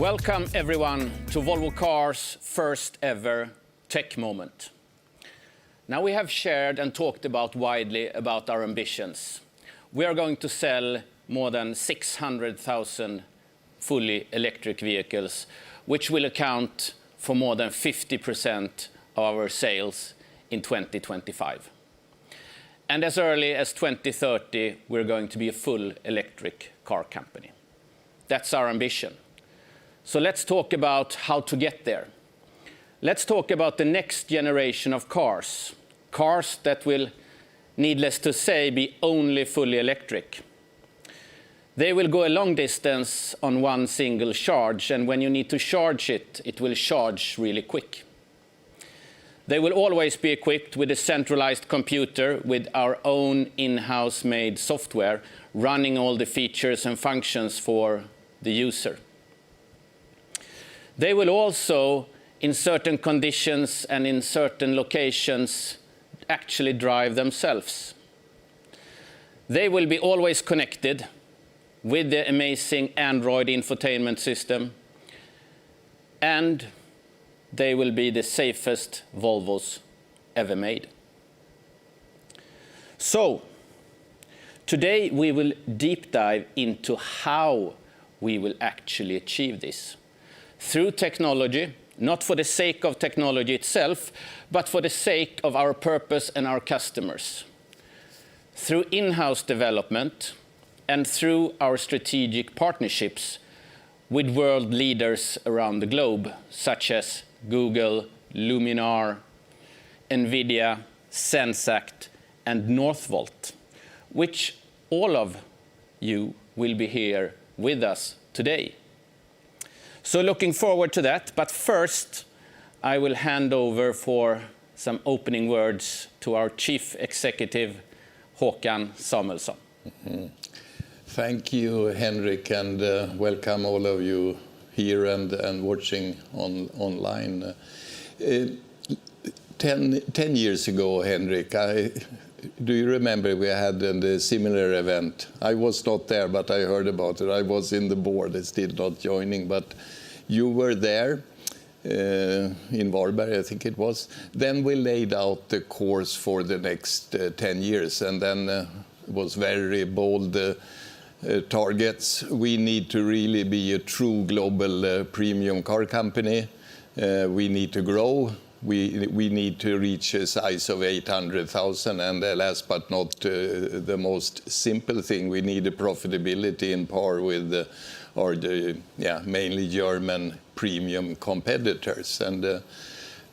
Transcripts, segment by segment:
Welcome everyone to Volvo Cars' first ever tech moment. Now we have shared and talked about widely about our ambitions. We are going to sell more than 600,000 fully electric vehicles, which will account for more than 50% of our sales in 2025. And as early as 2030, we're going to be a full electric car company. That's our ambition. So let's talk about how to get there. Let's talk about the next generation of cars. Cars that will, needless to say, be only fully electric. They will go a long distance on one single charge, and when you need to charge it, it will charge really quick. They will always be equipped with a centralized computer with our own in-house made software running all the features and functions for the user. They will also, in certain conditions and in certain locations, actually drive themselves. They will be always connected with the amazing Android infotainment system, and they will be the safest Volvos ever made. So, today we will deep dive into how we will actually achieve this. Through technology, not for the sake of technology itself, but for the sake of our purpose and our customers. Through in-house development and through our strategic partnerships with world leaders around the globe, such as Google, Luminar, NVIDIA, Sensact, and Northvolt, which all of you will be here with us today. So looking forward to that, but first I will hand over for some opening words to our Chief Executive, Håkan Samuelsson. Thank you, Henrik, and welcome all of you here and watching online. 10 years ago, Henrik, do you remember we had a similar event? I was not there, but I heard about it. I was in the board, still not joining, but you were there in Varberg, I think it was. Then we laid out the course for the next 10 years, and then it was very bold targets. We need to really be a true global premium car company. We need to grow. We need to reach a size of 800,000, and last but not the most simple thing, we need a profitability in par with mainly German premium competitors. And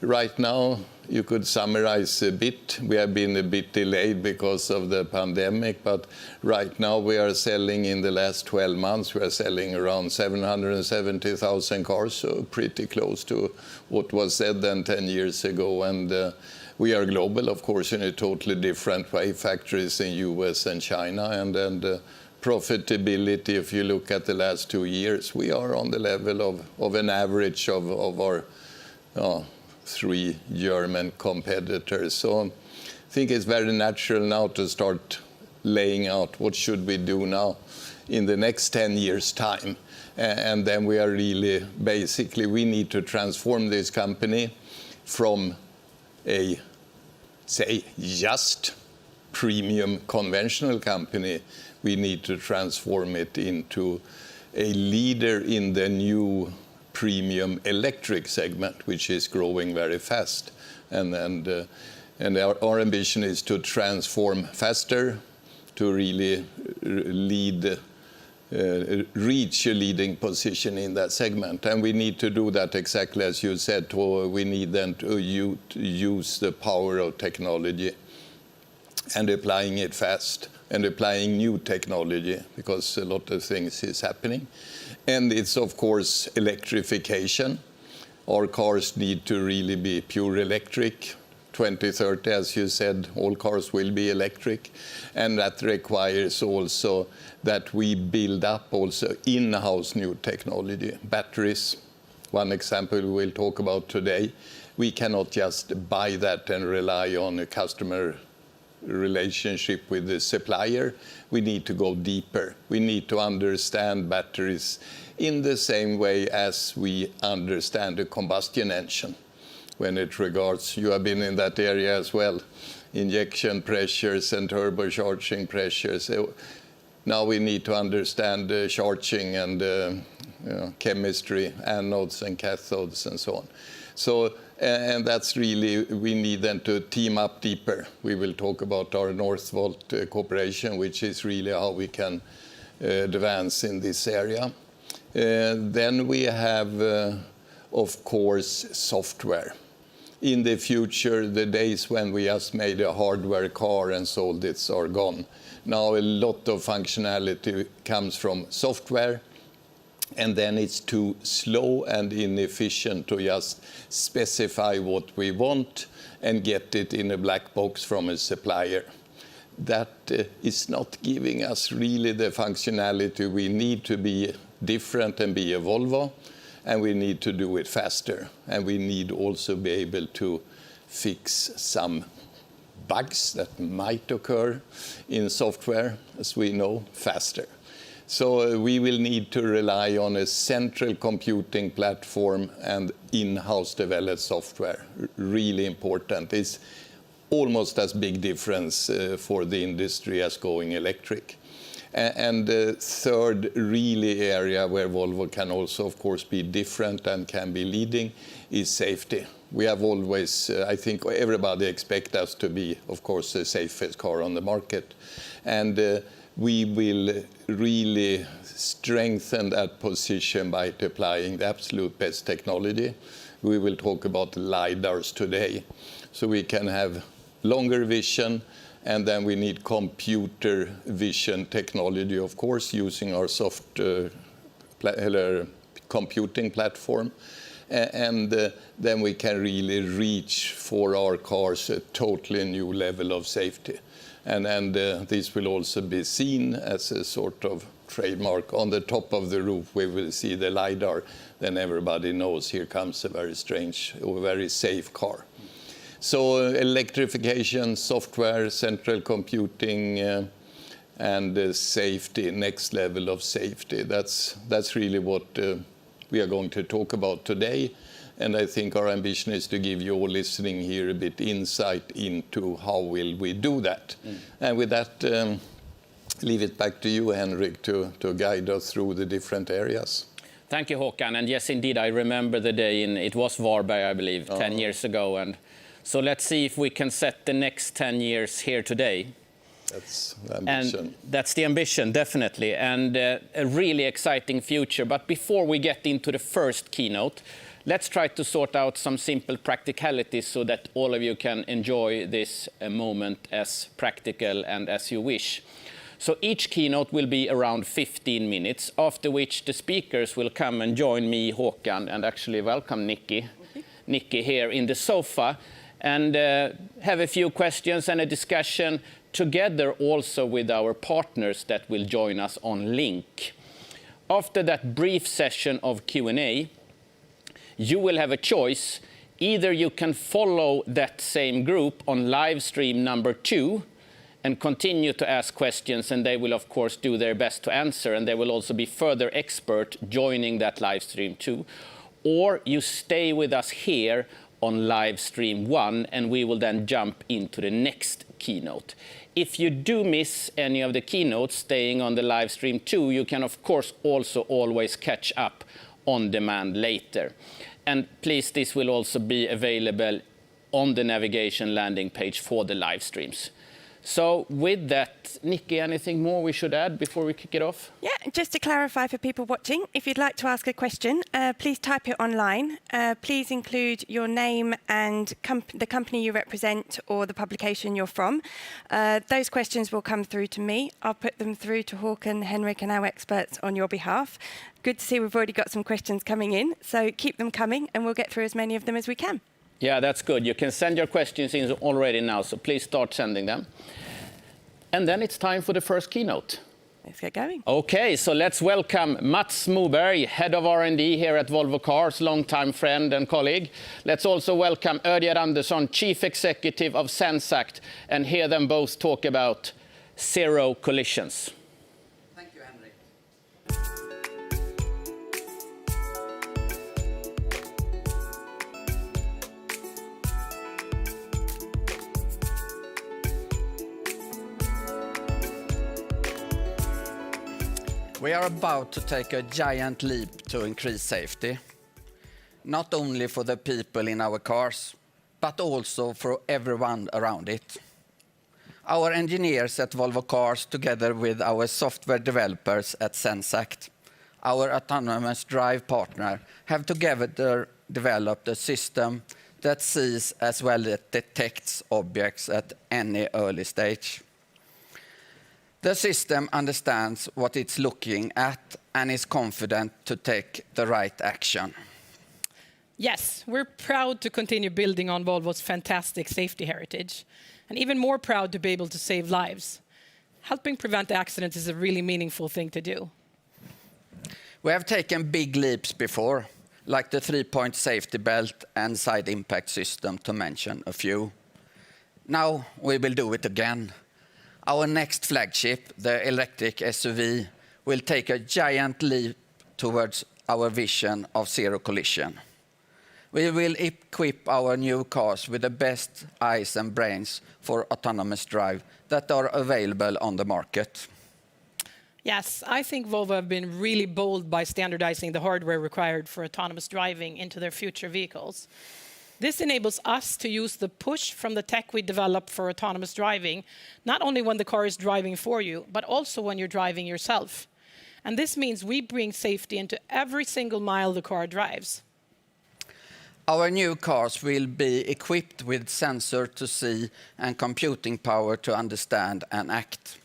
right now, you could summarize a bit. We have been a bit delayed because of the pandemic, but right now we are selling, in the last 12 months, we are selling around 770,000 cars, so pretty close to what was said then 10 years ago. And we are global, of course, in a totally different way, factories in US and China, and profitability, if you look at the last 2 years, we are on the level of an average of our 3 German competitors. So I think it's very natural now to start laying out what should we do now in the next 10 years' time. And then we are really, basically, we need to transform this company from a, say, just premium conventional company. We need to transform it into a leader in the new premium electric segment, which is growing very fast. And our ambition is to transform faster, to really reach a leading position in that segment. And we need to do that exactly as you said. We need then to use the power of technology and applying it fast and applying new technology, because a lot of things is happening. And it's, of course, electrification. Our cars need to really be pure electric. 2030, as you said, all cars will be electric. And that requires also that we build up also in-house new technology. Batteries, one example we'll talk about today. We cannot just buy that and rely on a customer relationship with the supplier. We need to go deeper. We need to understand batteries in the same way as we understand the combustion engine when it regards, you have been in that area as well, injection pressures and turbocharging pressures. Now we need to understand charging and chemistry, anodes and cathodes and so on. So, and that's really, we need then to team up deeper. We will talk about our Northvolt cooperation, which is really how we can advance in this area. Then we have, of course, software. In the future, the days when we just made a hardware car and sold it are gone. Now a lot of functionality comes from software, and then it's too slow and inefficient to just specify what we want and get it in a black box from a supplier. That is not giving us really the functionality we need to be different and be a Volvo, and we need to do it faster. And we need also be able to fix some bugs that might occur in software, as we know, faster. So we will need to rely on a central computing platform and in-house developed software. Really important. It's almost as big difference for the industry as going electric. And the third really area where Volvo can also, of course, be different and can be leading is safety. We have always, I think everybody expects us to be, of course, the safest car on the market. And we will really strengthen that position by applying the absolute best technology. We will talk about LiDARs today. So we can have longer vision, and then we need computer vision technology, of course, using our computing platform. And then we can really reach for our cars a totally new level of safety. And this will also be seen as a sort of trademark. On the top of the roof, we will see the LiDAR. Then everybody knows here comes a very strange or very safe car. So electrification, software, central computing, and safety, next level of safety. That's really what we are going to talk about today. And I think our ambition is to give you all listening here a bit insight into how will we do that. And with that, leave it back to you, Henrik, to guide us through the different areas. Thank you, Håkan. And yes, indeed, I remember the day it was Varberg, I believe, 10 years ago. And so let's see if we can set the next 10 years here today. That's the ambition. And that's the ambition, definitely, and a really exciting future. But before we get into the first keynote, let's try to sort out some simple practicalities so that all of you can enjoy this moment as practical and as you wish. So each keynote will be around 15 minutes, after which the speakers will come and join me, Håkan, and actually welcome Nikki here in the sofa, and have a few questions and a discussion together also with our partners that will join us on link. After that brief session of Q&A, you will have a choice. Either you can follow that same group on live stream number 2 and continue to ask questions, and they will of course do their best to answer, and there will also be further expert joining that live stream too. Or you stay with us here on live stream 1, and we will then jump into the next keynote. If you do miss any of the keynotes staying on the live stream 2, you can of course also always catch up on demand later. And please, this will also be available on the navigation landing page for the live streams. So with that, Nikki, anything more we should add before we kick it off? Yeah, just to clarify for people watching, if you'd like to ask a question, please type it online. Please include your name and the company you represent or the publication you're from. Those questions will come through to me. I'll put them through to Håkan, Henrik, and our experts on your behalf. Good to see we've already got some questions coming in, so keep them coming and we'll get through as many of them as we can. Yeah, that's good. You can send your questions in already now, so please start sending them. And then it's time for the first keynote. Let's get going. Okay, so let's welcome Mats Moberg, Head of R&D here at Volvo Cars, longtime friend and colleague. Let's also welcome Ödjer Andersson, Chief Executive of Sensact, and hear them both talk about zero collisions. Thank you, Henrik. We are about to take a giant leap to increase safety, not only for the people in our cars, but also for everyone around it. Our engineers at Volvo Cars, together with our software developers at Zenseact, our autonomous drive partner, have together developed a system that sees as well as detects objects at any early stage. The system understands what it's looking at and is confident to take the right action. Yes, we're proud to continue building on Volvo's fantastic safety heritage, and even more proud to be able to save lives. Helping prevent accidents is a really meaningful thing to do. We have taken big leaps before, like the 3-point safety belt and side impact system, to mention a few. Now we will do it again. Our next flagship, the electric SUV, will take a giant leap towards our vision of zero collision. We will equip our new cars with the best eyes and brains for autonomous drive that are available on the market. Yes, I think Volvo have been really bold by standardizing the hardware required for autonomous driving into their future vehicles. This enables us to use the push from the tech we develop for autonomous driving, not only when the car is driving for you, but also when you're driving yourself. And this means we bring safety into every single mile the car drives. Our new cars will be equipped with sensor to see and computing power to understand and act.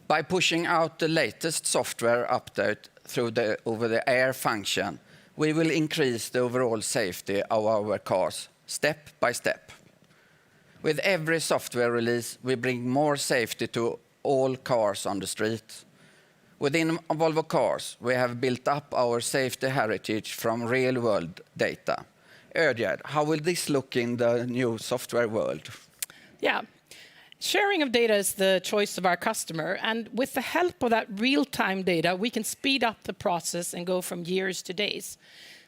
By pushing out the latest software update through the over-the-air function, we will increase the overall safety of our cars step by step. With every software release, we bring more safety to all cars on the street. Within Volvo Cars, we have built up our safety heritage from real-world data. Ödjard, how will this look in the new software world? Yeah. Sharing of data is the choice of our customer, and with the help of that real-time data, we can speed up the process and go from years to days.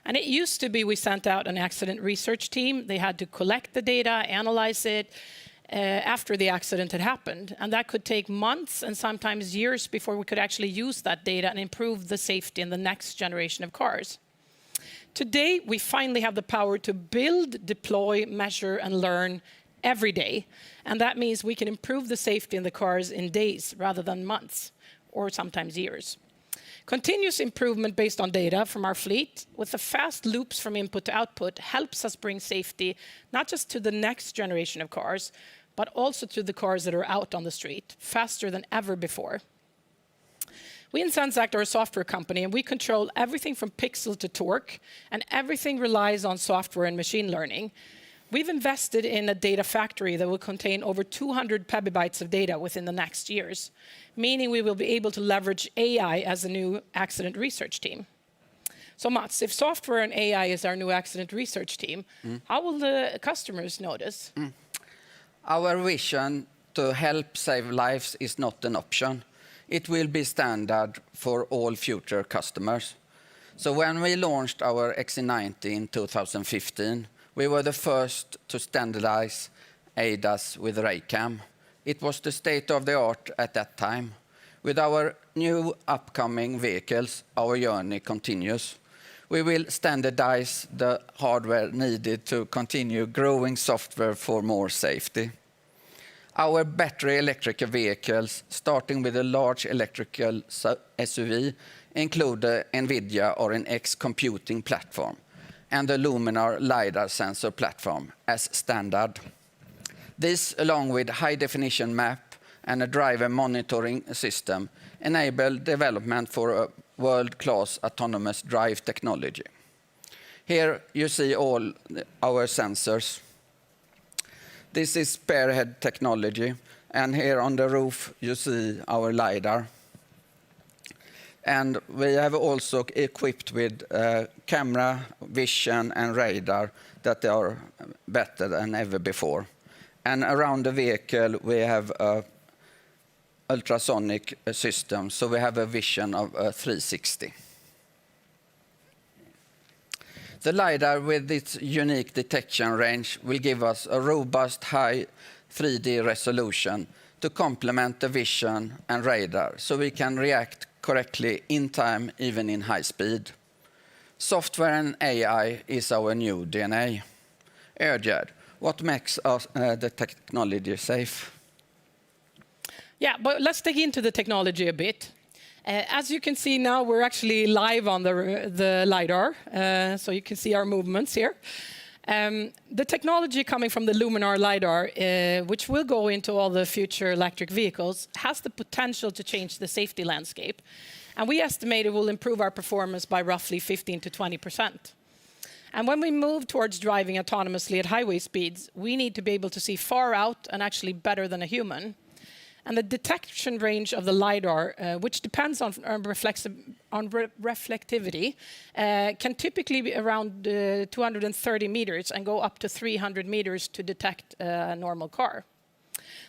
And it used to be we sent out an accident research team. They had to collect the data, analyze it after the accident had happened. And that could take months and sometimes years before we could actually use that data and improve the safety in the next generation of cars. Today, we finally have the power to build, deploy, measure, and learn every day. And that means we can improve the safety in the cars in days rather than months, or sometimes years. Continuous improvement based on data from our fleet with the fast loops from input to output helps us bring safety not just to the next generation of cars, but also to the cars that are out on the street faster than ever before. We in Zenseact are a software company, and we control everything from pixel to torque, and everything relies on software and machine learning. We've invested in a data factory that will contain over 200 petabytes of data within the next years, meaning we will be able to leverage AI as a new accident research team. So Mats, if software and AI is our new accident research team, how will the customers notice? Our vision to help save lives is not an option. It will be standard for all future customers. So when we launched our XC90 in 2015, we were the first to standardize ADAS with RayCam. It was the state of the art at that time. With our new upcoming vehicles, our journey continues. We will standardize the hardware needed to continue growing software for more safety. Our battery electric vehicles, starting with a large electrical SUV, include the NVIDIA RNX computing platform and the Luminar LiDAR sensor platform as standard. This, along with high-definition map and a driver monitoring system, enable development for a world-class autonomous drive technology. Here you see all our sensors. This is spearhead technology, and here on the roof you see our LiDAR. And we have also equipped with camera, vision, and radar that are better than ever before. And around the vehicle we have a ultrasonic system, so we have a vision of 360. The LiDAR with its unique detection range will give us a robust high 3D resolution to complement the vision and radar, so we can react correctly in time, even in high speed. Software and AI is our new DNA. Ödjard, what makes the technology safe? Yeah, but let's dig into the technology a bit. As you can see now, we're actually live on the LiDAR, so you can see our movements here. The technology coming from the Luminar LiDAR, which will go into all the future electric vehicles, has the potential to change the safety landscape. And we estimate it will improve our performance by roughly 15 to 20%. And when we move towards driving autonomously at highway speeds, we need to be able to see far out and actually better than a human. And the detection range of the LiDAR, which depends on reflectivity, can typically be around 230 meters and go up to 300 meters to detect a normal car.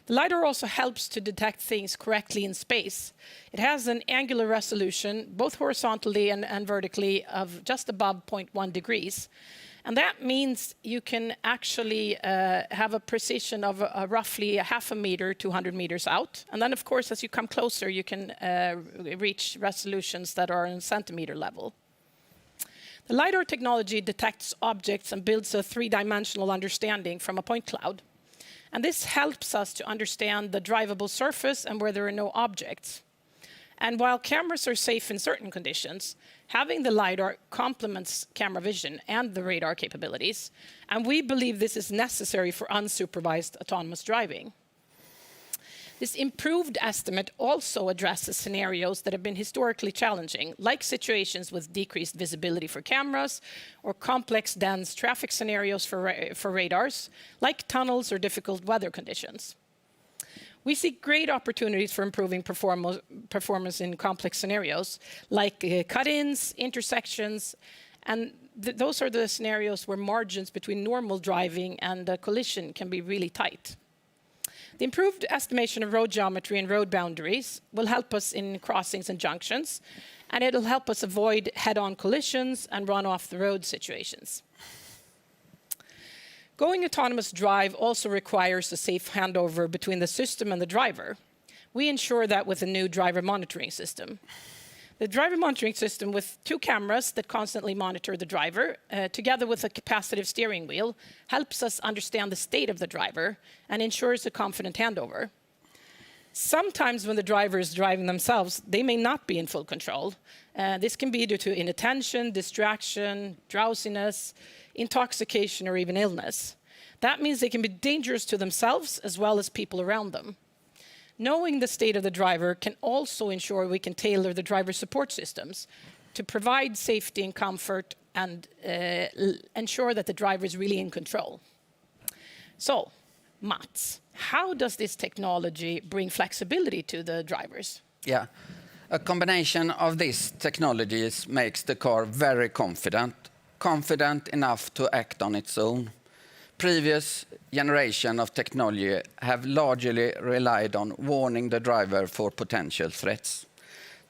The LiDAR also helps to detect things correctly in space. It has an angular resolution, both horizontally and vertically, of just above 0.1 degrees. And that means you can actually have a precision of roughly half a meter, 200 meters out. And then, of course, as you come closer, you can reach resolutions that are in centimeter level. The LiDAR technology detects objects and builds a three-dimensional understanding from a point cloud. And this helps us to understand the drivable surface and where there are no objects. And while cameras are safe in certain conditions, having the LiDAR complements camera vision and the radar capabilities, and we believe this is necessary for unsupervised autonomous driving. This improved estimate also addresses scenarios that have been historically challenging, like situations with decreased visibility for cameras or complex, dense traffic scenarios for radars, like tunnels or difficult weather conditions. We see great opportunities for improving performance in complex scenarios, like cut-ins, intersections, and those are the scenarios where margins between normal driving and a collision can be really tight. The improved estimation of road geometry and road boundaries will help us in crossings and junctions, and it'll help us avoid head-on collisions and run-off-the-road situations. Going autonomous drive also requires a safe handover between the system and the driver. We ensure that with a new driver monitoring system. The driver monitoring system with 2 cameras that constantly monitor the driver, together with a capacitive steering wheel, helps us understand the state of the driver and ensures a confident handover. Sometimes when the driver is driving themselves, they may not be in full control. This can be due to inattention, distraction, drowsiness, intoxication, or even illness. That means they can be dangerous to themselves as well as people around them. Knowing the state of the driver can also ensure we can tailor the driver support systems to provide safety and comfort and ensure that the driver is really in control. So, Mats, how does this technology bring flexibility to the drivers? Yeah, a combination of these technologies makes the car very confident enough to act on its own. Previous generation of technology have largely relied on warning the driver for potential threats.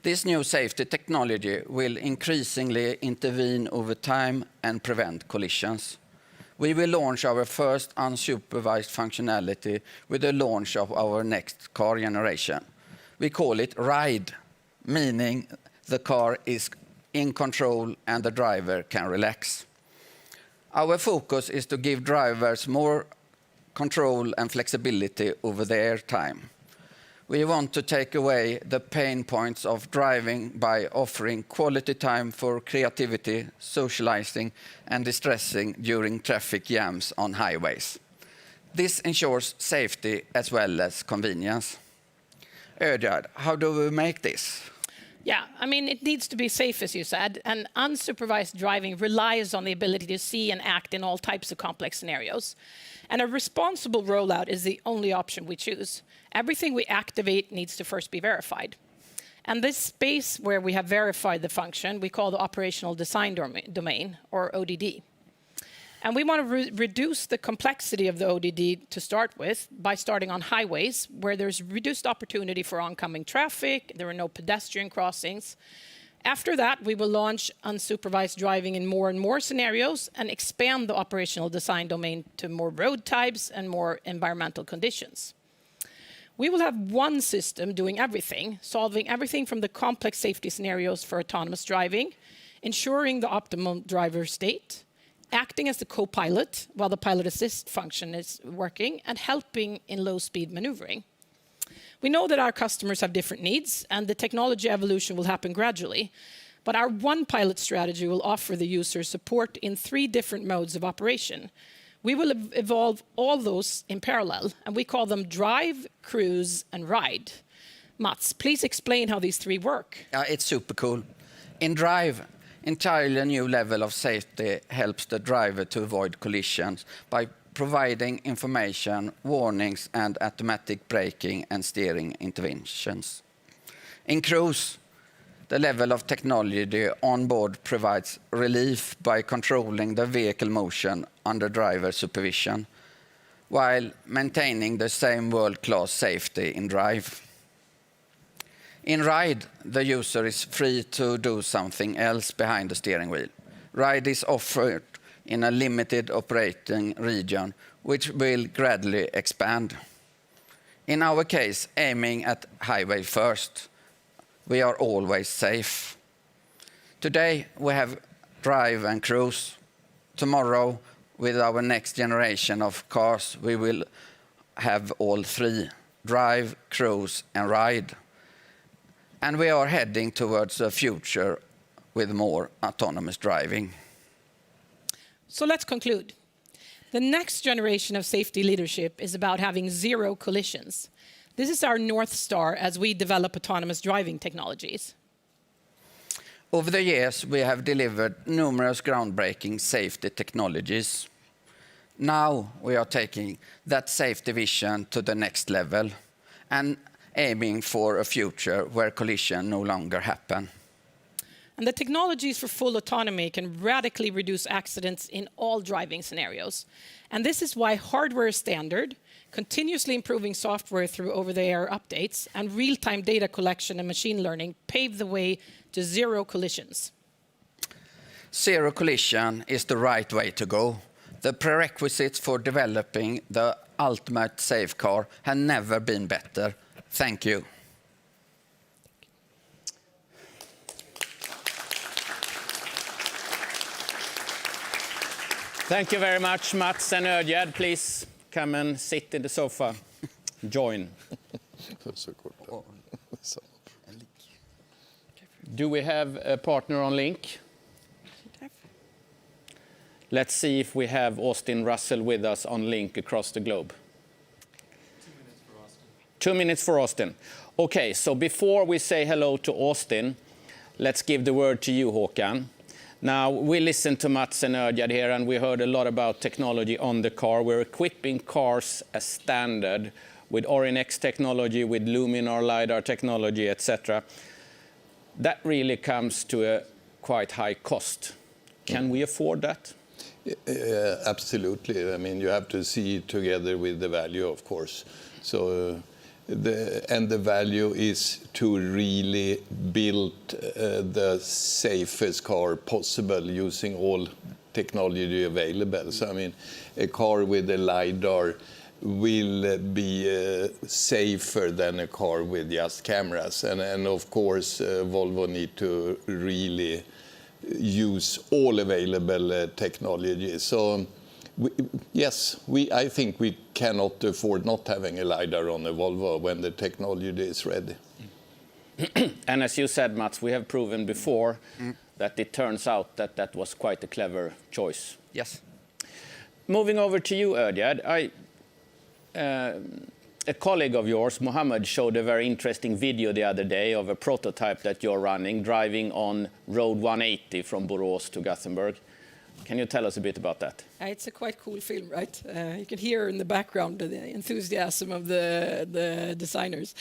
This new safety technology will increasingly intervene over time and prevent collisions. We will launch our first unsupervised functionality with the launch of our next car generation. We call it RIDE, meaning the car is in control and the driver can relax. Our focus is to give drivers more control and flexibility over their time. We want to take away the pain points of driving by offering quality time for creativity, socializing, and distressing during traffic jams on highways. This ensures safety as well as convenience. Ödjard, how do we make this? Yeah, I mean, it needs to be safe, as you said, and unsupervised driving relies on the ability to see and act in all types of complex scenarios. And a responsible rollout is the only option we choose. Everything we activate needs to first be verified. And this space where we have verified the function, we call the operational design domain, or ODD. And we want to reduce the complexity of the ODD to start with by starting on highways where there's reduced opportunity for oncoming traffic, there are no pedestrian crossings. After that, we will launch unsupervised driving in more and more scenarios and expand the operational design domain to more road types and more environmental conditions. We will have one system doing everything, solving everything from the complex safety scenarios for autonomous driving, ensuring the optimal driver state, acting as the co-pilot while the pilot assist function is working, and helping in low-speed maneuvering. We know that our customers have different needs, and the technology evolution will happen gradually. But our one pilot strategy will offer the user support in 3 different modes of operation. We will evolve all those in parallel, and we call them drive, cruise, and ride. Mats, please explain how these 3 work. It's super cool. In drive, entirely new level of safety helps the driver to avoid collisions by providing information, warnings, and automatic braking and steering interventions. In cruise, the level of technology on board provides relief by controlling the vehicle motion under driver supervision, while maintaining the same world-class safety in drive. In ride, the user is free to do something else behind the steering wheel. Ride is offered in a limited operating region, which will gradually expand. In our case, aiming at highway first, we are always safe. Today, we have drive and cruise. Tomorrow, with our next generation of cars, we will have all 3, drive, cruise, and ride. And we are heading towards a future with more autonomous driving. So let's conclude. The next generation of safety leadership is about having 0 collisions. This is our North Star as we develop autonomous driving technologies. Over the years, we have delivered numerous groundbreaking safety technologies. Now we are taking that safety vision to the next level and aiming for a future where collision no longer happen. And the technologies for full autonomy can radically reduce accidents in all driving scenarios. And this is why hardware is standard, continuously improving software through over-the-air updates, and real-time data collection and machine learning pave the way to 0 collisions. 0 collision is the right way to go. The prerequisites for developing the ultimate safe car have never been better. Thank you. Thank you very much, Mats and Ödjad. Please come and sit in the sofa. Join. Do we have a partner on link? Let's see if we have Austin Russell with us on link across the globe. 2 minutes for Austin. Okay, so before we say hello to Austin, let's give the word to you, Håkan. Now, we listened to Mats and Ödjad here, and we heard a lot about technology on the car. We're equipping cars as standard with RNX technology, with Luminar LiDAR technology, etc. That really comes to a quite high cost. Can we afford that? Absolutely. I mean, you have to see it together with the value, of course. So, the value is to really build the safest car possible using all technology available. So, I mean, a car with a LiDAR will be safer than a car with just cameras. And of course, Volvo need to really use all available technology. So, I think we cannot afford not having a LiDAR on a Volvo when the technology is ready. And as you said, Mats, we have proven before that it turns out that that was quite a clever choice. Yes. Moving over to you, Ödjad, a colleague of yours, Mohammed, showed a very interesting video the other day of a prototype that you're running, driving on Road 180 from Borås to Gothenburg. Can you tell us a bit about that? It's a quite cool film, right? You can hear in the background the enthusiasm of the designers.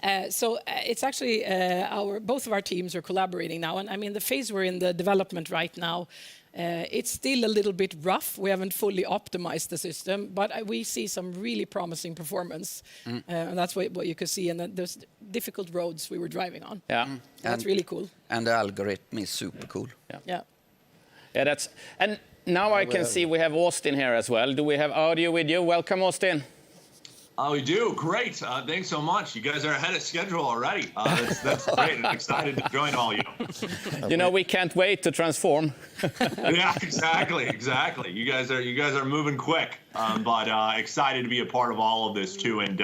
It's actually both of our teams are collaborating now, and I mean the phase we're in the development right now. It's still a little bit rough. We haven't fully optimized the system, but we see some really promising performance, and that's what you could see. And those difficult roads we were driving on. Yeah, that's really cool. And the algorithm is super cool. Yeah. And now I can see we have Austin here as well. Do we have audio with you? Welcome, Austin. We do. Great. Thanks so much. You guys are ahead of schedule already. That's great. I'm excited to join all you. You know, we can't wait to transform. Yeah, exactly. You guys are moving quick, but excited to be a part of all of this too. And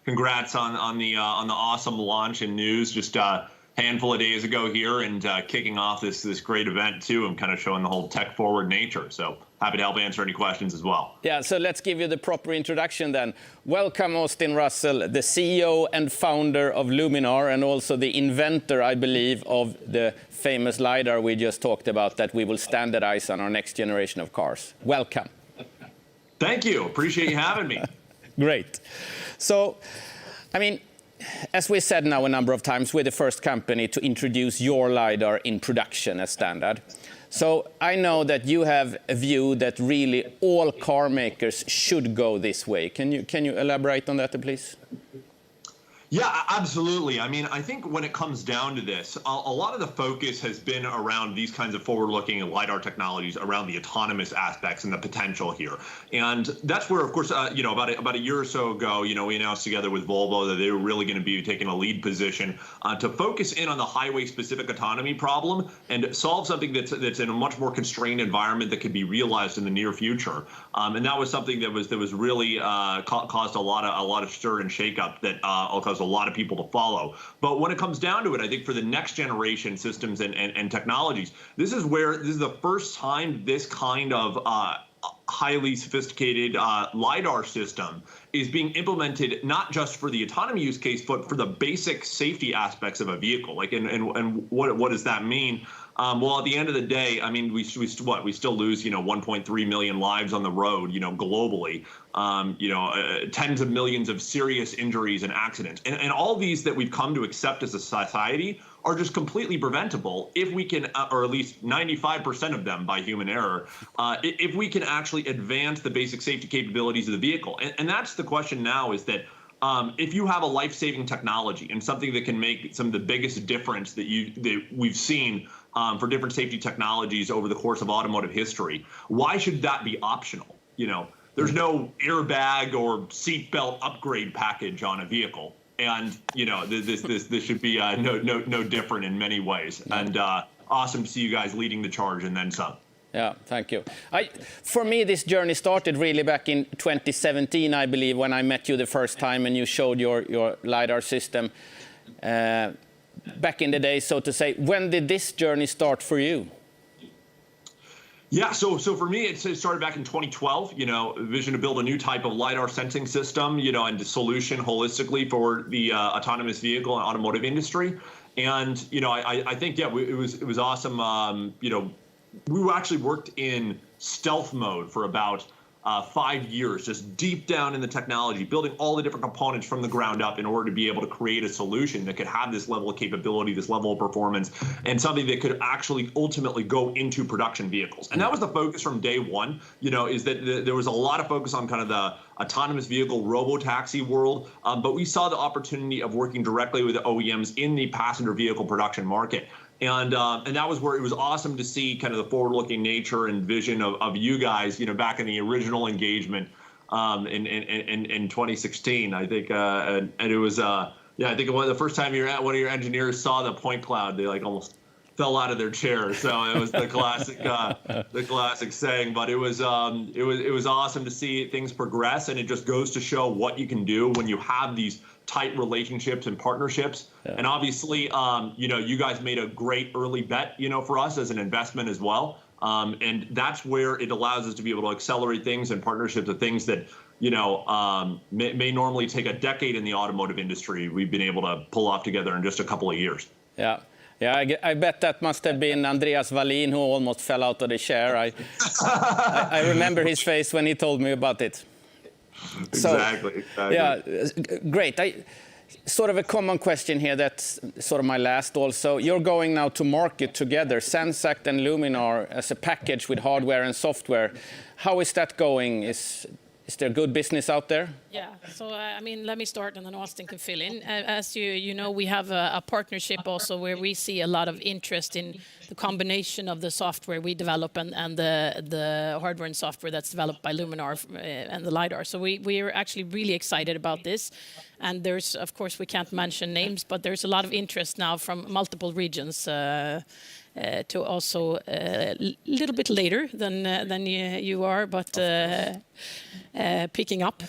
congrats on the awesome launch and news just a handful of days ago here, and kicking off this great event too, and kind of showing the whole tech forward nature. So happy to help answer any questions as well. Yeah, so let's give you the proper introduction then. Welcome, Austin Russell, the CEO and founder of Luminar, and also the inventor, I believe, of the famous LiDAR we just talked about that we will standardize on our next generation of cars. Welcome. Thank you. Appreciate you having me. Great. So, I mean, as we said now a number of times, we're the first company to introduce your LiDAR in production as standard. So I know that you have a view that really all car makers should go this way. Can you elaborate on that, please? Yeah, absolutely. I mean, I think when it comes down to this, a lot of the focus has been around these kinds of forward-looking LiDAR technologies, around the autonomous aspects and the potential here. And that's where, of course, about a year or so ago, we announced together with Volvo that they were really going to be taking a lead position to focus in on the highway-specific autonomy problem and solve something that's in a much more constrained environment that could be realized in the near future. And that was something that was really caused a lot of stir and shakeup that caused a lot of people to follow. But when it comes down to it, I think for the next generation systems and technologies, this is the first time this kind of highly sophisticated LiDAR system is being implemented, not just for the autonomy use case, but for the basic safety aspects of a vehicle. Like, and what does that mean? Well, at the end of the day, I mean, we still lose, 1.3 million lives on the road, globally, tens of millions of serious injuries and accidents. And all these that we've come to accept as a society are just completely preventable if we can, or at least 95% of them by human error, if we can actually advance the basic safety capabilities of the vehicle. And that's the question now, is that if you have a life-saving technology and something that can make some of the biggest difference that we've seen for different safety technologies over the course of automotive history, why should that be optional? There's no airbag or seatbelt upgrade package on a vehicle, and this should be no different in many ways. And awesome to see you guys leading the charge and then some. Yeah, thank you. For me, this journey started really back in 2017, I believe, when I met you the first time and you showed your LiDAR system back in the day, so to say. When did this journey start for you? Yeah, so for me, it started back in 2012, vision to build a new type of LiDAR sensing system, and the solution holistically for the autonomous vehicle and automotive industry. And, I think, yeah, it was awesome. We actually worked in stealth mode for about 5 years, just deep down in the technology, building all the different components from the ground up in order to be able to create a solution that could have this level of capability, this level of performance, and something that could actually ultimately go into production vehicles. And that was the focus from day one, is that there was a lot of focus on kind of the autonomous vehicle robo-taxi world, but we saw the opportunity of working directly with the OEMs in the passenger vehicle production market. And that was where it was awesome to see kind of the forward-looking nature and vision of you guys, back in the original engagement in 2016, I think. And it was, I think the first time one of your engineers saw the point cloud, they almost fell out of their chair. So it was the classic saying. But it was awesome to see things progress, and it just goes to show what you can do when you have these tight relationships and partnerships. Yeah. And obviously, you guys made a great early bet, for us as an investment as well. And that's where it allows us to be able to accelerate things and partnerships of things that, may normally take a decade in the automotive industry. We've been able to pull off together in just a couple of years. Yeah. Yeah, I bet that must have been Andreas Wallin who almost fell out of the chair. I remember his face when he told me about it. Exactly. Yeah, great. Sort of a common question here, that's sort of my last also. You're going now to market together, Zenseact and Luminar, as a package with hardware and software. How is that going? Is Is there good business out there? Yeah. So, I mean, let me start, and then Austin can fill in. As you know, we have a partnership also where we see a lot of interest in the combination of the software we develop and the hardware and software that's developed by Luminar and the LiDAR. So we are actually really excited about this. And there's, of course, we can't mention names, but there's a lot of interest now from multiple regions to also a little bit later than you are, but picking up.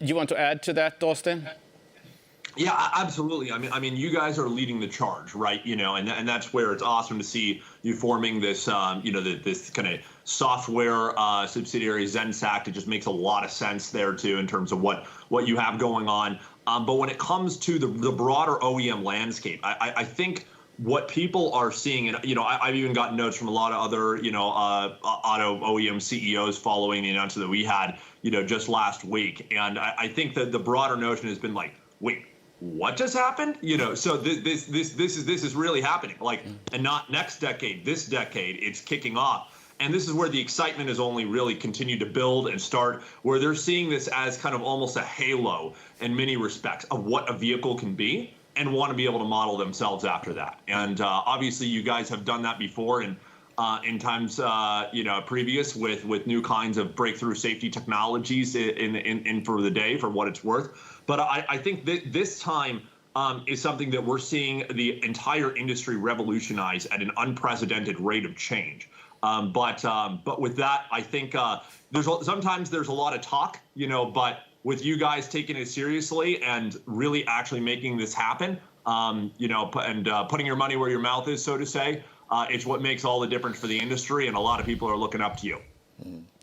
You want to add to that, Austin? Yeah, absolutely. I mean, you guys are leading the charge, right? You know, and that's where it's awesome to see you forming this, this kind of software subsidiary, Zensact. It just makes a lot of sense there too in terms of what you have going on. But when it comes to the broader OEM landscape, I think what people are seeing, and I've even gotten notes from a lot of other auto OEM CEOs following the announcement that we had just last week, and I think that the broader notion has been like, wait, what just happened? So this is really happening. Like, and not next decade, this decade, it's kicking off. And this is where the excitement has only really continued to build and start, where they're seeing this as kind of almost a halo in many respects of what a vehicle can be, and want to be able to model themselves after that. And obviously, you guys have done that before, and in times previous with new kinds of breakthrough safety technologies in for the day, for what it's worth. But I think that this time is something that we're seeing the entire industry revolutionize at an unprecedented rate of change. But with that, I think sometimes there's a lot of talk, but with you guys taking it seriously and really actually making this happen, and putting your money where your mouth is, so to say, it's what makes all the difference for the industry, and a lot of people are looking up to you.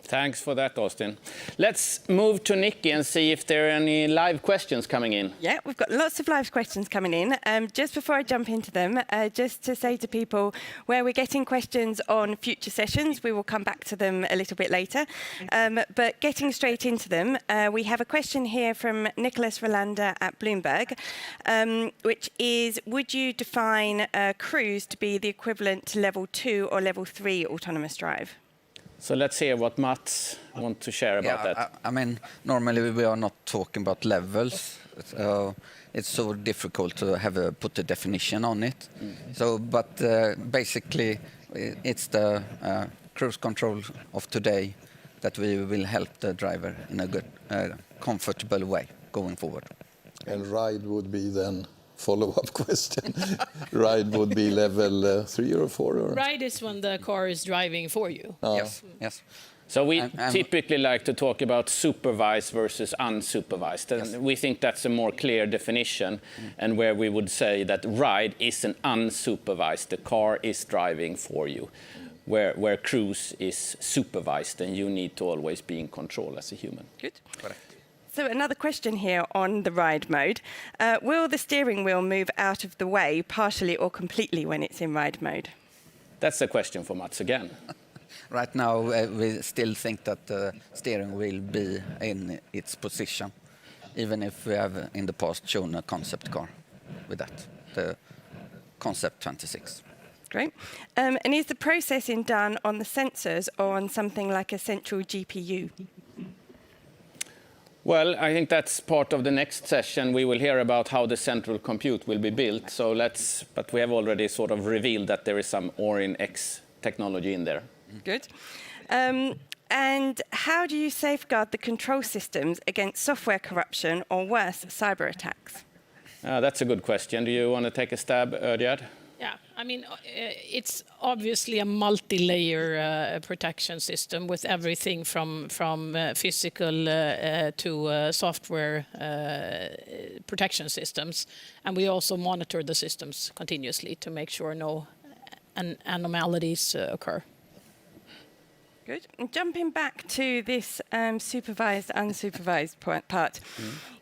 Thanks for that, Austin. Let's move to Nikki and see if there are any live questions coming in. Yeah, we've got lots of live questions coming in. Just before I jump into them, just to say to people where we're getting questions on future sessions, we will come back to them a little bit later. But getting straight into them, we have a question here from Nicholas Rolanda at Bloomberg, which is, would you define cruise to be the equivalent to level 2 or level 3 autonomous drive? So let's hear what Mats wants to share about that. I mean, normally we are not talking about levels. It's so difficult to put a definition on it. But basically, it's the cruise control of today that we will help the driver in a good, comfortable way going forward. And ride would be then follow-up question. Ride would be level 3 or 4? Or? Ride is when the car is driving for you. Yes. So we typically like to talk about supervised versus unsupervised. And we think that's a more clear definition, and where we would say that ride is an unsupervised. The car is driving for you, where cruise is supervised, and you need to always be in control as a human. Good. Correct. So another question here on the ride mode. Will the steering wheel move out of the way partially or completely when it's in ride mode? That's a question for Mats again. Right now, we still think that the steering will be in its position, even if we have in the past shown a concept car with that, the Concept 26. Great. And is the processing done on the sensors or on something like a central GPU? Well, I think that's part of the next session. We will hear about how the central compute will be built. But we have already sort of revealed that there is some Orin X technology in there. Good. And how do you safeguard the control systems against software corruption or worse, cyber attacks? That's a good question. Do you want to take a stab, Ödjard? Yeah, I mean, it's obviously a multi-layer protection system with everything from physical to software protection systems. And we also monitor the systems continuously to make sure no anomalies occur. Good. And jumping back to this supervised, unsupervised part,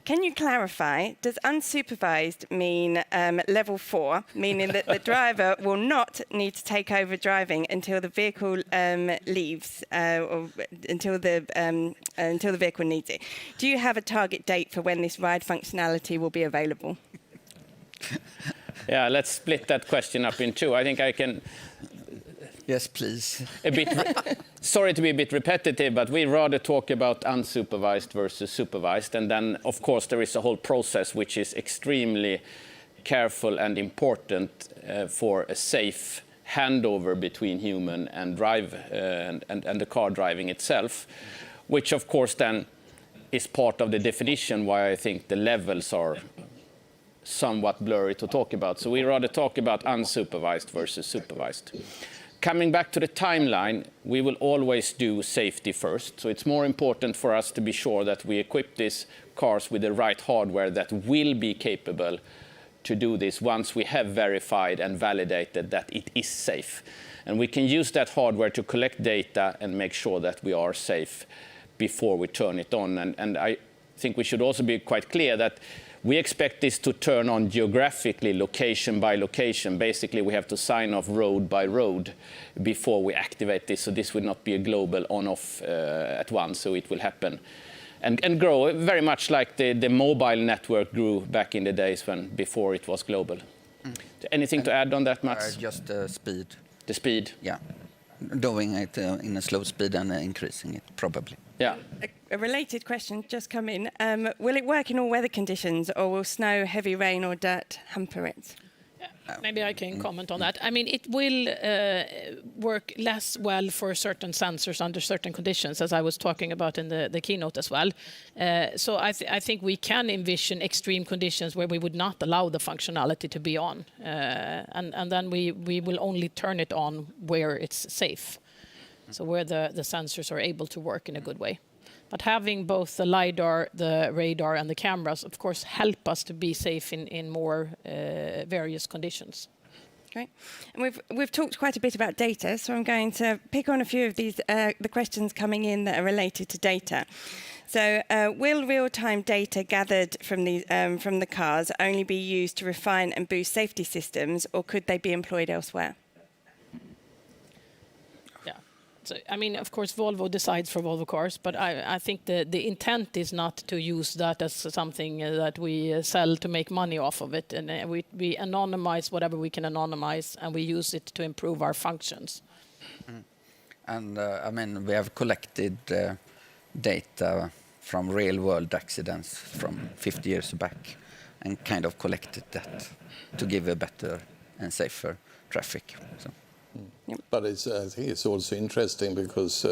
can you clarify, does unsupervised mean level 4, meaning that the driver will not need to take over driving until the vehicle leaves, or until the vehicle needs it? Do you have a target date for when this ride functionality will be available? Yeah, let's split that question up in two. I think I can... Yes, please. sorry to be a bit repetitive, but we rather talk about unsupervised versus supervised. And then, of course, there is a whole process which is extremely careful and important for a safe handover between human and drive and the car driving itself, which, of course, then is part of the definition why I think the levels are somewhat blurry to talk about. So we rather talk about unsupervised versus supervised. Coming back to the timeline, we will always do safety first. So it's more important for us to be sure that we equip these cars with the right hardware that will be capable to do this once we have verified and validated that it is safe. And we can use that hardware to collect data and make sure that we are safe before we turn it on. And I think we should also be quite clear that we expect this to turn on geographically, location by location. Basically, we have to sign off road by road before we activate this. So this will not be a global on-off at once. So it will happen and grow very much like the mobile network grew back in the days before it was global. Anything to add on that, Mats? Just the speed. The speed? Yeah. Doing it in a slow speed and increasing it, probably. Yeah. A related question just come in. Will it work in all weather conditions, or will snow, heavy rain or dirt hamper it? Maybe I can comment on that. I mean, it will work less well for certain sensors under certain conditions, as I was talking about in the keynote as well. So I think we can envision extreme conditions where we would not allow the functionality to be on. And then we will only turn it on where it's safe. So where the sensors are able to work in a good way. But having both the LiDAR, the radar, and the cameras, of course, help us to be safe in more various conditions. Great. And we've talked quite a bit about data, so I'm going to pick on a few of these the questions coming in that are related to data. So, will real-time data gathered from the cars only be used to refine and boost safety systems, or could they be employed elsewhere? So, I mean, of course, Volvo decides for Volvo cars, but I think the intent is not to use that as something that we sell to make money off of it. And we anonymize whatever we can anonymize, and we use it to improve our functions. And, I mean, we have collected data from real-world accidents from 50 years back and kind of collected that to give a better and safer traffic. So. But I think it's also interesting because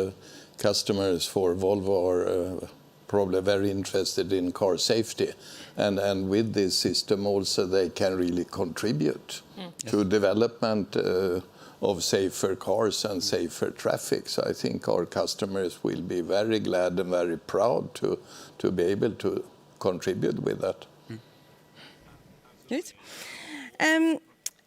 customers for Volvo are probably very interested in car safety. And with this system also they can really contribute to development of safer cars and safer traffic. So I think our customers will be very glad and very proud to be able to contribute with that. Good.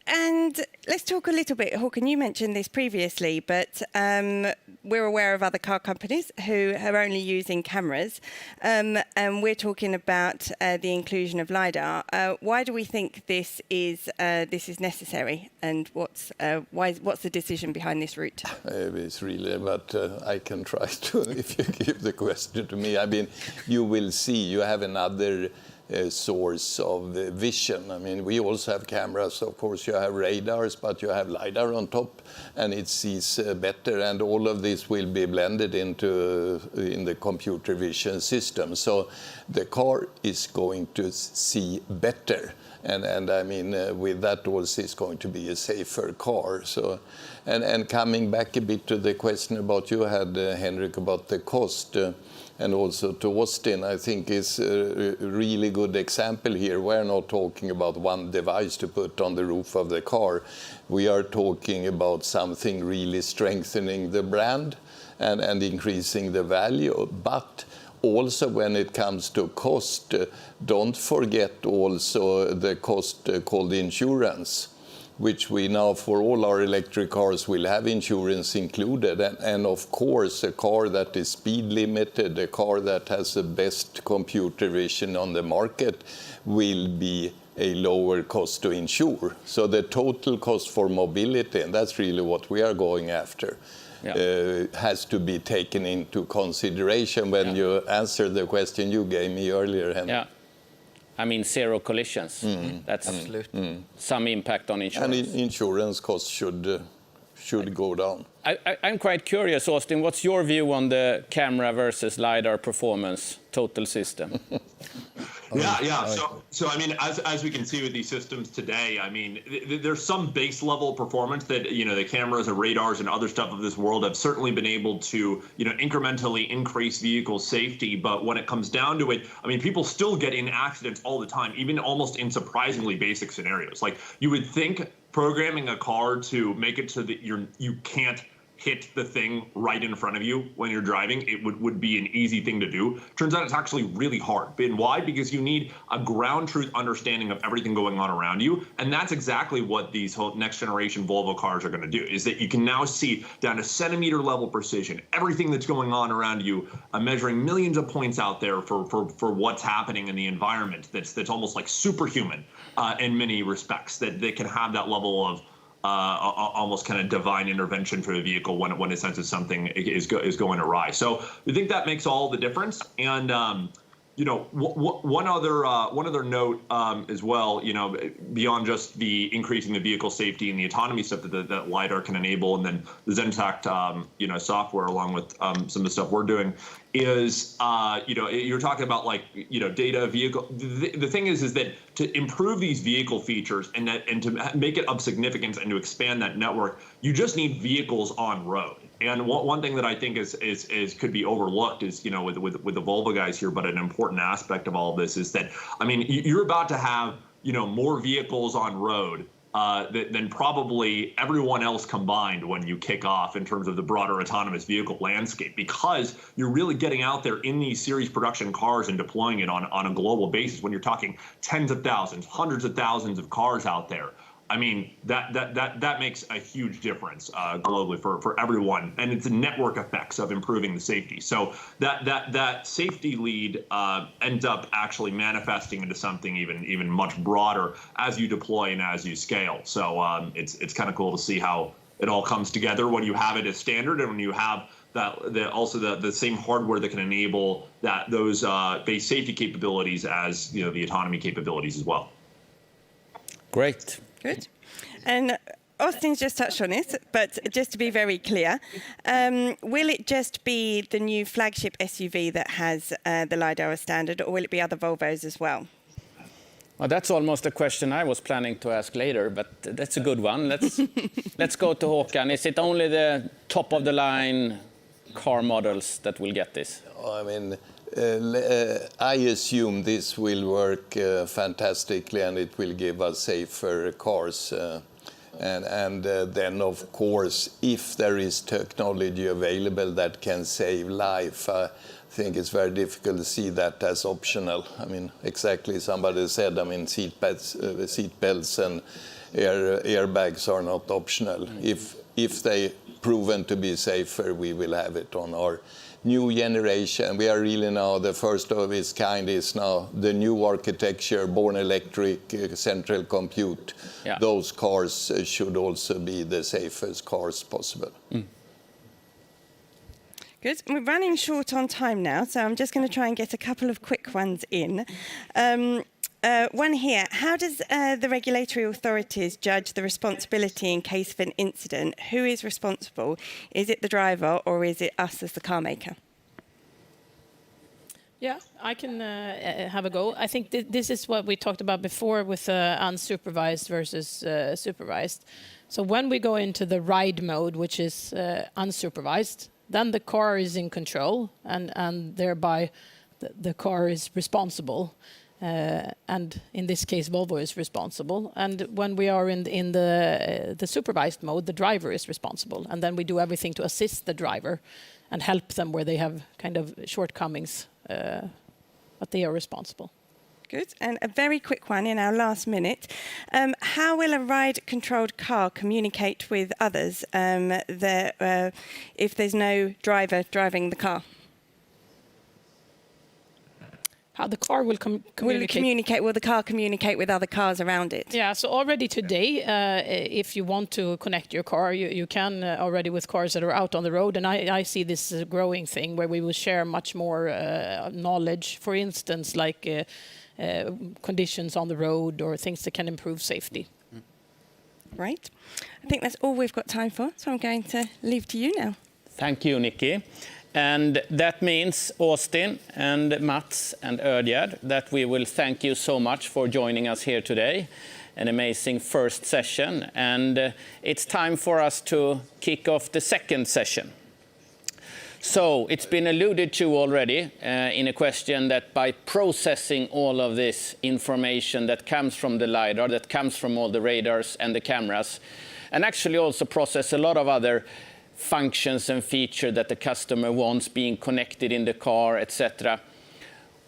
And let's talk a little bit, Håkan, you mentioned this previously, but we're aware of other car companies who are only using cameras, and we're talking about the inclusion of LiDAR. Why do we think this is necessary, and what's the decision behind this route? It's really, but I can try to, if you give the question to me. I mean, you will see, you have another source of vision. I mean, we also have cameras, of course, you have radars, but you have LiDAR on top, and it sees better, and all of this will be blended in the computer vision system. So the car is going to see better, and I mean, with that also it's going to be a safer car. So, and coming back a bit to the question about you had, Henrik, about the cost, and also to Austin, I think is a really good example here. We're not talking about one device to put on the roof of the car. We are talking about something really strengthening the brand and increasing the value. But also when it comes to cost, don't forget also the cost called insurance, which we now for all our electric cars will have insurance included. And of course, a car that is speed limited, a car that has the best computer vision on the market will be a lower cost to insure. So the total cost for mobility, and that's really what we are going after, has to be taken into consideration when you answer the question you gave me earlier, Henrik. Yeah. I mean, zero collisions. That's some impact on insurance. And insurance costs should go down. I'm quite curious, Austin, what's your view on the camera versus LiDAR performance total system? Yeah. So I mean, as we can see with these systems today, I mean, there's some base level performance that, you know, the cameras and radars and other stuff of this world have certainly been able to, you know, incrementally increase vehicle safety. But when it comes down to it, I mean, people still get in accidents all the time, even almost in surprisingly basic scenarios. Like, you would think programming a car to make it so that you can't hit the thing right in front of you when you're driving, it would be an easy thing to do. Turns out it's actually really hard. And why? Because you need a ground truth understanding of everything going on around you. And that's exactly what these whole next generation Volvo cars are going to do, is that you can now see down to centimeter level precision everything that's going on around you, measuring millions of points out there for what's happening in the environment that's almost like superhuman in many respects, that they can have that level of almost kind of divine intervention for the vehicle when it senses something is going awry. So we think that makes all the difference. And you know, one other note as well, you know, beyond just the increasing the vehicle safety and the autonomy stuff that LiDAR can enable, and then the Zentract, you know, software along with some of the stuff we're doing, is you know, you're talking about, like, you know, data vehicle. The thing is that to improve these vehicle features and to make it of significance and to expand that network, you just need vehicles on road. And one thing that I think is could be overlooked is, you know, with the Volvo guys here, but an important aspect of all of this is that, I mean, you're about to have, you know, more vehicles on road than probably everyone else combined when you kick off in terms of the broader autonomous vehicle landscape, because you're really getting out there in these series production cars and deploying it on a global basis. When you're talking tens of thousands, hundreds of thousands of cars out there, I mean, that makes a huge difference globally for everyone, and it's the network effects of improving the safety. So that safety lead ends up actually manifesting into something even much broader as you deploy and as you scale. So it's kind of cool to see how it all comes together when you have it as standard, and when you have the same hardware that can enable those base safety capabilities as, you know, the autonomy capabilities as well. Great. Good. And Austin's just touched on it, but just to be very clear, will it just be the new flagship SUV that has the LiDAR as standard, or will it be other Volvos as well? Well, that's almost a question I was planning to ask later, but that's a good one. Let's go to Håkan. Is it only the top of the line car models that will get this? I mean, I assume this will work fantastically, and it will give us safer cars. And then, of course, if there is technology available that can save life, I think it's very difficult to see that as optional. I mean, exactly, somebody said, I mean, seat belts and airbags are not optional. If they proven to be safer, we will have it on our new generation. We are really now the first of its kind. Is now the new architecture, born electric, central compute. Yeah. Those cars should also be the safest cars possible. Mm. Good. We're running short on time now, so I'm just going to try and get a couple of quick ones in. One here. How does the regulatory authorities judge the responsibility in case of an incident? Who is responsible? Is it the driver, or is it us as the car maker? Yeah, I can have a go. I think this is what we talked about before with unsupervised versus supervised. So when we go into the ride mode, which is unsupervised, then the car is in control, and thereby the car is responsible. And in this case, Volvo is responsible. And when we are in the supervised mode, the driver is responsible. And then we do everything to assist the driver and help them where they have kind of shortcomings, but they are responsible. Good. And a very quick one in our last minute. How will a ride-controlled car communicate with others if there's no driver driving the car? How the car will communicate? Will the car communicate with other cars around it? Yeah, so already today, if you want to connect your car, you can already with cars that are out on the road. And I see this as a growing thing where we will share much more knowledge, for instance, like conditions on the road or things that can improve safety. Right. I think that's all we've got time for, so I'm going to leave to you now. Thank you, Nikki. And that means, Austin and Mats and Ödjard, that we will thank you so much for joining us here today. An amazing first session. And it's time for us to kick off the second session. So it's been alluded to already in a question that by processing all of this information that comes from the LiDAR, that comes from all the radars and the cameras, and actually also process a lot of other functions and features that the customer wants being connected in the car, etc.,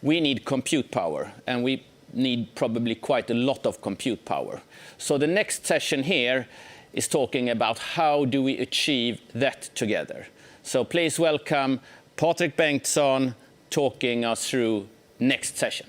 we need compute power, and we need probably quite a lot of compute power. So the next session here is talking about how do we achieve that together. So please welcome Patrik Bengtsson talking us through next session.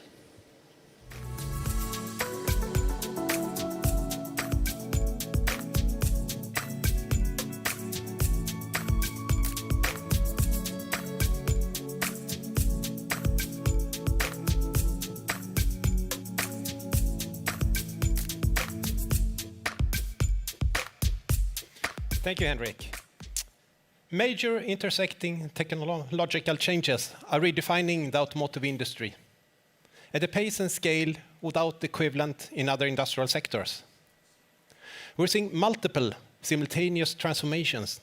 Thank you, Henrik. Major intersecting technological changes are redefining the automotive industry at a pace and scale without equivalent in other industrial sectors. We're seeing multiple simultaneous transformations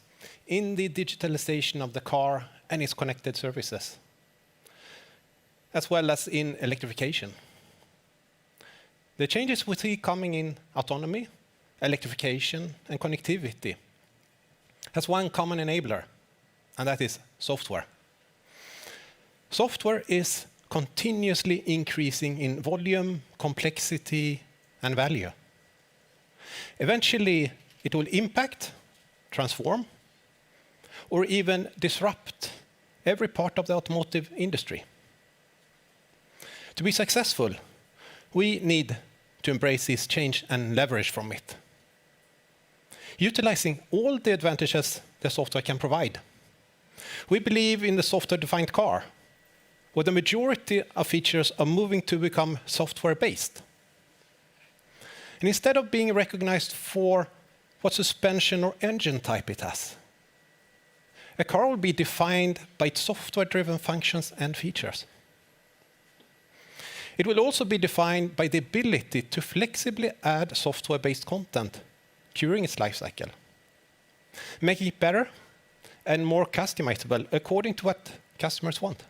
in the digitalization of the car and its connected services, as well as in electrification. The changes we see coming in autonomy, electrification, and connectivity has one common enabler, and that is software. Software is continuously increasing in volume, complexity, and value. Eventually, it will impact, transform, or even disrupt every part of the automotive industry. To be successful, we need to embrace this change and leverage from it, utilizing all the advantages the software can provide. We believe in the software-defined car, where the majority of features are moving to become software-based. And instead of being recognized for what suspension or engine type it has, a car will be defined by its software-driven functions and features. It will also be defined by the ability to flexibly add software-based content during its life cycle, making it better and more customizable according to what customers want.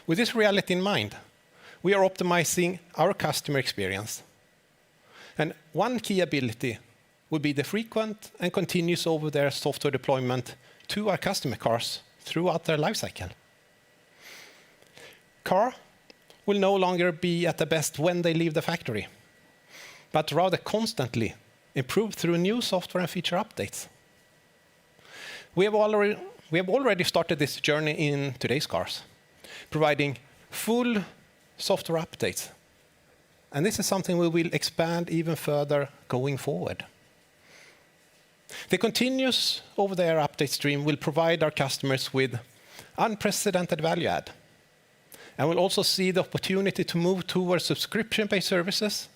With this reality in mind, we are optimizing our customer experience. And one key ability would be the frequent and continuous over-the-air software deployment to our customer cars throughout their life cycle. Car will no longer be at the best when they leave the factory, but rather constantly improved through new software and feature updates. We have already started this journey in today's cars, providing full software updates. And this is something we will expand even further going forward. The continuous over-the-air update stream will provide our customers with unprecedented value add, and we'll also see the opportunity to move towards subscription-based services,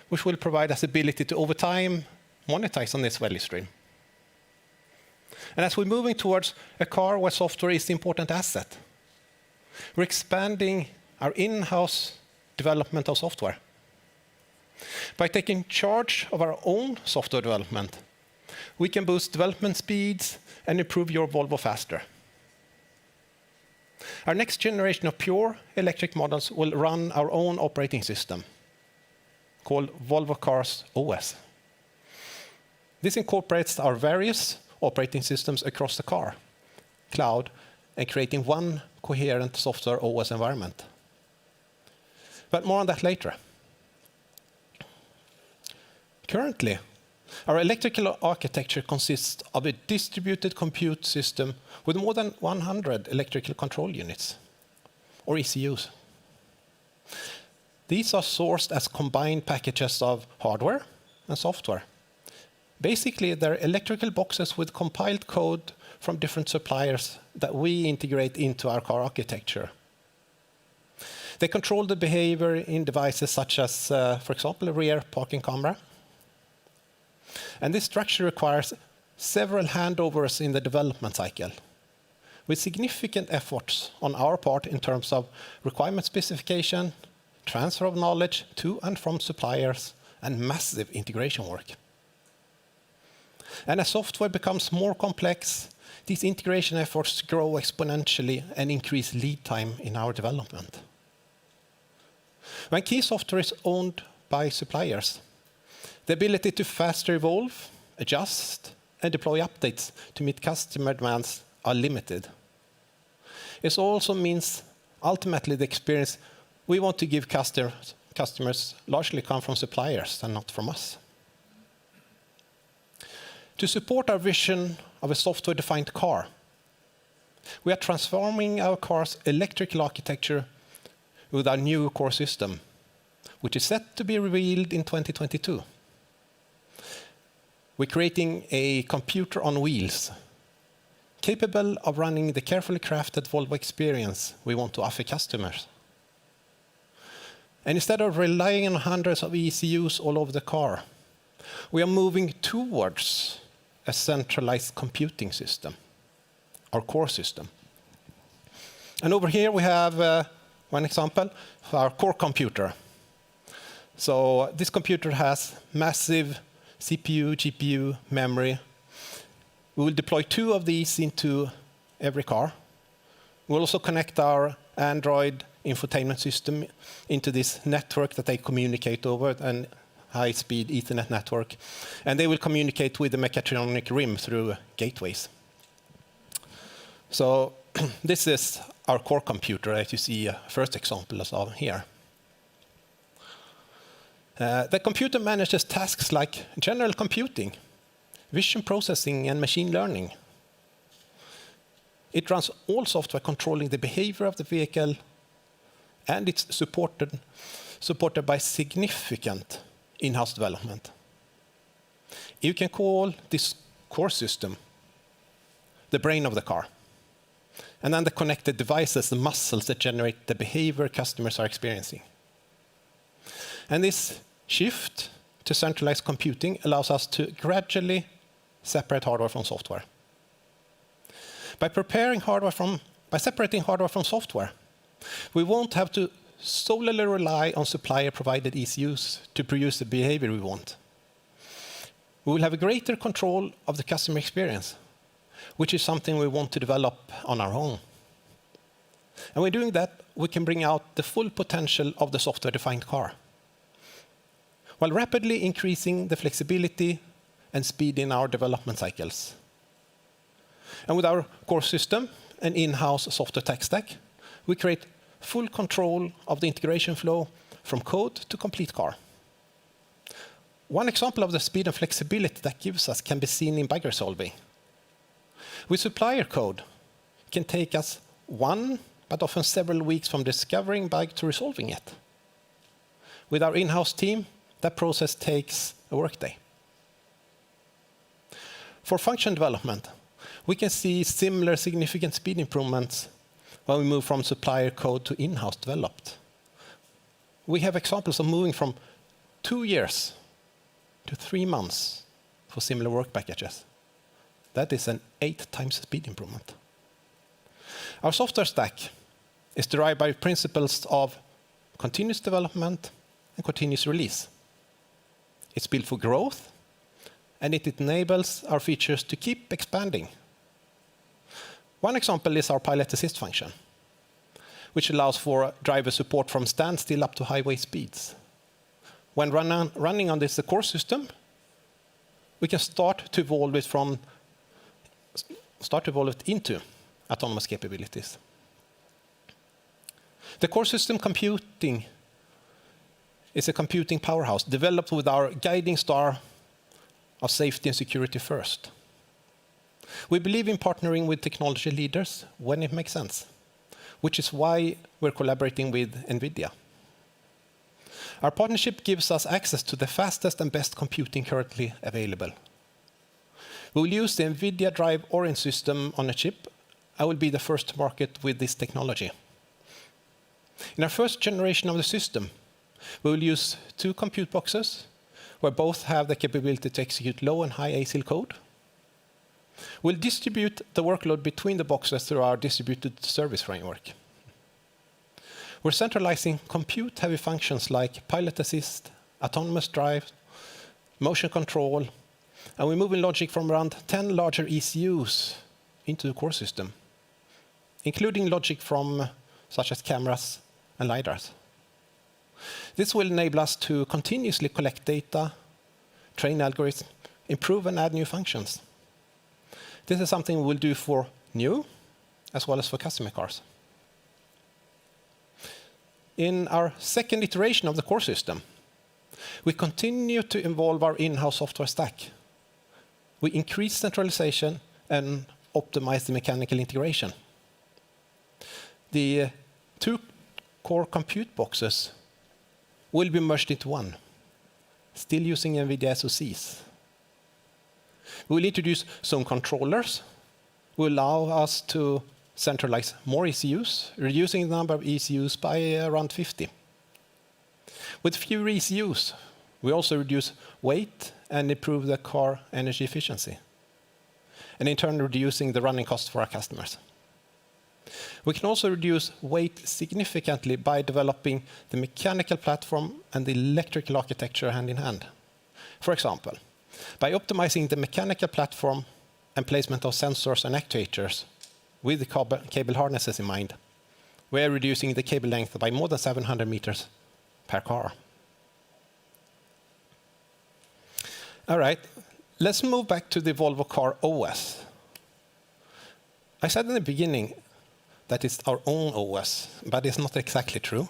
which will provide us ability to, over time, monetize on this value stream. And as we're moving towards a car where software is the important asset, we're expanding our in-house development of software. By taking charge of our own software development, we can boost development speeds and improve your Volvo faster. Our next generation of pure electric models will run our own operating system, called Volvo Cars OS. This incorporates our various operating systems across the car, cloud, and creating one coherent software OS environment. But more on that later. Currently, our electrical architecture consists of a distributed compute system with more than 100 electrical control units, or ECUs. These are sourced as combined packages of hardware and software. Basically, they're electrical boxes with compiled code from different suppliers that we integrate into our car architecture. They control the behavior in devices such as, for example, a rear parking camera, And this structure requires several handovers in the development cycle, with significant efforts on our part in terms of requirement specification, transfer of knowledge to and from suppliers, and massive integration work. And as software becomes more complex, these integration efforts grow exponentially and increase lead time in our development. When key software is owned by suppliers, the ability to faster evolve, adjust, and deploy updates to meet customer demands are limited. It also means ultimately the experience we want to give customers largely come from suppliers and not from us. To support our vision of a software-defined car, we are transforming our car's electrical architecture with our new core system, which is set to be revealed in 2022. We're creating a computer on wheels, capable of running the carefully crafted Volvo experience we want to offer customers. And instead of relying on hundreds of ECUs all over the car, we are moving towards a centralized computing system, our core system. And over here we have one example of our core computer. So this computer has massive CPU, GPU, memory. We will deploy 2 of these into every car. We'll also connect our Android infotainment system into this network that they communicate over, an high-speed Ethernet network. And they will communicate with the mechatronic rim through gateways. So this is our core computer, as you see a first example of here. The computer manages tasks like general computing, vision processing, and machine learning. It runs all software controlling the behavior of the vehicle, and it's supported by significant in-house development. You can call this core system the brain of the car, and then the connected devices, the muscles that generate the behavior customers are experiencing. And this shift to centralized computing allows us to gradually separate hardware from software. By separating hardware from software, we won't have to solely rely on supplier-provided ECUs to produce the behavior we want. We will have a greater control of the customer experience, which is something we want to develop on our own. And by doing that, we can bring out the full potential of the software-defined car, while rapidly increasing the flexibility and speed in our development cycles. And with our core system and in-house software tech stack, we create full control of the integration flow from code to complete car. One example of the speed and flexibility that gives us can be seen in bug resolving. With supplier code, it can take us 1, but often several weeks from discovering bug to resolving it. With our in-house team, that process takes a workday. For function development, we can see similar significant speed improvements when we move from supplier code to in-house developed. We have examples of moving from 2 years to 3 months for similar work packages. That is an 8 times speed improvement. Our software stack is derived by principles of continuous development and continuous release. It's built for growth, and it enables our features to keep expanding. One example is our pilot assist function, which allows for driver support from standstill up to highway speeds. When running on this core system, we can start to evolve it into autonomous capabilities. The core system computing is a computing powerhouse developed with our guiding star of safety and security first. We believe in partnering with technology leaders when it makes sense, which is why we're collaborating with NVIDIA. Our partnership gives us access to the fastest and best computing currently available. We will use the NVIDIA Drive Orin system on a chip. I will be the first to market with this technology. In our first generation of the system, we will use 2 compute boxes where both have the capability to execute low and high ASIL code. We'll distribute the workload between the boxes through our distributed service framework. We're centralizing compute-heavy functions like pilot assist, autonomous drive, motion control, and we're moving logic from around 10 larger ECUs into the core system, including logic from such as cameras and LiDARs. This will enable us to continuously collect data, train algorithms, improve and add new functions. This is something we'll do for new as well as for customer cars. In our second iteration of the core system, we continue to evolve our in-house software stack. We increase centralization and optimize the mechanical integration. The two core compute boxes will be merged into one, still using NVIDIA SoCs. We will introduce some controllers, will allow us to centralize more ECUs, reducing the number of ECUs by around 50. With fewer ECUs, we also reduce weight and improve the car energy efficiency, and in turn reducing the running costs for our customers. We can also reduce weight significantly by developing the mechanical platform and the electrical architecture hand in hand. For example, by optimizing the mechanical platform and placement of sensors and actuators with the cable harnesses in mind, we are reducing the cable length by more than 700 meters per car. All right, let's move back to the Volvo Car OS. I said in the beginning that it's our own OS, but it's not exactly true.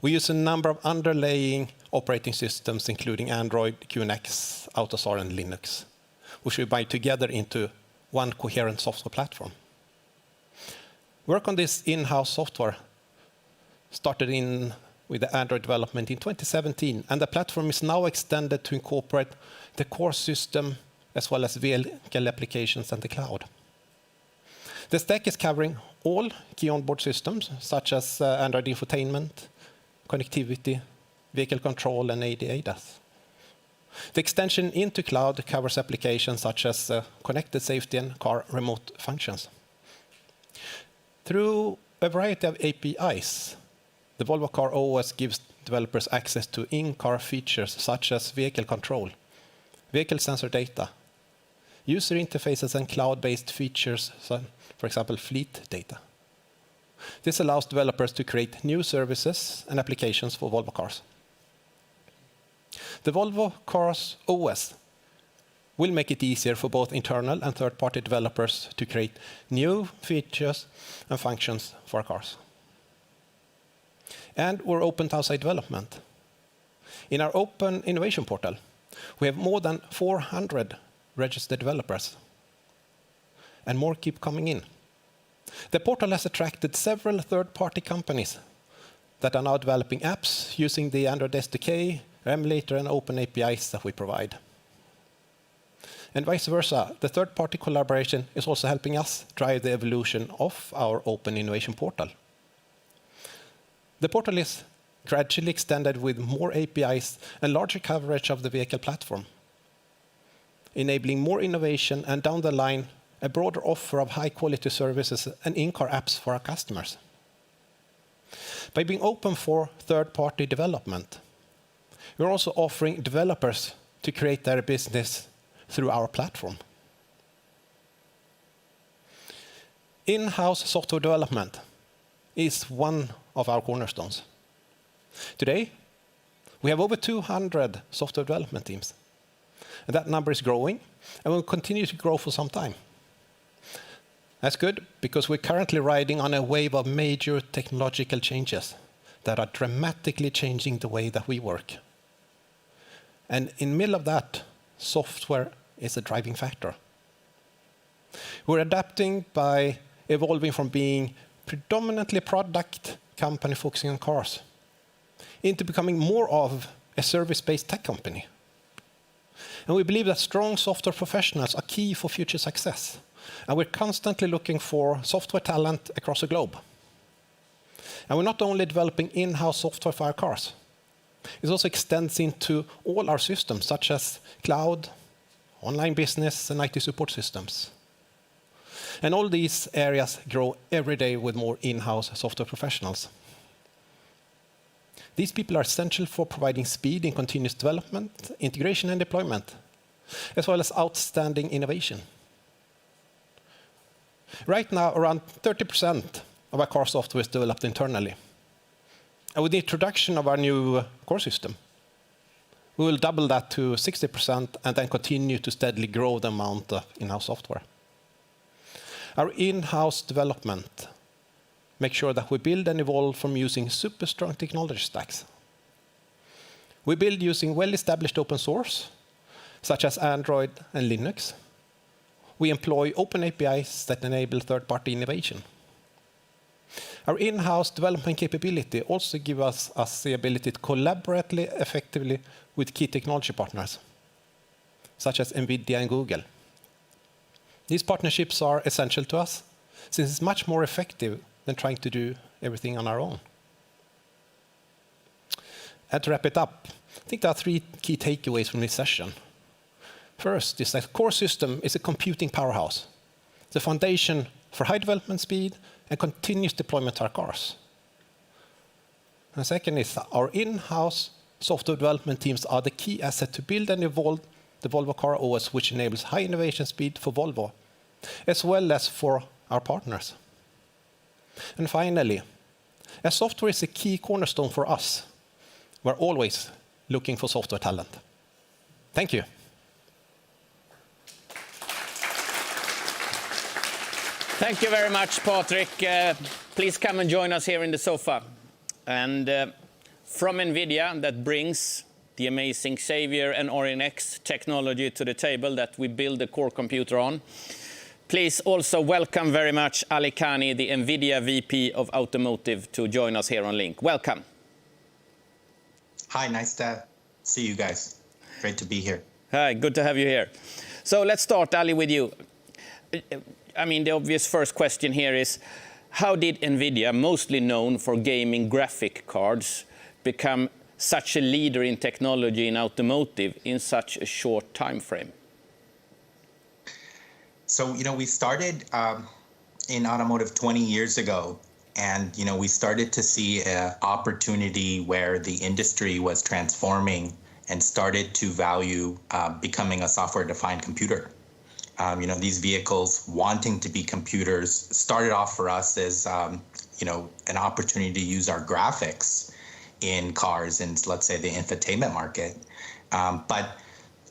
We use a number of underlying operating systems, including Android, QNX, AutoSAR, and Linux, which we bind together into one coherent software platform. Work on this in-house software started with the Android development in 2017, and the platform is now extended to incorporate the core system as well as vehicle applications and the cloud. The stack is covering all key onboard systems, such as Android infotainment, connectivity, vehicle control, and ADAS. The extension into cloud covers applications such as connected safety and car remote functions. Through a variety of APIs, the Volvo Car OS gives developers access to in-car features such as vehicle control, vehicle sensor data, user interfaces, and cloud-based features, for example, fleet data. This allows developers to create new services and applications for Volvo cars. The Volvo Cars OS will make it easier for both internal and third-party developers to create new features and functions for cars. And we're open to outside development. In our open innovation portal, we have more than 400 registered developers, and more keep coming in. The portal has attracted several third-party companies that are now developing apps using the Android SDK, emulator, and open APIs that we provide. And vice versa, the third-party collaboration is also helping us drive the evolution of our open innovation portal. The portal is gradually extended with more APIs and larger coverage of the vehicle platform, enabling more innovation and down the line, a broader offer of high-quality services and in-car apps for our customers. By being open for third-party development, we're also offering developers to create their business through our platform. In-house software development is one of our cornerstones. Today, we have over 200 software development teams. And that number is growing and will continue to grow for some time. That's good because we're currently riding on a wave of major technological changes that are dramatically changing the way that we work. And in the middle of that, software is a driving factor. We're adapting by evolving from being predominantly a product company focusing on cars into becoming more of a service-based tech company. And we believe that strong software professionals are key for future success. And we're constantly looking for software talent across the globe. And we're not only developing in-house software for our cars, It also extends into all our systems, such as cloud, online business, and IT support systems. And all these areas grow every day with more in-house software professionals. These people are essential for providing speed in continuous development, integration, and deployment, as well as outstanding innovation. Right now, around 30% of our car software is developed internally. And with the introduction of our new core system, we will double that to 60% and then continue to steadily grow the amount of in-house software. Our in-house development makes sure that we build and evolve from using super strong technology stacks. We build using well-established open source, such as Android and Linux. We employ open APIs that enable third-party innovation. Our in-house development capability also gives us the ability to collaborate effectively with key technology partners, such as NVIDIA and Google. These partnerships are essential to us, since it's much more effective than trying to do everything on our own. And to wrap it up, I think there are 3 key takeaways from this session. First is that the core system is a computing powerhouse, the foundation for high development speed and continuous deployment to our cars. And second is that our in-house software development teams are the key asset to build and evolve the Volvo Car OS, which enables high innovation speed for Volvo, as well as for our partners. And finally, as software is a key cornerstone for us, we're always looking for software talent. Thank you. Thank you very much, Patrick. Please come and join us here in the sofa. And from NVIDIA, that brings the amazing Xavier and OrionX technology to the table that we build the core computer on. Please also welcome very much Ali Khani, the NVIDIA VP of Automotive, to join us here on Link. Welcome. Hi, nice to see you guys. Great to be here. Hi, good to have you here. So let's start, Ali, with you. I mean, the obvious first question here is, how did NVIDIA, mostly known for gaming graphic cards, become such a leader in technology in automotive in such a short time frame? So, we started in automotive 20 years ago, and, we started to see an opportunity where the industry was transforming and started to value becoming a software-defined computer. These vehicles wanting to be computers started off for us as, an opportunity to use our graphics in cars and, let's say, the infotainment market. But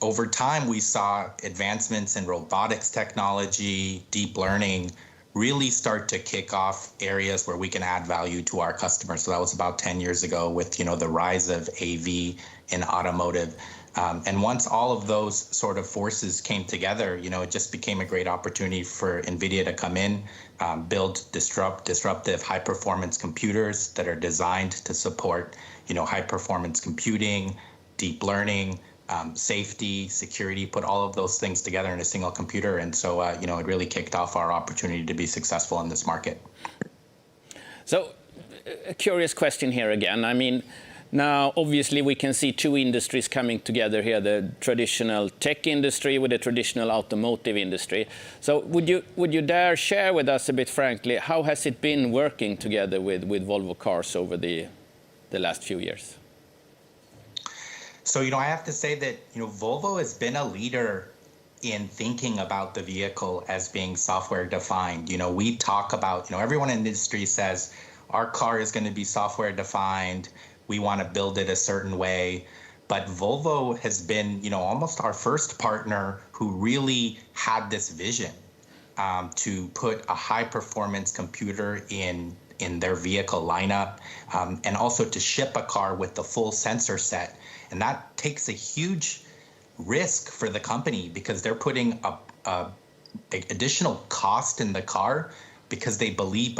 over time, we saw advancements in robotics technology, deep learning, really start to kick off areas where we can add value to our customers. So that was about 10 years ago with, the rise of AV in automotive. And once all of those sort of forces came together, it just became a great opportunity for NVIDIA to come in, build disruptive high-performance computers that are designed to support, high-performance computing, deep learning, safety, security, put all of those things together in a single computer. And so, it really kicked off our opportunity to be successful in this market. So, a curious question here again. I mean, now, obviously, we can see 2 industries coming together here, the traditional tech industry with the traditional automotive industry. So would you dare share with us a bit frankly, how has it been working together with Volvo Cars over the last few years? So, I have to say that, Volvo has been a leader in thinking about the vehicle as being software defined. We talk about, everyone in the industry says our car is going to be software defined. We want to build it a certain way. But Volvo has been, almost our first partner who really had this vision to put a high-performance computer in their vehicle lineup, and also to ship a car with the full sensor set. And that takes a huge risk for the company because they're putting a additional cost in the car because they believe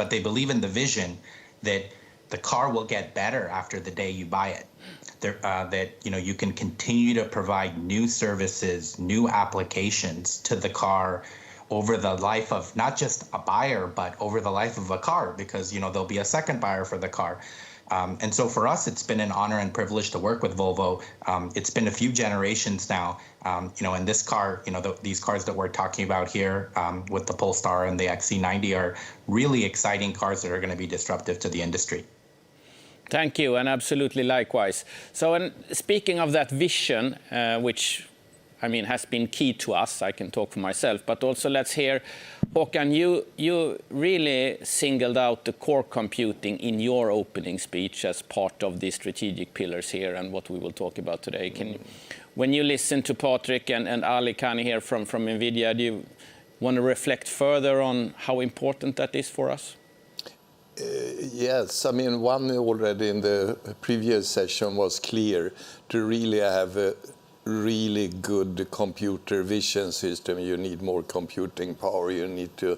in the vision that the car will get better after the day you buy it. That you can continue to provide new services, new applications to the car over the life of not just a buyer, but over the life of a car, because there'll be a second buyer for the car. And so for us, it's been an honor and privilege to work with Volvo. It's been a few generations now, and this car, these cars that we're talking about here with the Polestar and the XC90 are really exciting cars that are going to be disruptive to the industry. Thank you, and absolutely likewise. So, and speaking of that vision, which has been key to us, I can talk for myself, but also let's hear, Håkan, you really singled out the core computing in your opening speech as part of the strategic pillars here and what we will talk about today. When you listen to Patrick and Ali Kani here from NVIDIA, do you want to reflect further on how important that is for us? Yes, one already in the previous session was clear. To really have a really good computer vision system, you need more computing power, you need to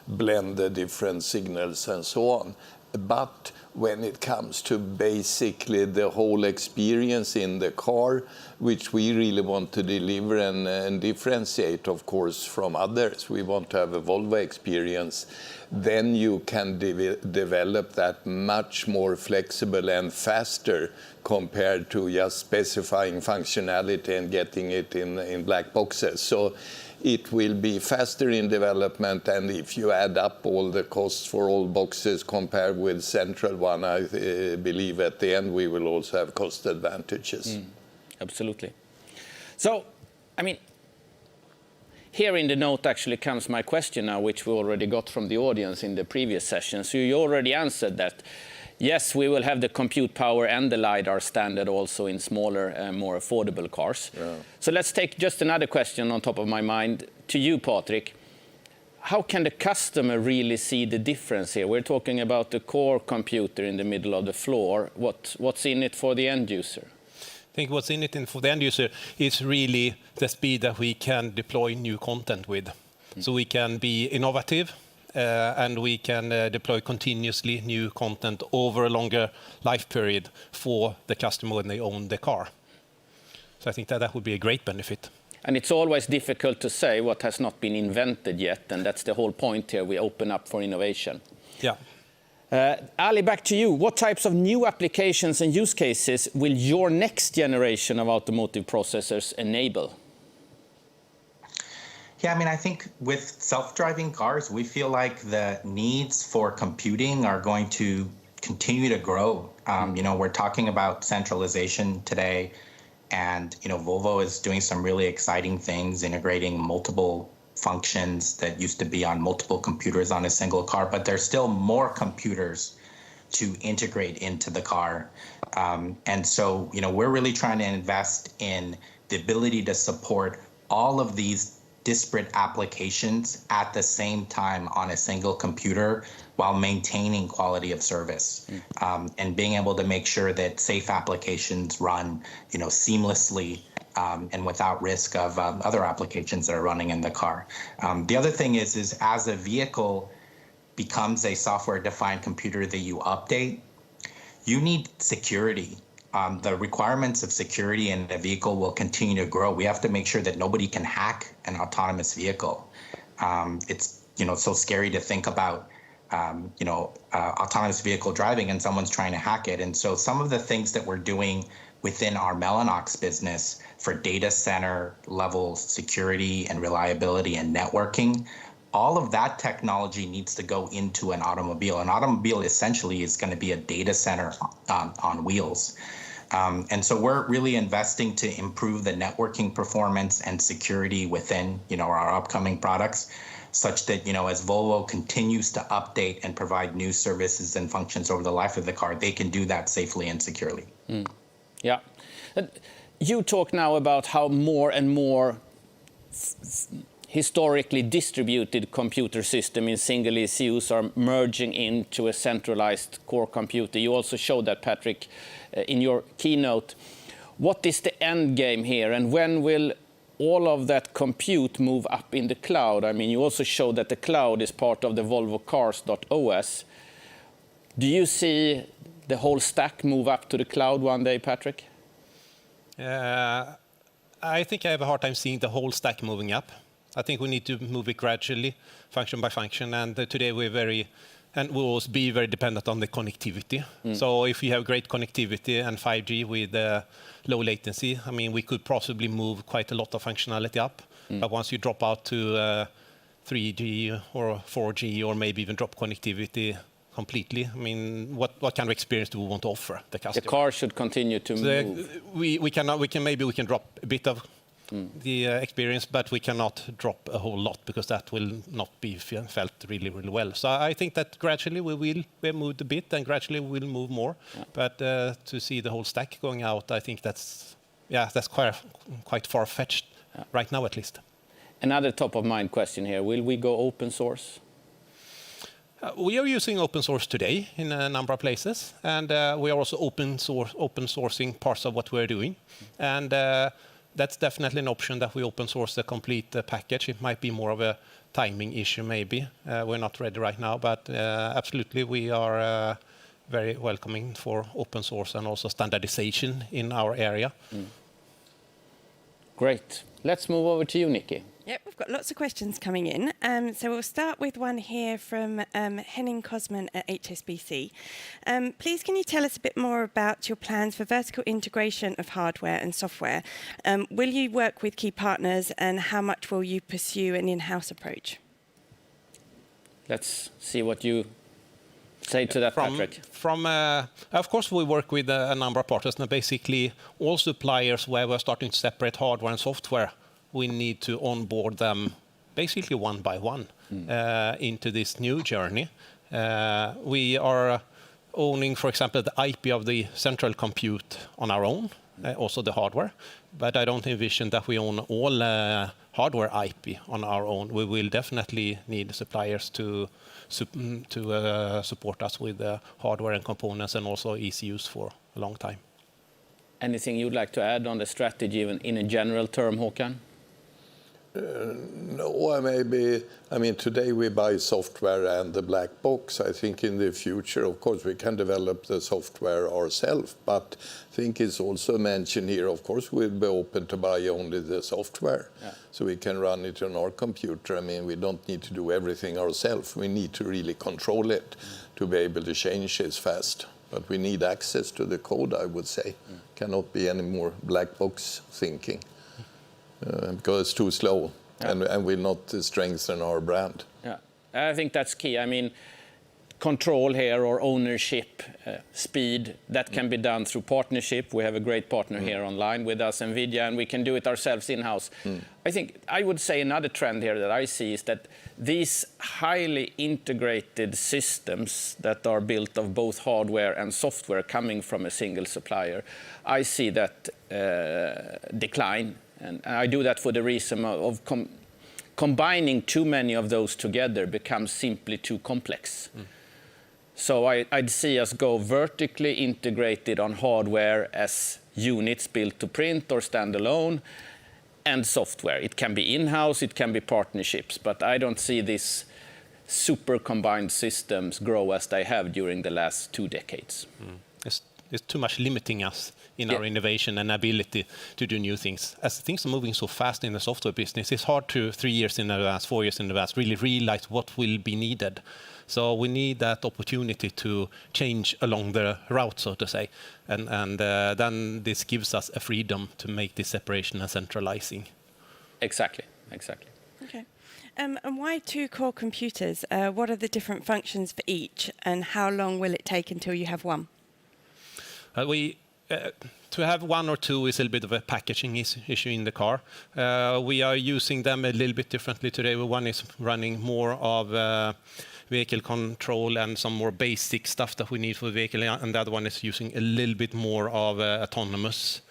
blend the different signals and so on. But when it comes to basically the whole experience in the car, which we really want to deliver and differentiate, of course, from others, we want to have a Volvo experience, then you can develop that much more flexible and faster compared to just specifying functionality and getting it in black boxes. So it will be faster in development, and if you add up all the costs for all boxes compared with central one, I believe at the end we will also have cost advantages. Absolutely. So, here in the note actually comes my question now, which we already got from the audience in the previous session. So you already answered that. Yes, we will have the compute power and the LiDAR standard also in smaller and more affordable cars. Yeah. So let's take just another question on top of my mind to you, Patrick. How can the customer really see the difference here? We're talking about the core computer in the middle of the floor. What's in it for the end user? I think what's in it for the end user is really the speed that we can deploy new content with. So we can be innovative and we can deploy continuously new content over a longer life period for the customer when they own the car. So I think that would be a great benefit. And it's always difficult to say what has not been invented yet, and that's the whole point here. We open up for innovation. Yeah. Ali, back to you. What types of new applications and use cases will your next generation of automotive processors enable? Yeah, I think with self-driving cars, we feel like the needs for computing are going to continue to grow. We're talking about centralization today, and Volvo is doing some really exciting things, integrating multiple functions that used to be on multiple computers on a single car, but there's still more computers to integrate into the car. And so, we're really trying to invest in the ability to support all of these disparate applications at the same time on a single computer while maintaining quality of service, and being able to make sure that safe applications run, seamlessly and without risk of other applications that are running in the car. The other thing is as a vehicle becomes a software-defined computer that you update, you need security. The requirements of security in a vehicle will continue to grow. We have to make sure that nobody can hack an autonomous vehicle. It's so scary to think about autonomous vehicle driving and someone's trying to hack it. And so some of the things that we're doing within our Mellanox business for data center level security and reliability and networking, all of that technology needs to go into an automobile. An automobile essentially is going to be a data center on wheels. And so we're really investing to improve the networking performance and security within, our upcoming products, such that, as Volvo continues to update and provide new services and functions over the life of the car, they can do that safely and securely. Yeah. You talk now about how more and more historically distributed computer system in single ECUs are merging into a centralized core computer. You also showed that, Patrick, in your keynote. What is the end game here, and when will all of that compute move up in the cloud? You also showed that the cloud is part of the Volvo Cars.os. Do you see the whole stack move up to the cloud one day, Patrick? I think I have a hard time seeing the whole stack moving up. I think we need to move it gradually, function by function. And today we're very and will also be very dependent on the connectivity. So if we have great connectivity and 5G with low latency, I mean, we could possibly move quite a lot of functionality up. But once you drop out to 3G or 4G, or maybe even drop connectivity completely, I mean, what kind of experience do we want to offer the customer? The car should continue to move. We can drop a bit of the experience, but we cannot drop a whole lot, because that will not be felt really, really well. So I think that gradually we have moved a bit, and gradually we will move more. But to see the whole stack going out, I think that's quite far-fetched right now, at least. Another top-of-mind question here: will we go open source? We are using open source today in a number of places, and we are also open sourcing parts of what we're doing. And that's definitely an option, that we open source the complete package. It might be more of a timing issue, maybe. We're not ready right now, but absolutely we are very welcoming for open source and also standardization in our area. Great. Let's move over to you, Nikki. Yep, we've got lots of questions coming in. So we'll start with one here from Henning Cosman at HSBC. Please, can you tell us a bit more about your plans for vertical integration of hardware and software? Will you work with key partners, and how much will you pursue an in-house approach? Let's see what you say to that, Patrick. Of course, we work with a number of partners, and basically all suppliers where we're starting to separate hardware and software. We need to onboard them basically one by one into this new journey. We are owning, for example, the IP of the central compute on our own, also the hardware. But I don't envision that we own all hardware IP on our own. We will definitely need suppliers to support us with hardware and components, and also ECUs for a long time. Anything you'd like to add on the strategy in a general term, Håkan? No, I mean, today we buy software and the black box. I think in the future, of course, we can develop the software ourselves. But I think it's also mentioned here, of course, we'll be open to buy only the software. So we can run it on our computer. I mean, we don't need to do everything ourselves. We need to really control it to be able to change it fast. But we need access to the code, I would say. Cannot be any more black box thinking. Because it's too slow, and will not strengthen our brand. Yeah, I think that's key. I mean, control here, or ownership, speed, that can be done through partnership. We have a great partner here online with us, NVIDIA, and we can do it ourselves in-house. I would say another trend here that I see is that these highly integrated systems that are built of both hardware and software coming from a single supplier, I see that decline. And I do that for the reason of combining too many of those together becomes simply too complex. So I'd see us go vertically integrated on hardware as units built to print or standalone, and software. It can be in-house, it can be partnerships, but I don't see these super combined systems grow as they have during the last 2 decades. It's too much limiting us in our innovation and ability to do new things. As things are moving so fast in the software business, it's hard to 3 years in advance, 4 years in advance, really realize what will be needed. So we need that opportunity to change along the route, so to say. And then this gives us a freedom to make this separation and centralizing. Exactly. Okay. And why 2 core computers? What are the different functions for each, and how long will it take until you have one? To have 1 or 2 is a little bit of a packaging issue in the car. We are using them a little bit differently today. One is running more of vehicle control and some more basic stuff that we need for the vehicle, and the other one is using a little bit more of autonomous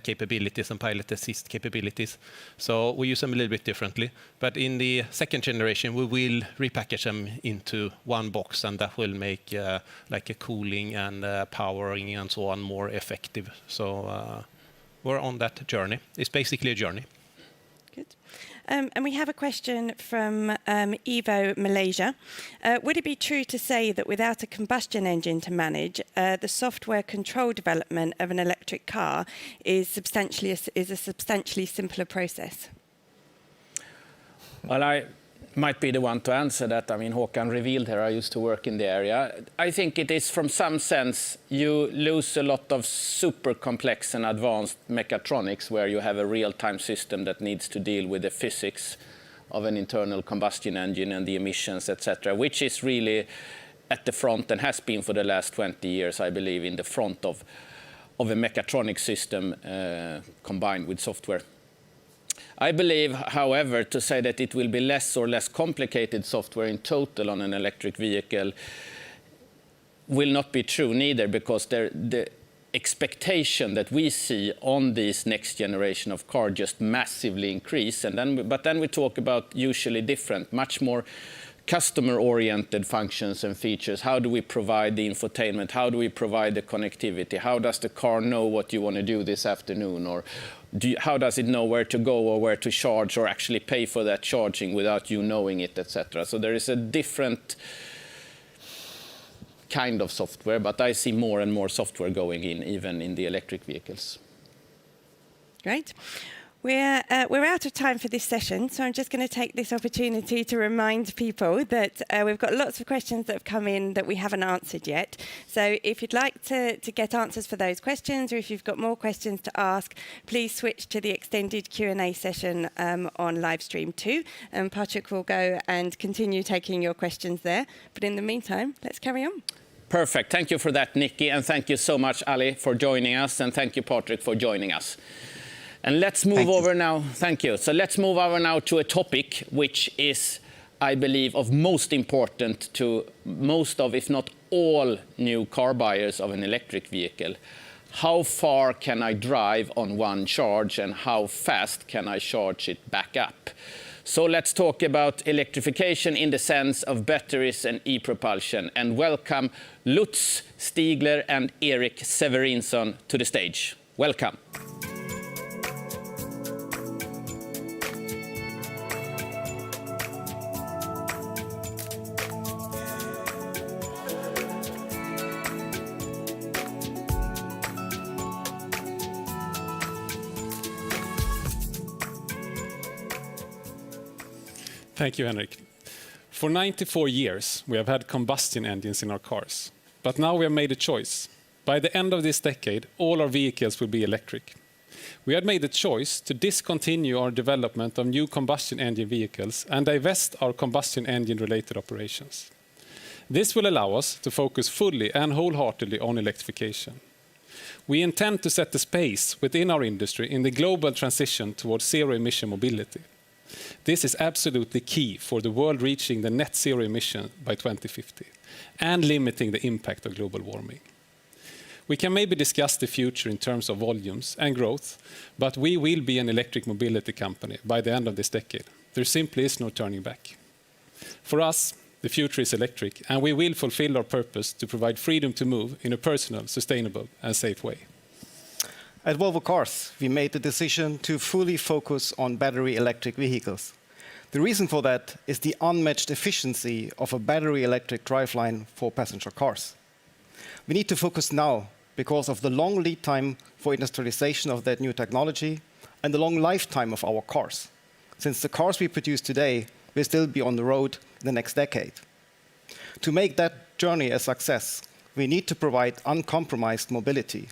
capabilities and pilot assist capabilities. So we use them a little bit differently. But in the second generation, we will repackage them into one box, and that will make like a cooling and powering and so on more effective. So we're on that journey. It's basically a journey. Good. And we have a question from Evo Malaysia. Would it be true to say that without a combustion engine to manage, the software control development of an electric car is a substantially simpler process? Well, might be the one to answer that. I mean, Håkan revealed here, I used to work in the area. I think it is, from some sense, you lose a lot of super complex and advanced mechatronics where you have a real-time system that needs to deal with the physics of an internal combustion engine and the emissions, etc., which is really at the front and has been for the last 20 years, I believe, in the front of a mechatronic system combined with software. I believe, however, to say that it will be less or less complicated software in total on an electric vehicle will not be true neither, because the expectation that we see on this next generation of car just massively increase. But then we talk about usually different, much more customer-oriented functions and features. How do we provide the infotainment? How do we provide the connectivity? How does the car know what you want to do this afternoon? Or how does it know where to go or where to charge or actually pay for that charging without you knowing it, etc.? So there is a different kind of software, but I see more and more software going in, even in the electric vehicles. Great. We're out of time for this session, so I'm just going to take this opportunity to remind people that we've got lots of questions that have come in that we haven't answered yet. So if you'd like to get answers for those questions, or if you've got more questions to ask, please switch to the extended Q&A session on live stream 2, and Patrick will go and continue taking your questions there. But in the meantime, let's carry on. Perfect. Thank you for that, Nikki, and thank you so much, Ali, for joining us, and thank you, Patrick, for joining us. And let's move over now. Thank you. So let's move over now to a topic which is, I believe, of most important to most of, if not all, new car buyers of an electric vehicle. How far can I drive on one charge, and how fast can I charge it back up? So let's talk about electrification in the sense of batteries and e-propulsion. And welcome Lutz Stiegler and Erik Severinsson to the stage. Welcome. Thank you, Henrik. For 94 years, we have had combustion engines in our cars. But now we have made a choice. By the end of this decade, all our vehicles will be electric. We had made a choice to discontinue our development of new combustion engine vehicles and divest our combustion engine-related operations. This will allow us to focus fully and wholeheartedly on electrification. We intend to set the pace within our industry in the global transition towards zero-emission mobility. This is absolutely key for the world reaching the net zero emission by 2050 and limiting the impact of global warming. We can maybe discuss the future in terms of volumes and growth, but we will be an electric mobility company by the end of this decade. There simply is no turning back. For us, the future is electric, and we will fulfill our purpose to provide freedom to move in a personal, sustainable, and safe way. At Volvo Cars, we made the decision to fully focus on battery electric vehicles. The reason for that is the unmatched efficiency of a battery electric driveline for passenger cars. We need to focus now because of the long lead time for industrialization of that new technology and the long lifetime of our cars, since the cars we produce today will still be on the road in the next decade. To make that journey a success, we need to provide uncompromised mobility.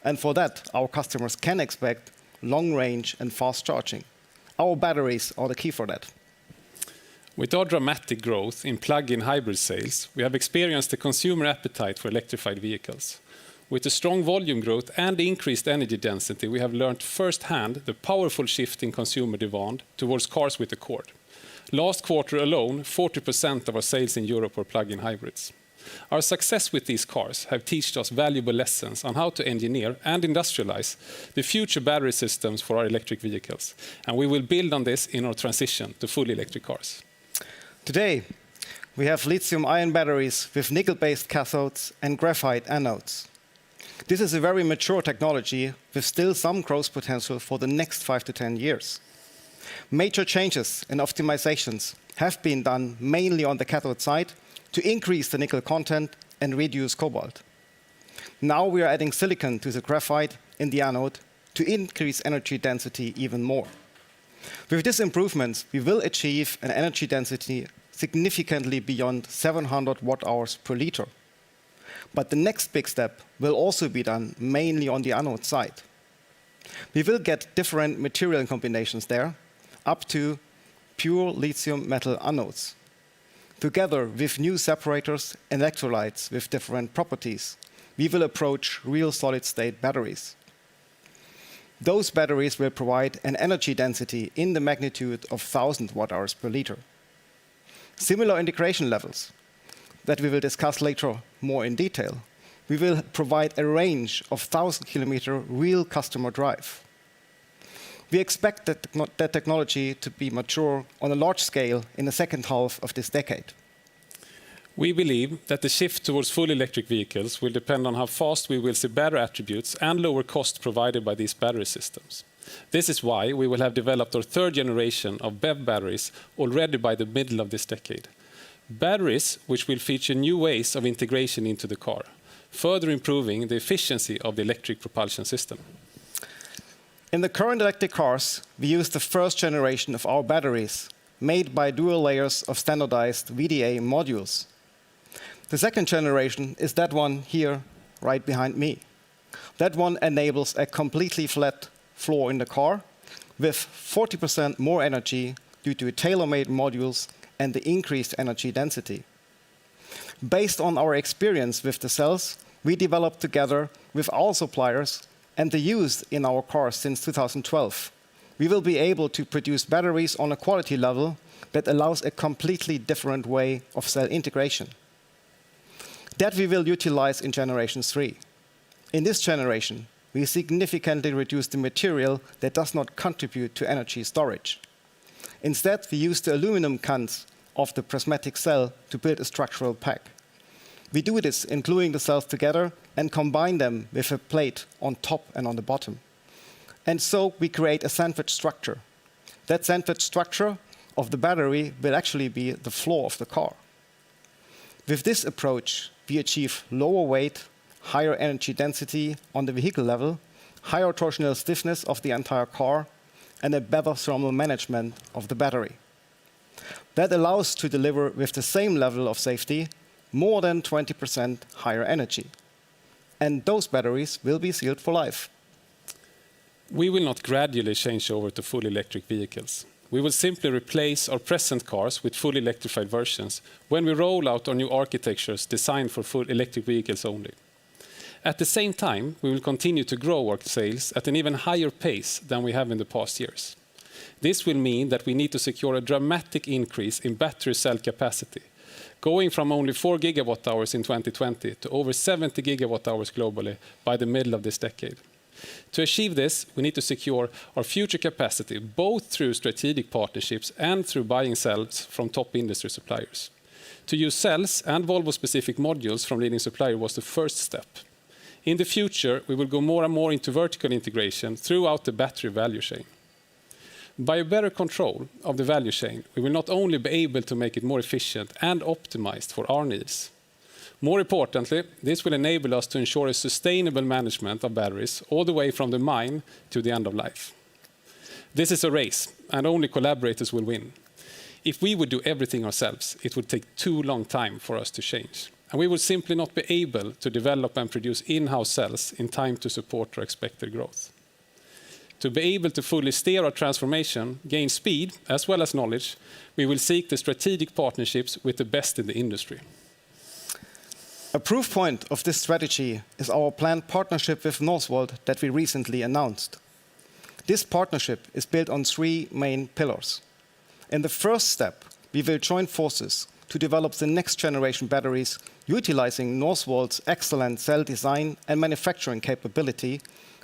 And for that, our customers can expect long range and fast charging. Our batteries are the key for that. With our dramatic growth in plug-in hybrid sales, we have experienced the consumer appetite for electrified vehicles. With the strong volume growth and the increased energy density, we have learned firsthand the powerful shift in consumer demand towards cars with a cord. Last quarter alone, 40% of our sales in Europe were plug-in hybrids. Our success with these cars have taught us valuable lessons on how to engineer and industrialize the future battery systems for our electric vehicles. And we will build on this in our transition to fully electric cars. Today, we have lithium-ion batteries with nickel-based cathodes and graphite anodes. This is a very mature technology with still some growth potential for the next 5 to 10 years. Major changes and optimizations have been done mainly on the cathode side to increase the nickel content and reduce cobalt. Now we are adding silicon to the graphite in the anode to increase energy density even more. With these improvements, we will achieve an energy density significantly beyond 700 watt-hours per liter. But the next big step will also be done mainly on the anode side. We will get different material combinations there, up to pure lithium metal anodes. Together with new separators and electrolytes with different properties, we will approach real solid-state batteries. Those batteries will provide an energy density in the magnitude of 1,000 watt-hours per liter. Similar integration levels that we will discuss later more in detail. We will provide a range of 1,000-kilometer real customer drive. We expect that technology to be mature on a large scale in the second half of this decade. We believe that the shift towards full electric vehicles will depend on how fast we will see better attributes and lower cost provided by these battery systems. This is why we will have developed our third generation of BEV batteries already by the middle of this decade. Batteries which will feature new ways of integration into the car, further improving the efficiency of the electric propulsion system. In the current electric cars, we use the first generation of our batteries, made by dual layers of standardized VDA modules. The second generation is that one here, right behind me. That one enables a completely flat floor in the car with 40% more energy due to tailor-made modules and the increased energy density. Based on our experience with the cells, we developed together with our suppliers and the use in our cars since 2012. We will be able to produce batteries on a quality level that allows a completely different way of cell integration. That we will utilize in generation 3. In this generation, we significantly reduce the material that does not contribute to energy storage. Instead, we use the aluminum cans of the prismatic cell to build a structural pack. We do this in gluing the cells together and combine them with a plate on top and on the bottom. And so we create a sandwich structure. That sandwich structure of the battery will actually be the floor of the car. With this approach, we achieve lower weight, higher energy density on the vehicle level, higher torsional stiffness of the entire car, and a better thermal management of the battery. That allows to deliver with the same level of safety more than 20% higher energy. And those batteries will be sealed for life. We will not gradually change over to full electric vehicles. We will simply replace our present cars with fully electrified versions when we roll out our new architectures designed for full electric vehicles only. At the same time, we will continue to grow our sales at an even higher pace than we have in the past years. This will mean that we need to secure a dramatic increase in battery cell capacity, going from only 4 gigawatt hours in 2020 to over 70 gigawatt hours globally by the middle of this decade. To achieve this, we need to secure our future capacity, both through strategic partnerships and through buying cells from top industry suppliers. To use cells and Volvo-specific modules from leading suppliers was the first step. In the future, we will go more and more into vertical integration throughout the battery value chain. By a better control of the value chain, we will not only be able to make it more efficient and optimized for our needs. More importantly, this will enable us to ensure a sustainable management of batteries all the way from the mine to the end of life. This is a race, and only collaborators will win. If we would do everything ourselves, it would take too long time for us to change. And we would simply not be able to develop and produce in-house cells in time to support our expected growth. To be able to fully steer our transformation, gain speed, as well as knowledge, we will seek the strategic partnerships with the best in the industry. A proof point of this strategy is our planned partnership with Northvolt that we recently announced. This partnership is built on 3 main pillars. In the first step, we will join forces to develop the next generation batteries utilizing Northvolt's excellent cell design and manufacturing capability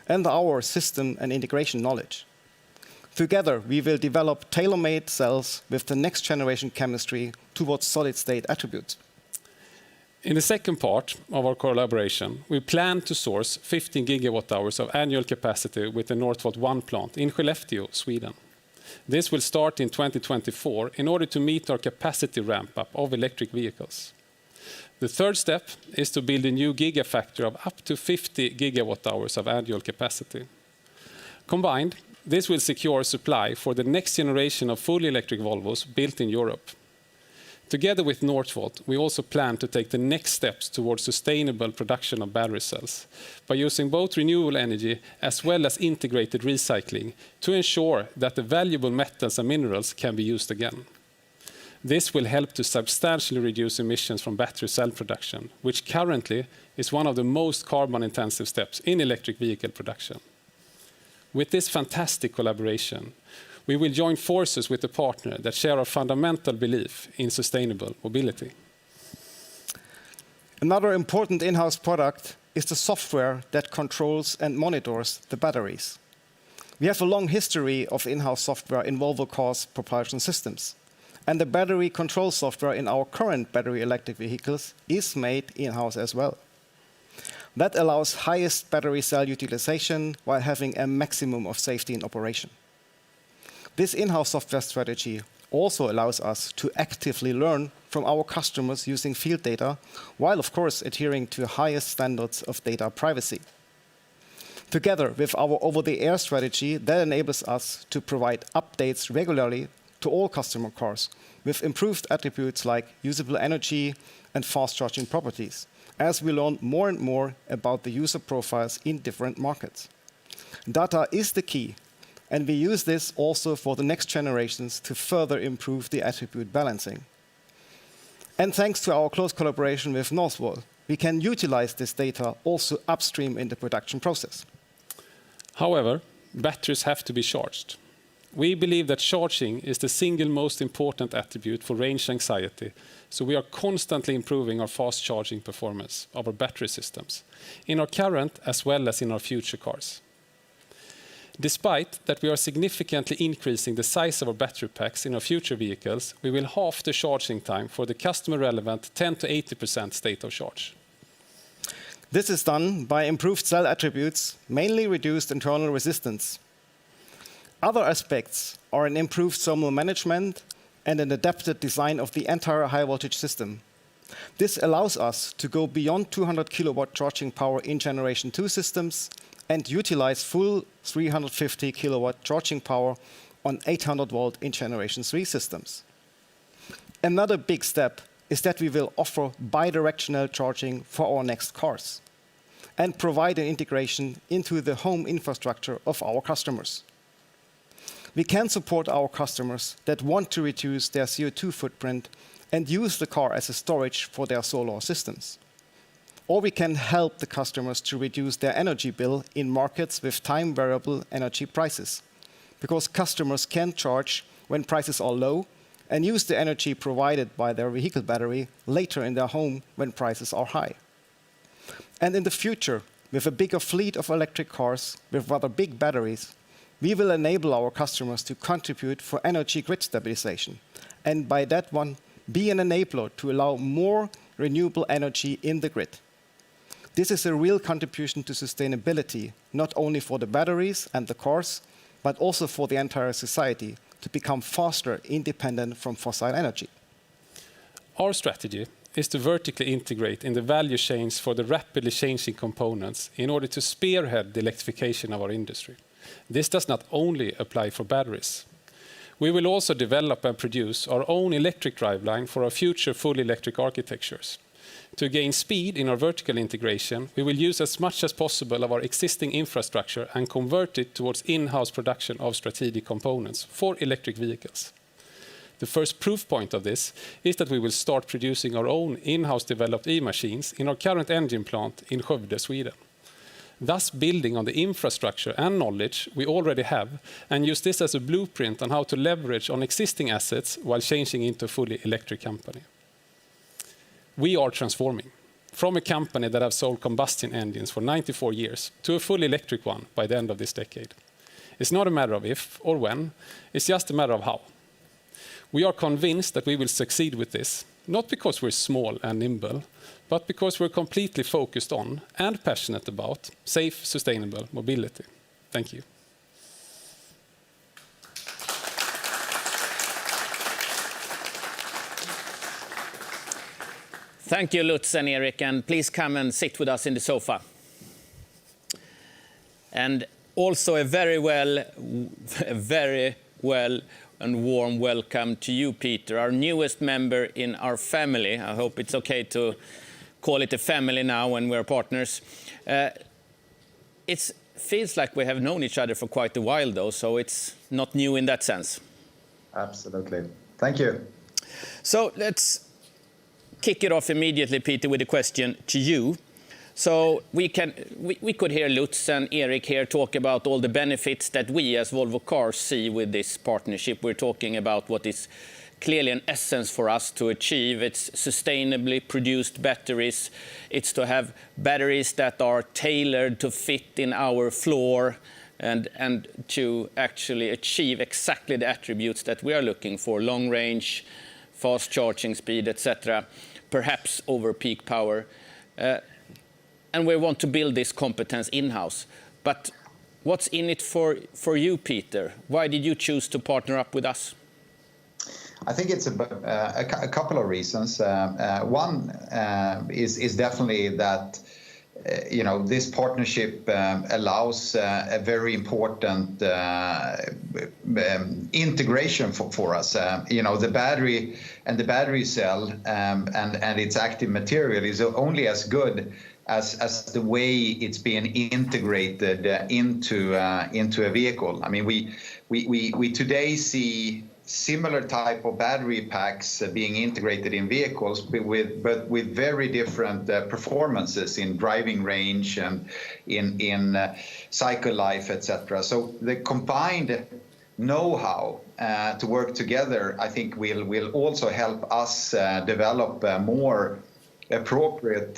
and our system and integration knowledge. Together, we will develop tailor-made cells with the next generation chemistry towards solid-state attributes. In the second part of our collaboration, we plan to source 15 gigawatt hours of annual capacity with the Northvolt 1 plant in Skellefteå, Sweden. This will start in 2024 in order to meet our capacity ramp-up of electric vehicles. The third step is to build a new gigafactory of up to 50 gigawatt hours of annual capacity. Combined, This will secure supply for the next generation of fully electric Volvos built in Europe. Together with Northvolt, we also plan to take the next steps towards sustainable production of battery cells by using both renewable energy as well as integrated recycling to ensure that the valuable metals and minerals can be used again. This will help to substantially reduce emissions from battery cell production, which currently is one of the most carbon-intensive steps in electric vehicle production. With this fantastic collaboration, we will join forces with a partner that share our fundamental belief in sustainable mobility. Another important in-house product is the software that controls and monitors the batteries. We have a long history of in-house software in Volvo Cars propulsion systems, and the battery control software in our current battery electric vehicles is made in-house as well. That allows highest battery cell utilization while having a maximum of safety in operation. This in-house software strategy also allows us to actively learn from our customers using field data, while of course adhering to the highest standards of data privacy. Together with our over-the-air strategy, that enables us to provide updates regularly to all customer cars with improved attributes like usable energy and fast charging properties, as we learn more and more about the user profiles in different markets. Data is the key, and we use this also for the next generations to further improve the attribute balancing. And thanks to our close collaboration with Northvolt, we can utilize this data also upstream in the production process. However, batteries have to be charged. We believe that charging is the single most important attribute for range anxiety, so we are constantly improving our fast charging performance of our battery systems, in our current as well as in our future cars. Despite that we are significantly increasing the size of our battery packs in our future vehicles, we will halve the charging time for the customer-relevant 10 to 80% state of charge. This is done by improved cell attributes, mainly reduced internal resistance. Other aspects are an improved thermal management and an adapted design of the entire high-voltage system. This allows us to go beyond 200 kilowatt charging power in Generation 2 systems and utilize full 350 kilowatt charging power on 800 volt in Generation 3 systems. Another big step is that we will offer bidirectional charging for our next cars and provide an integration into the home infrastructure of our customers. We can support our customers that want to reduce their CO2 footprint and use the car as a storage for their solar systems. Or we can help the customers to reduce their energy bill in markets with time variable energy prices, because customers can charge when prices are low and use the energy provided by their vehicle battery later in their home when prices are high. And in the future, with a bigger fleet of electric cars with rather big batteries, we will enable our customers to contribute for energy grid stabilization, and by that one, be an enabler to allow more renewable energy in the grid. This is a real contribution to sustainability, not only for the batteries and the cars, but also for the entire society to become faster independent from fossil energy. Our strategy is to vertically integrate in the value chains for the rapidly changing components in order to spearhead the electrification of our industry. This does not only apply for batteries. We will also develop and produce our own electric driveline for our future fully electric architectures. To gain speed in our vertical integration, we will use as much as possible of our existing infrastructure and convert it towards in-house production of strategic components for electric vehicles. The first proof point of this is that we will start producing our own in-house developed e-machines in our current engine plant in Skövde, Sweden. Thus building on the infrastructure and knowledge we already have and use this as a blueprint on how to leverage on existing assets while changing into a fully electric company. We are transforming from a company that has sold combustion engines for 94 years to a fully electric one by the end of this decade. It's not a matter of if or when, it's just a matter of how. We are convinced that we will succeed with this, not because we're small and nimble, but because we're completely focused on and passionate about safe, sustainable mobility. Thank you. Thank you, Lutz and Erik, and please come and sit with us in the sofa. And Also a very well and warm welcome to you, Peter, our newest member in our family. I hope it's okay to call it a family now when we're partners. It feels like we have known each other for quite a while, though, so it's not new in that sense. Absolutely. Thank you. So let's kick it off immediately, Peter, with a question to you. So we could hear Lutz and Erik here talk about all the benefits that we as Volvo Cars see with this partnership. We're talking about what is clearly an essence for us to achieve. It's sustainably produced batteries. It's to have batteries that are tailored to fit in our floor and to actually achieve exactly the attributes that we are looking for: long range, fast charging speed, etc., perhaps over peak power. And we want to build this competence in-house. But what's in it for you, Peter? Why did you choose to partner up with us? I think it's a couple of reasons. One is definitely that this partnership allows a very important integration for us. The battery and the battery cell and its active material is only as good as the way it's being integrated into a vehicle. I mean, we today see similar type of battery packs being integrated in vehicles, but with very different performances in driving range and in cycle life, etc. So the combined know-how to work together, I think, will also help us develop more appropriate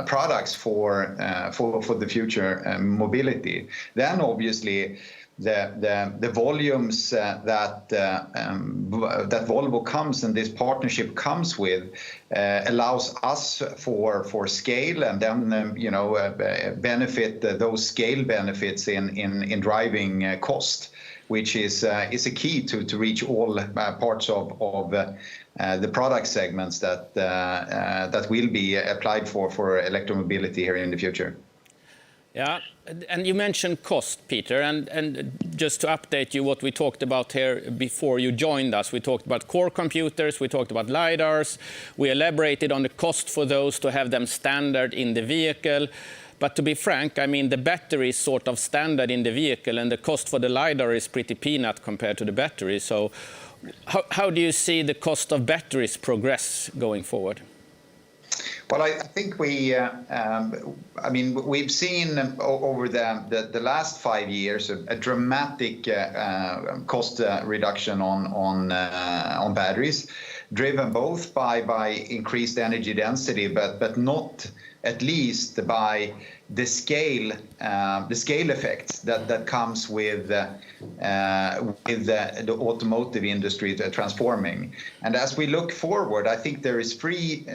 products for the future mobility. Then obviously the volumes that Volvo comes and this partnership comes with allows us for scale, and then benefit those scale benefits in driving cost, which is a key to reach all parts of the product segments that will be applied for electromobility here in the future. Yeah, and you mentioned cost, Peter, and just to update you what we talked about here before you joined us, we talked about core computers, we talked about LiDARs, we elaborated on the cost for those to have them standard in the vehicle. But to be frank, I mean, the battery is sort of standard in the vehicle, and the cost for the LiDAR is pretty peanut compared to the battery. So how do you see the cost of batteries progress going forward? Well, I think we've seen over the last 5 years a dramatic cost reduction on batteries, driven both by increased energy density, but not at least by the scale effects that comes with the automotive industry transforming. And as we look forward, I think there's three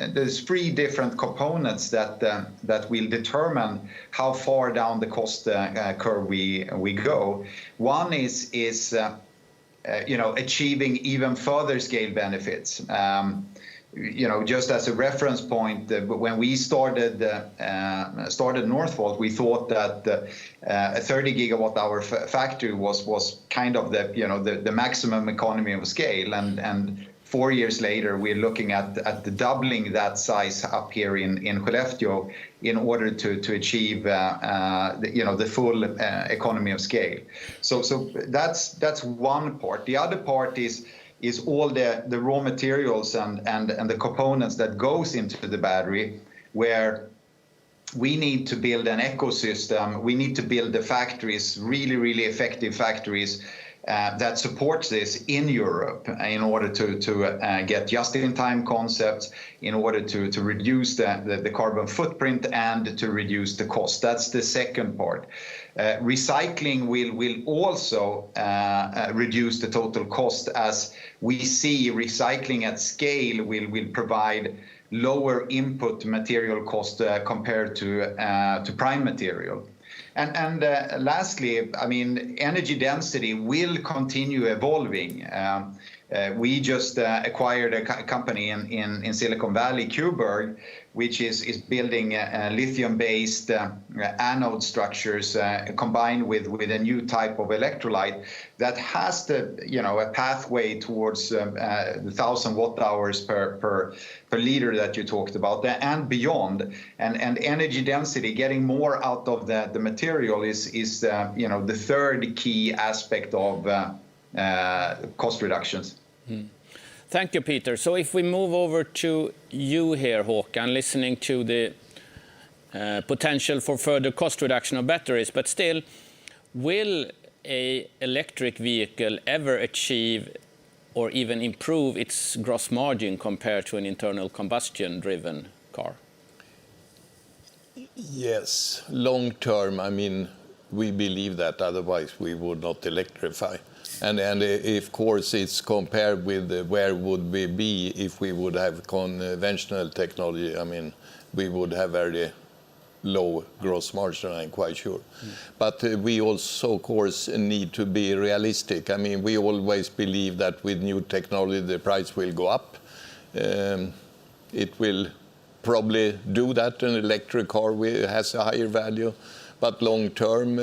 different components that will determine how far down the cost curve we go. One is achieving even further scale benefits. Just as a reference point, when we started Northvolt, we thought that a 30 gigawatt hour factory was kind of the maximum economy of scale, and 4 years later we're looking at the doubling that size up here in Skellefteå in order to achieve the full economy of scale. So that's one part. The other part is all the raw materials and the components that goes into the battery, where we need to build an ecosystem. We need to build the factories, really effective factories that supports this in Europe in order to get just-in-time concepts, in order to reduce the carbon footprint and to reduce the cost. That's the second part. Recycling will also reduce the total cost, as we see recycling at scale will provide lower input material cost compared to prime material. And lastly, I mean, energy density will continue evolving. We just acquired a company in Silicon Valley, Cuberg, which is building lithium-based anode structures combined with a new type of electrolyte that has a pathway towards the 1,000 watt-hours per liter that you talked about, and beyond. And energy density, getting more out of the material, is the third key aspect of cost reductions. Thank you, Peter. So if we move over to you here, Håkan, listening to the potential for further cost reduction of batteries, but still, will an electric vehicle ever achieve or even improve its gross margin compared to an internal combustion-driven car? Yes, long term, I mean, we believe that, otherwise we would not electrify. And of course, it's compared with where would we be if we would have conventional technology. I mean, we would have very low gross margin, I'm quite sure. But we also, of course, need to be realistic. I mean, we always believe that with new technology, the price will go up. It will probably do that. An electric car has a higher value, but long term,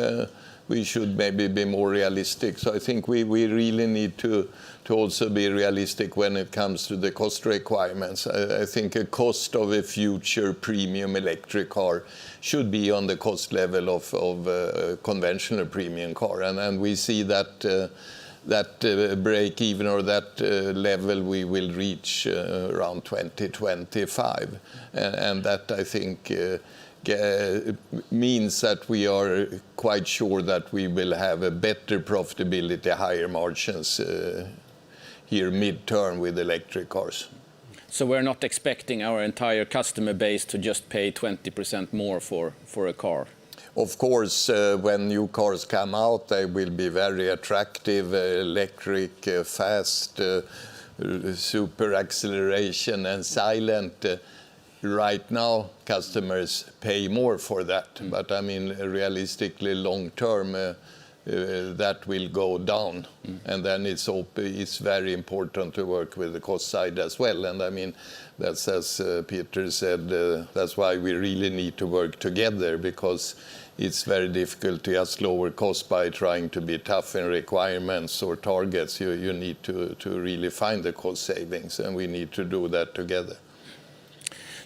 we should maybe be more realistic. So I think we really need to also be realistic when it comes to the cost requirements. I think a cost of a future premium electric car should be on the cost level of a conventional premium car. And we see that break even or that level we will reach around 2025. And that, I think, means that we are quite sure that we will have a better profitability, higher margins here mid-term with electric cars. So we're not expecting our entire customer base to just pay 20% more for a car? Of course, when new cars come out, they will be very attractive, electric, fast, super acceleration and silent. Right now, customers pay more for that. But I mean, realistically, long term, that will go down. And then it's very important to work with the cost side as well. And I mean, that's, as Peter said, that's why we really need to work together, because it's very difficult to just lower costs by trying to be tough in requirements or targets. You need to really find the cost savings, and we need to do that together.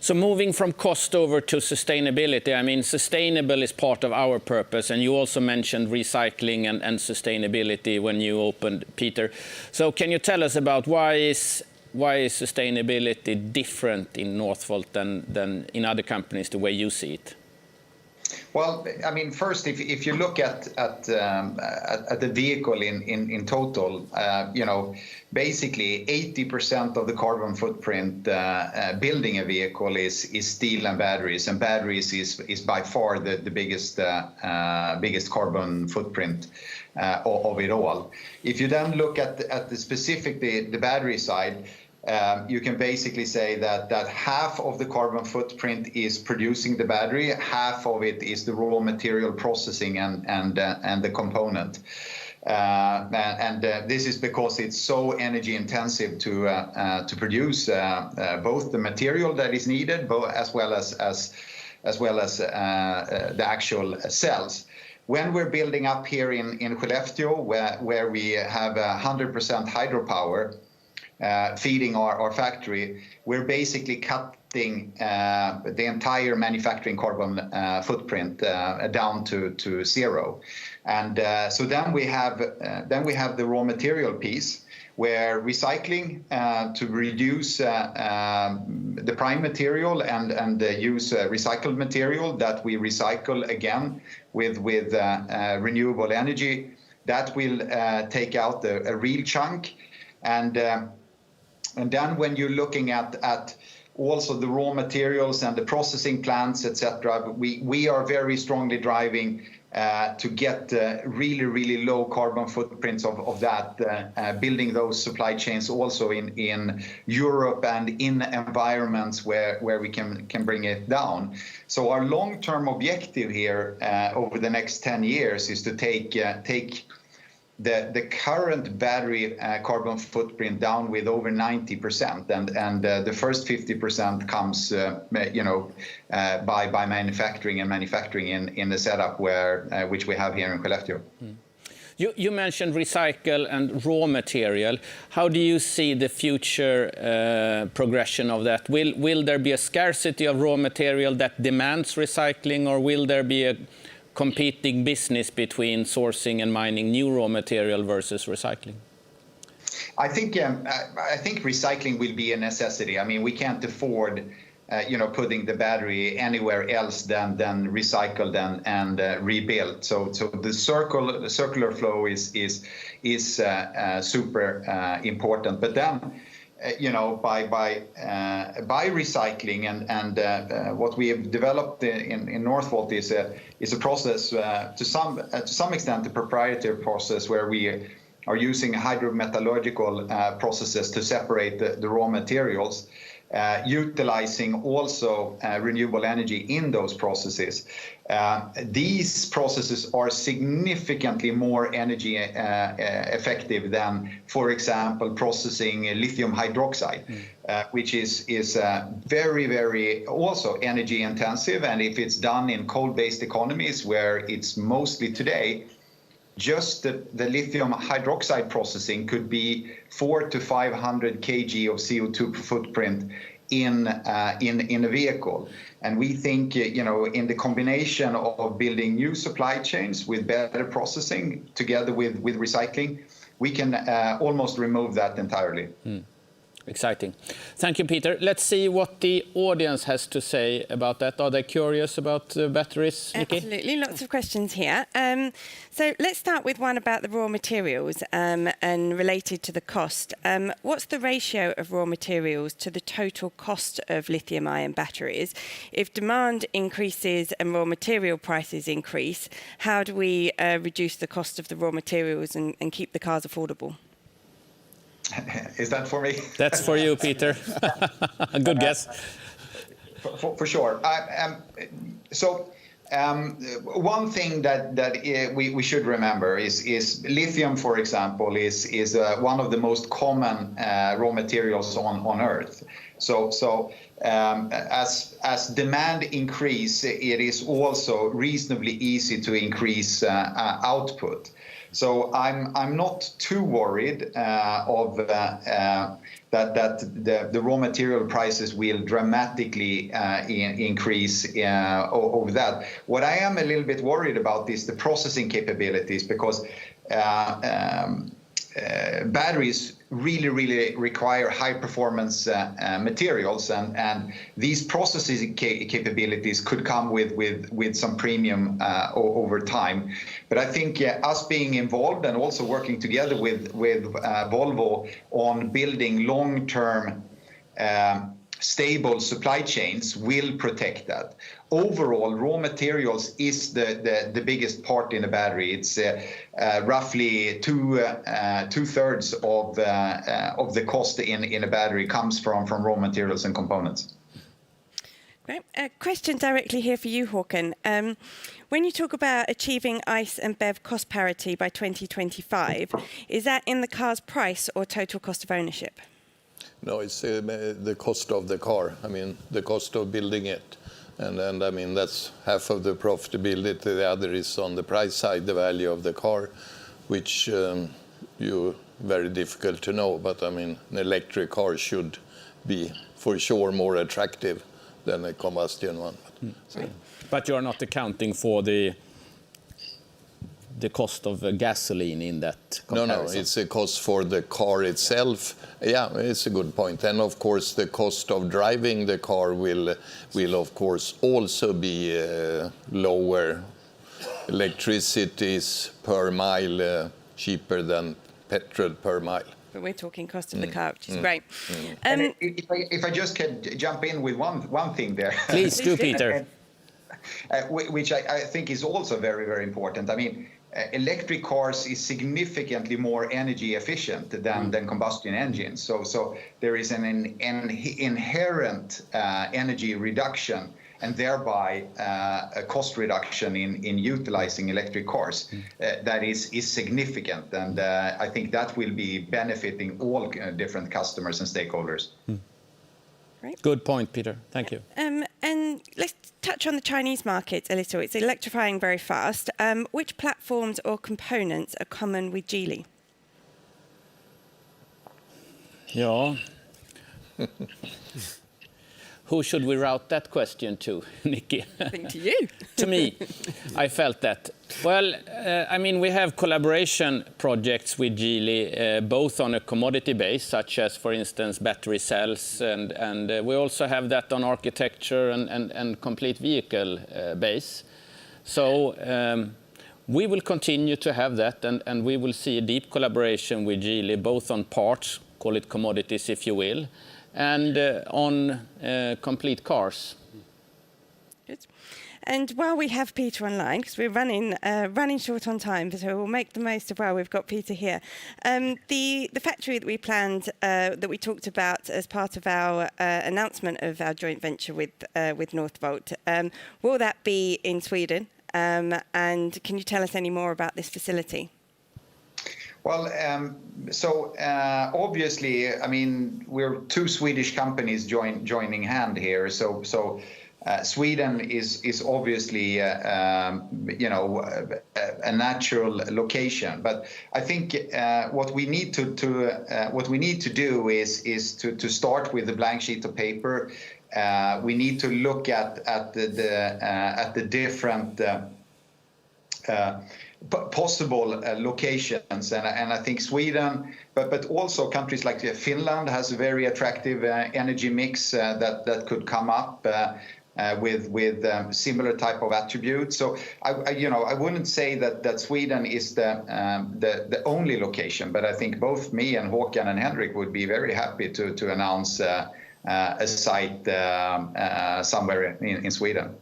So moving from cost over to sustainability, I mean, sustainable is part of our purpose, and you also mentioned recycling and sustainability when you opened, Peter. So can you tell us about why is sustainability different in Northvolt than in other companies, the way you see it? Well, I mean, first, if you look at the vehicle in total, basically 80% of the carbon footprint building a vehicle is steel and batteries is by far the biggest carbon footprint of it all. If you then look at the battery side, you can basically say that half of the carbon footprint is producing the battery, half of it is the raw material processing and the component. This is because it's so energy intensive to produce both the material that is needed, as well as the actual cells. When we're building up here in Skellefteå, where we have 100% hydropower feeding our factory, we're basically cutting the entire manufacturing carbon footprint down to zero. And so then we have the raw material piece, where recycling to reduce the prime material and use recycled material that we recycle again with renewable energy, that will take out a real chunk. And then when you're looking at also the raw materials and the processing plants, etc., we are very strongly driving to get really low carbon footprints of that, building those supply chains also in Europe and in environments where we can bring it down. So our long-term objective here over the next 10 years is to take the current battery carbon footprint down with over 90%, and the first 50% comes, by manufacturing in the setup which we have here in Skellefteå. You mentioned recycle and raw material. How do you see the future progression of that? Will there be a scarcity of raw material that demands recycling, or will there be a competing business between sourcing and mining new raw material versus recycling? I think recycling will be a necessity. I mean, we can't afford putting the battery anywhere else than recycled and rebuilt. So the circular flow is super important. But then, by recycling and what we have developed in Northvolt is a process to some extent a proprietary process where we are using hydrometallurgical processes to separate the raw materials. Utilizing also renewable energy in those processes. These processes are significantly more energy effective than, for example, processing lithium hydroxide, which is very, very also energy intensive. And if it's done in coal-based economies where it's mostly today, just the lithium hydroxide processing could be 400 to 500 kg of CO2 footprint in a vehicle. And we think, in the combination of building new supply chains with better processing together with recycling, we can almost remove that entirely. Exciting. Thank you, Peter. Let's see what the audience has to say about that. Are they curious about batteries, Nikki? Absolutely, lots of questions here. So let's start with one about the raw materials and related to the cost. What's the ratio of raw materials to the total cost of lithium-ion batteries? If demand increases and raw material prices increase, how do we reduce the cost of the raw materials and keep the cars affordable? Is that for me? That's for you, Peter. A good guess. For sure. One thing that we should remember is lithium, for example, is one of the most common raw materials on Earth. So as demand increase, it is also reasonably easy to increase output. So I'm not too worried of that the raw material prices will dramatically increase over that. What I am a little bit worried about is the processing capabilities, because batteries really require high performance materials, and these processing capabilities could come with some premium over time. But I think us being involved and also working together with Volvo on building long-term stable supply chains will protect that. Overall, raw materials is the biggest part in a battery. It's roughly two-thirds of the cost in a battery comes from raw materials and components. Great. A question directly here for you, Håkan. When you talk about achieving ICE and BEV cost parity by 2025, is that in the car's price or total cost of ownership? No, it's the cost of the car. I mean, the cost of building it. And I mean, that's half of the profitability. The other is on the price side, the value of the car, which you very difficult to know. But I mean, an electric car should be for sure more attractive than a combustion one. But you're not accounting for the cost of gasoline in that comparison? No, it's a cost for the car itself. Yeah, it's a good point. And of course, the cost of driving the car will of course also be lower. Electricity is per mile cheaper than petrol per mile. But we're talking cost of the car, which is great. And if I just can jump in with one thing there. Please do, Peter. Which I think is also very, very important. I mean, electric cars is significantly more energy efficient than combustion engines. So there is an inherent energy reduction and thereby a cost reduction in utilizing electric cars that is significant. And I think that will be benefiting all different customers and stakeholders. Great. Good point, Peter. Thank you. And let's touch on the Chinese market a little. It's electrifying very fast. Which platforms or components are common with Geely? Ja. Who should we route that question to, Nikki? I think to you. To me. I felt that. Well, I mean, we have collaboration projects with Geely, both on a commodity base, such as, for instance, battery cells, and we also have that on architecture and complete vehicle base. So we will continue to have that, and we will see a deep collaboration with Geely, both on parts, call it commodities if you will, and on complete cars. Good. And while we have Peter online, because we're running short on time, so we'll make the most of while we've got Peter here. The factory that we planned, that we talked about as part of our announcement of our joint venture with Northvolt, will that be in Sweden? And can you tell us any more about this facility? Well, obviously, I mean, we're two Swedish companies joining hand here. So Sweden is obviously, a natural location. But I think what we need to do is to start with a blank sheet of paper. We need to look at the different possible locations, and I think Sweden, but also countries like Finland has a very attractive energy mix that could come up with similar type of attributes. So I wouldn't say that Sweden is the only location, but I think both me and Håkan and Henrik would be very happy to announce a site somewhere in Sweden.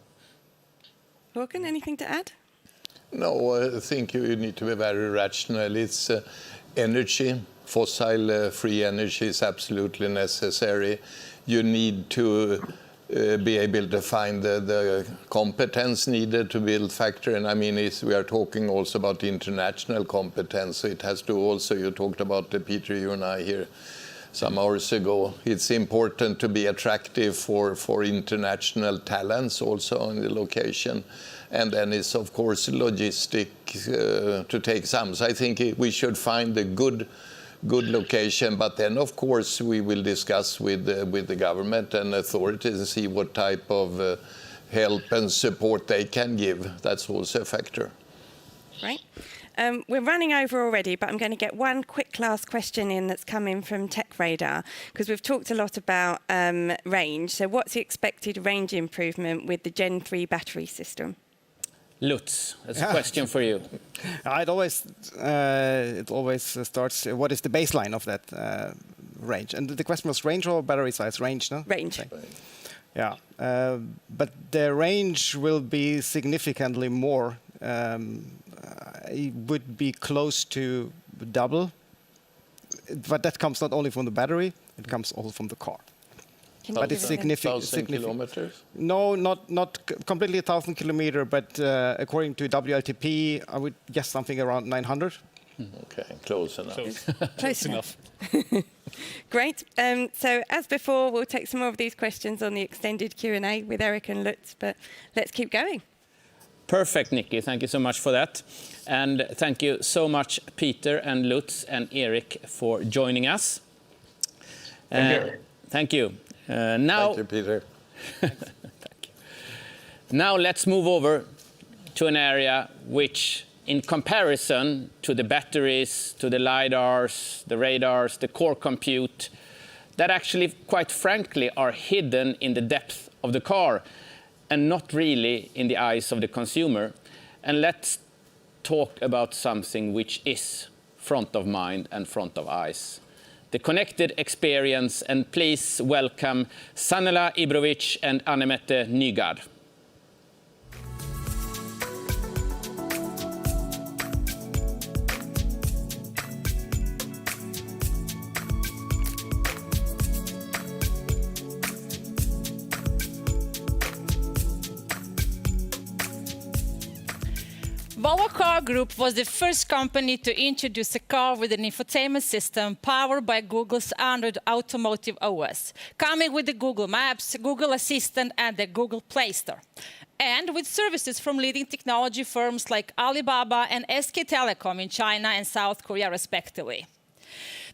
Håkan, anything to add? No, I think you need to be very rational. It's energy, fossil-free energy is absolutely necessary. You need to be able to find the competence needed to build factory. And I mean, we are talking also about international competence. So it has to also, you talked about Peter, you and I here some hours ago. It's important to be attractive for international talents also on the location. And then it's, of course, logistics to take some. So I think we should find a good location. But then, of course, we will discuss with the government and authorities and see what type of help and support they can give. That's also a factor. Right. We're running over already, but I'm going to get one quick last question in that's come in from Tech Radar, because we've talked a lot about range. So what's the expected range improvement with the Gen 3 battery system? Lutz, that's a question for you. It always starts, what is the baseline of that range? And the question was range or battery size? Range, no? Range. Okay. Yeah, but the range will be significantly more. It would be close to double. But that comes not only from the battery, it comes also from the car. But it's significant. 1,000 kilometers? No, not completely 1,000 kilometers, but according to WLTP, I would guess something around 900. Okay, close enough. Close enough. Great. So as before, we'll take some more of these questions on the extended Q&A with Eric and Lutz, but let's keep going. Perfect, Nikki. Thank you so much for that. And thank you so much, Peter and Lutz and Eric, for joining us. Thank you. Now, thank you, Peter. Thank you. Now let's move over to an area which, in comparison to the batteries, to the LiDARs, the radars, the core compute, that actually, quite frankly, are hidden in the depth of the car and not really in the eyes of the consumer. And let's talk about something which is front of mind and front of eyes. The connected experience, and please welcome Sanela Ibrovic and Annemette Nygard. Volvo Car Group was the first company to introduce a car with an infotainment system powered by Google's Android Automotive OS, coming with the Google Maps, Google Assistant, and the Google Play Store, and with services from leading technology firms like Alibaba and SK Telecom in China and South Korea, respectively.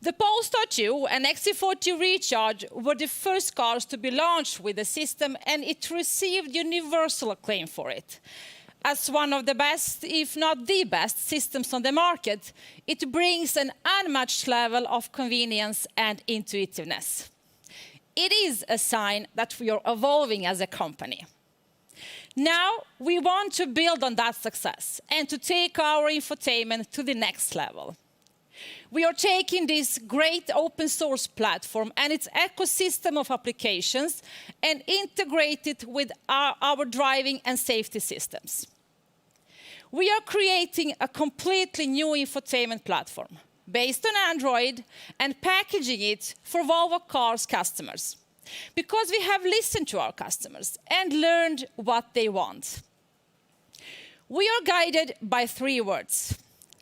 The Polestar 2 and XC40 Recharge were the first cars to be launched with the system, and it received universal acclaim for it. As one of the best, if not the best, systems on the market, it brings an unmatched level of convenience and intuitiveness. It is a sign that we are evolving as a company. Now, we want to build on that success and to take our infotainment to the next level. We are taking this great open source platform and its ecosystem of applications and integrate it with our driving and safety systems. We are creating a completely new infotainment platform based on Android and packaging it for Volvo Cars customers, because we have listened to our customers and learned what they want. We are guided by 3 words: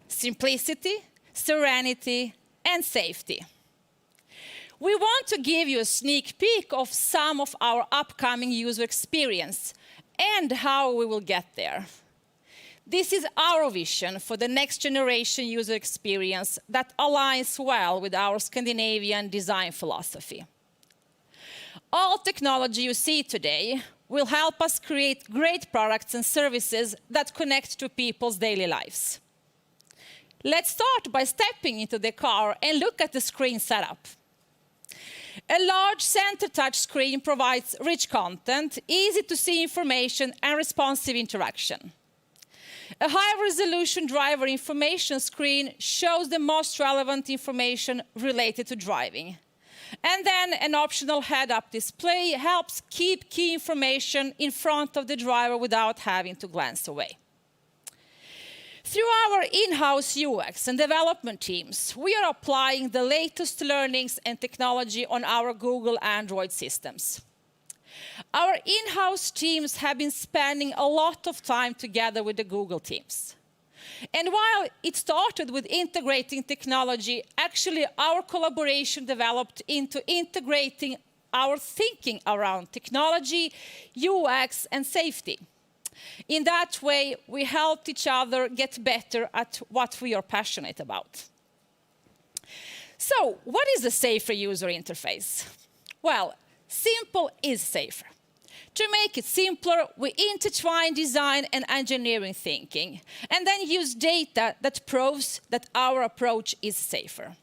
simplicity, serenity, and safety. We want to give you a sneak peek of some of our upcoming user experience and how we will get there. This is our vision for the next generation user experience that aligns well with our Scandinavian design philosophy. All technology you see today will help us create great products and services that connect to people's daily lives. Let's start by stepping into the car and look at the screen setup. A large center touch screen provides rich content, easy to see information, and responsive interaction. A high-resolution driver information screen shows the most relevant information related to driving. And then an optional head-up display helps keep key information in front of the driver without having to glance away. Through our in-house UX and development teams, we are applying the latest learnings and technology on our Google Android systems. Our in-house teams have been spending a lot of time together with the Google teams. And while it started with integrating technology, actually our collaboration developed into integrating our thinking around technology, UX, and safety. In that way, we helped each other get better at what we are passionate about. So, what is a safer user interface? Well, simple is safer. To make it simpler, we intertwine design and engineering thinking, and then use data that proves that our approach is safer.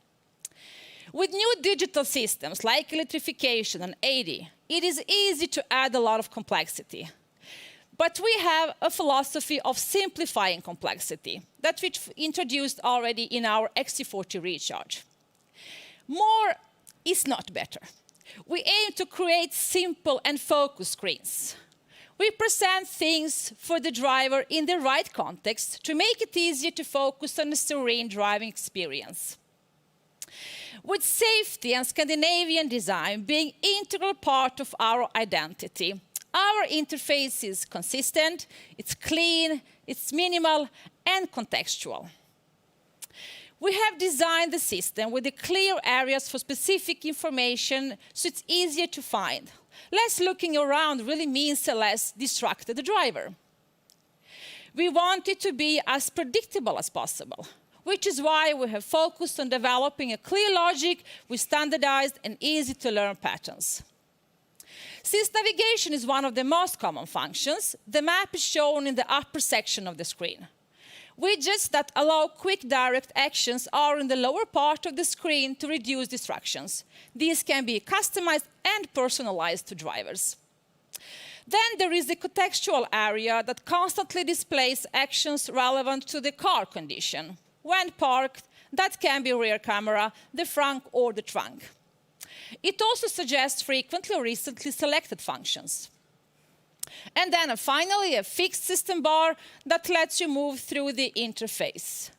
With new digital systems like electrification and AD, it is easy to add a lot of complexity. But we have a philosophy of simplifying complexity that we introduced already in our XC40 Recharge. More is not better. We aim to create simple and focused screens. We present things for the driver in the right context to make it easier to focus on a serene driving experience. With safety and Scandinavian design being an integral part of our identity, our interface is consistent, it's clean, it's minimal, and contextual. We have designed the system with the clear areas for specific information so it's easier to find. Less looking around really means a less distracted driver. We want it to be as predictable as possible, which is why we have focused on developing a clear logic with standardized and easy-to-learn patterns. Since navigation is one of the most common functions, the map is shown in the upper section of the screen. Widgets that allow quick direct actions are in the lower part of the screen to reduce distractions. These can be customized and personalized to drivers. Then there is the contextual area that constantly displays actions relevant to the car condition. When parked, that can be rear camera, the front, or the trunk. It also suggests frequently or recently selected functions. And then finally, a fixed system bar that lets you move through the interface.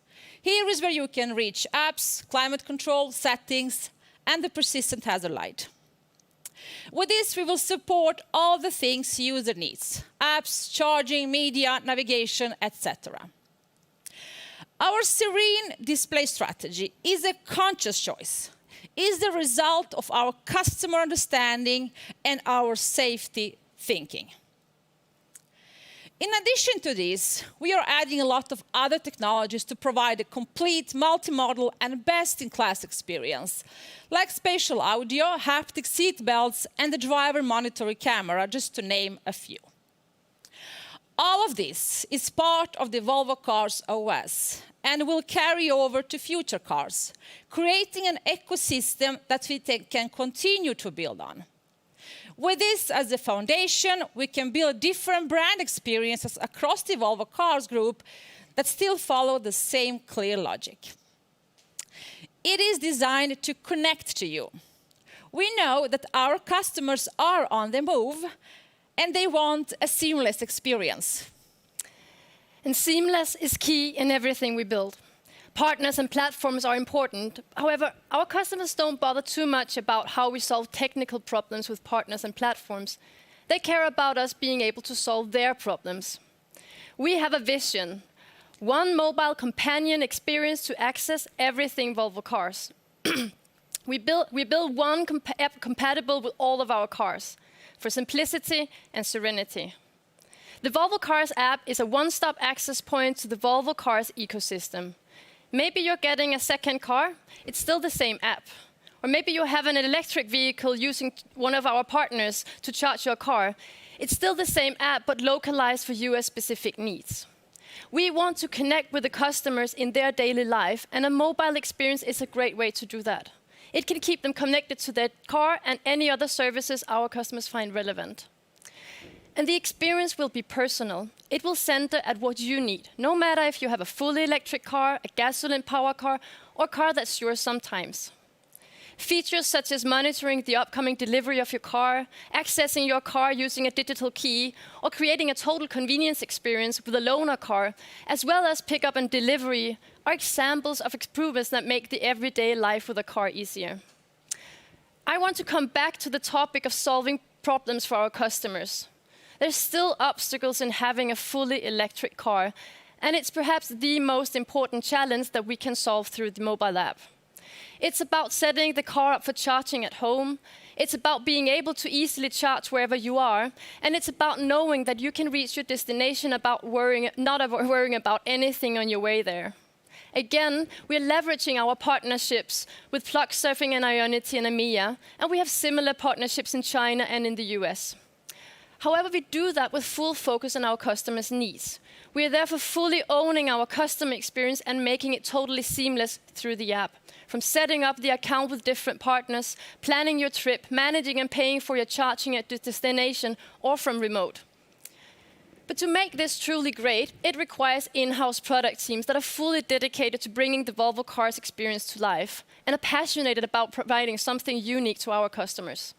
Here is where you can reach apps, climate control, settings, and the persistent hazard light. With this, we will support all the things user needs: apps, charging, media, navigation, etc. Our serene display strategy is a conscious choice, is the result of our customer understanding and our safety thinking. In addition to this, we are adding a lot of other technologies to provide a complete, multimodal, and best-in-class experience, like spatial audio, haptic seat belts, and the driver monitoring camera, just to name a few. All of this is part of the Volvo Cars OS and will carry over to future cars, creating an ecosystem that we can continue to build on. With this as a foundation, we can build different brand experiences across the Volvo Cars group that still follow the same clear logic. It is designed to connect to you. We know that our customers are on the move and they want a seamless experience. And seamless is key in everything we build. Partners and platforms are important. However, our customers don't bother too much about how we solve technical problems with partners and platforms. They care about us being able to solve their problems. We have a vision, one mobile companion experience to access everything Volvo Cars. We build one app compatible with all of our cars for simplicity and serenity. The Volvo Cars app is a one-stop access point to the Volvo Cars ecosystem. Maybe you're getting a second car, it's still the same app. Or maybe you have an electric vehicle using one of our partners to charge your car. It's still the same app, but localized for US-specific needs. We want to connect with the customers in their daily life, and a mobile experience is a great way to do that. It can keep them connected to their car and any other services our customers find relevant. And the experience will be personal. It will center at what you need, no matter if you have a fully electric car, a gasoline power car, or a car that's yours sometimes. Features such as monitoring the upcoming delivery of your car, accessing your car using a digital key, or creating a total convenience experience with a loaner car, as well as pickup and delivery, are examples of improvements that make the everyday life with a car easier. I want to come back to the topic of solving problems for our customers. There's still obstacles in having a fully electric car, and it's perhaps the most important challenge that we can solve through the mobile app. It's about setting the car up for charging at home, it's about being able to easily charge wherever you are, and it's about knowing that you can reach your destination not worrying about anything on your way there. Again, we're leveraging our partnerships with Plugsurfing and Ionity and EMEA, and we have similar partnerships in China and in the US. However, we do that with full focus on our customers' needs. We are therefore fully owning our customer experience and making it totally seamless through the app. From setting up the account with different partners, planning your trip, managing and paying for your charging at the destination, or from remote. But to make this truly great, it requires in-house product teams that are fully dedicated to bringing the Volvo Cars experience to life and are passionate about providing something unique to our customers.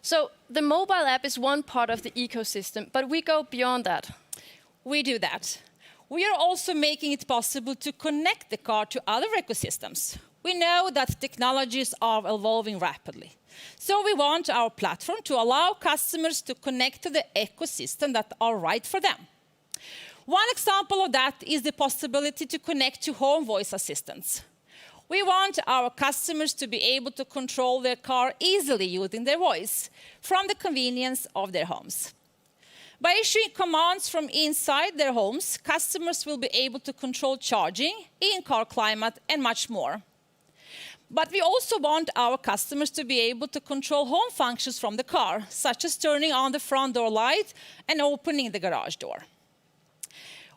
So the mobile app is one part of the ecosystem, but we go beyond that. We do that. We are also making it possible to connect the car to other ecosystems. We know that technologies are evolving rapidly. So we want our platform to allow customers to connect to the ecosystem that are right for them. One example of that is the possibility to connect to home voice assistants. We want our customers to be able to control their car easily using their voice from the convenience of their homes. By issuing commands from inside their homes, customers will be able to control charging, in-car climate, and much more. But we also want our customers to be able to control home functions from the car, such as turning on the front door light and opening the garage door.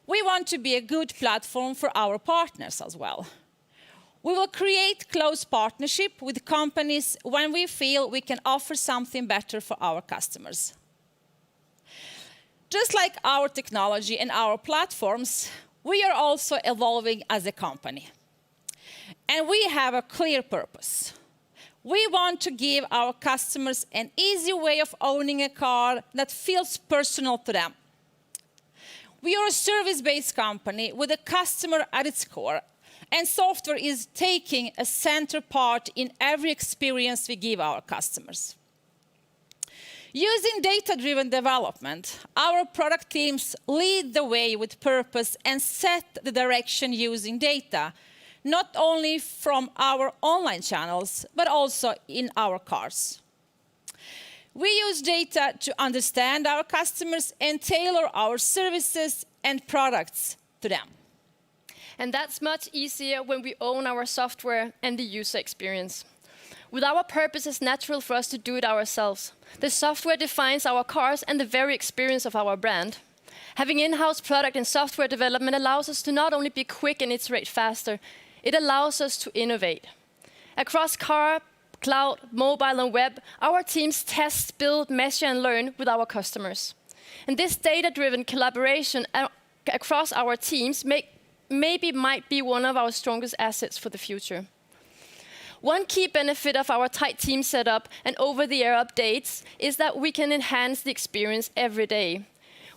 We want to be a good platform for our partners as well. We will create close partnership with companies when we feel we can offer something better for our customers. Just like our technology and our platforms, we are also evolving as a company. And we have a clear purpose. We want to give our customers an easy way of owning a car that feels personal to them. We are a service-based company with a customer at its core, and software is taking a center part in every experience we give our customers. Using data-driven development, our product teams lead the way with purpose and set the direction using data, not only from our online channels, but also in our cars. We use data to understand our customers and tailor our services and products to them. And that's much easier when we own our software and the user experience. With our purpose, it's natural for us to do it ourselves. The software defines our cars and the very experience of our brand. Having in-house product and software development allows us to not only be quick and iterate faster, it allows us to innovate. Across car, cloud, mobile, and web, our teams test, build, measure, and learn with our customers. And this data-driven collaboration across our teams might be one of our strongest assets for the future. One key benefit of our tight team setup and over-the-air updates is that we can enhance the experience every day.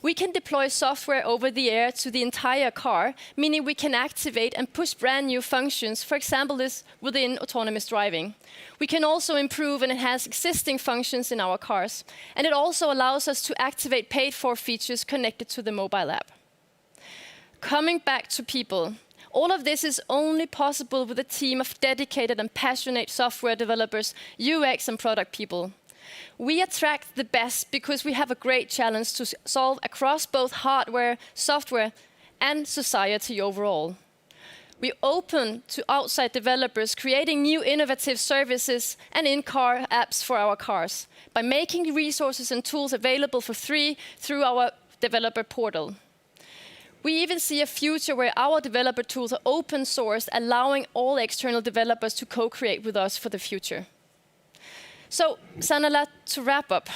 We can deploy software over the air to the entire car, meaning we can activate and push brand new functions, for example, this within autonomous driving. We can also improve and enhance existing functions in our cars, and it also allows us to activate paid-for features connected to the mobile app. Coming back to people, all of this is only possible with a team of dedicated and passionate software developers, UX and product people. We attract the best because we have a great challenge to solve across both hardware, software, and society overall. We're open to outside developers creating new innovative services and in-car apps for our cars by making resources and tools available for free through our developer portal. We even see a future where our developer tools are open source, allowing all external developers to co-create with us for the future. So, Sanela, to wrap up.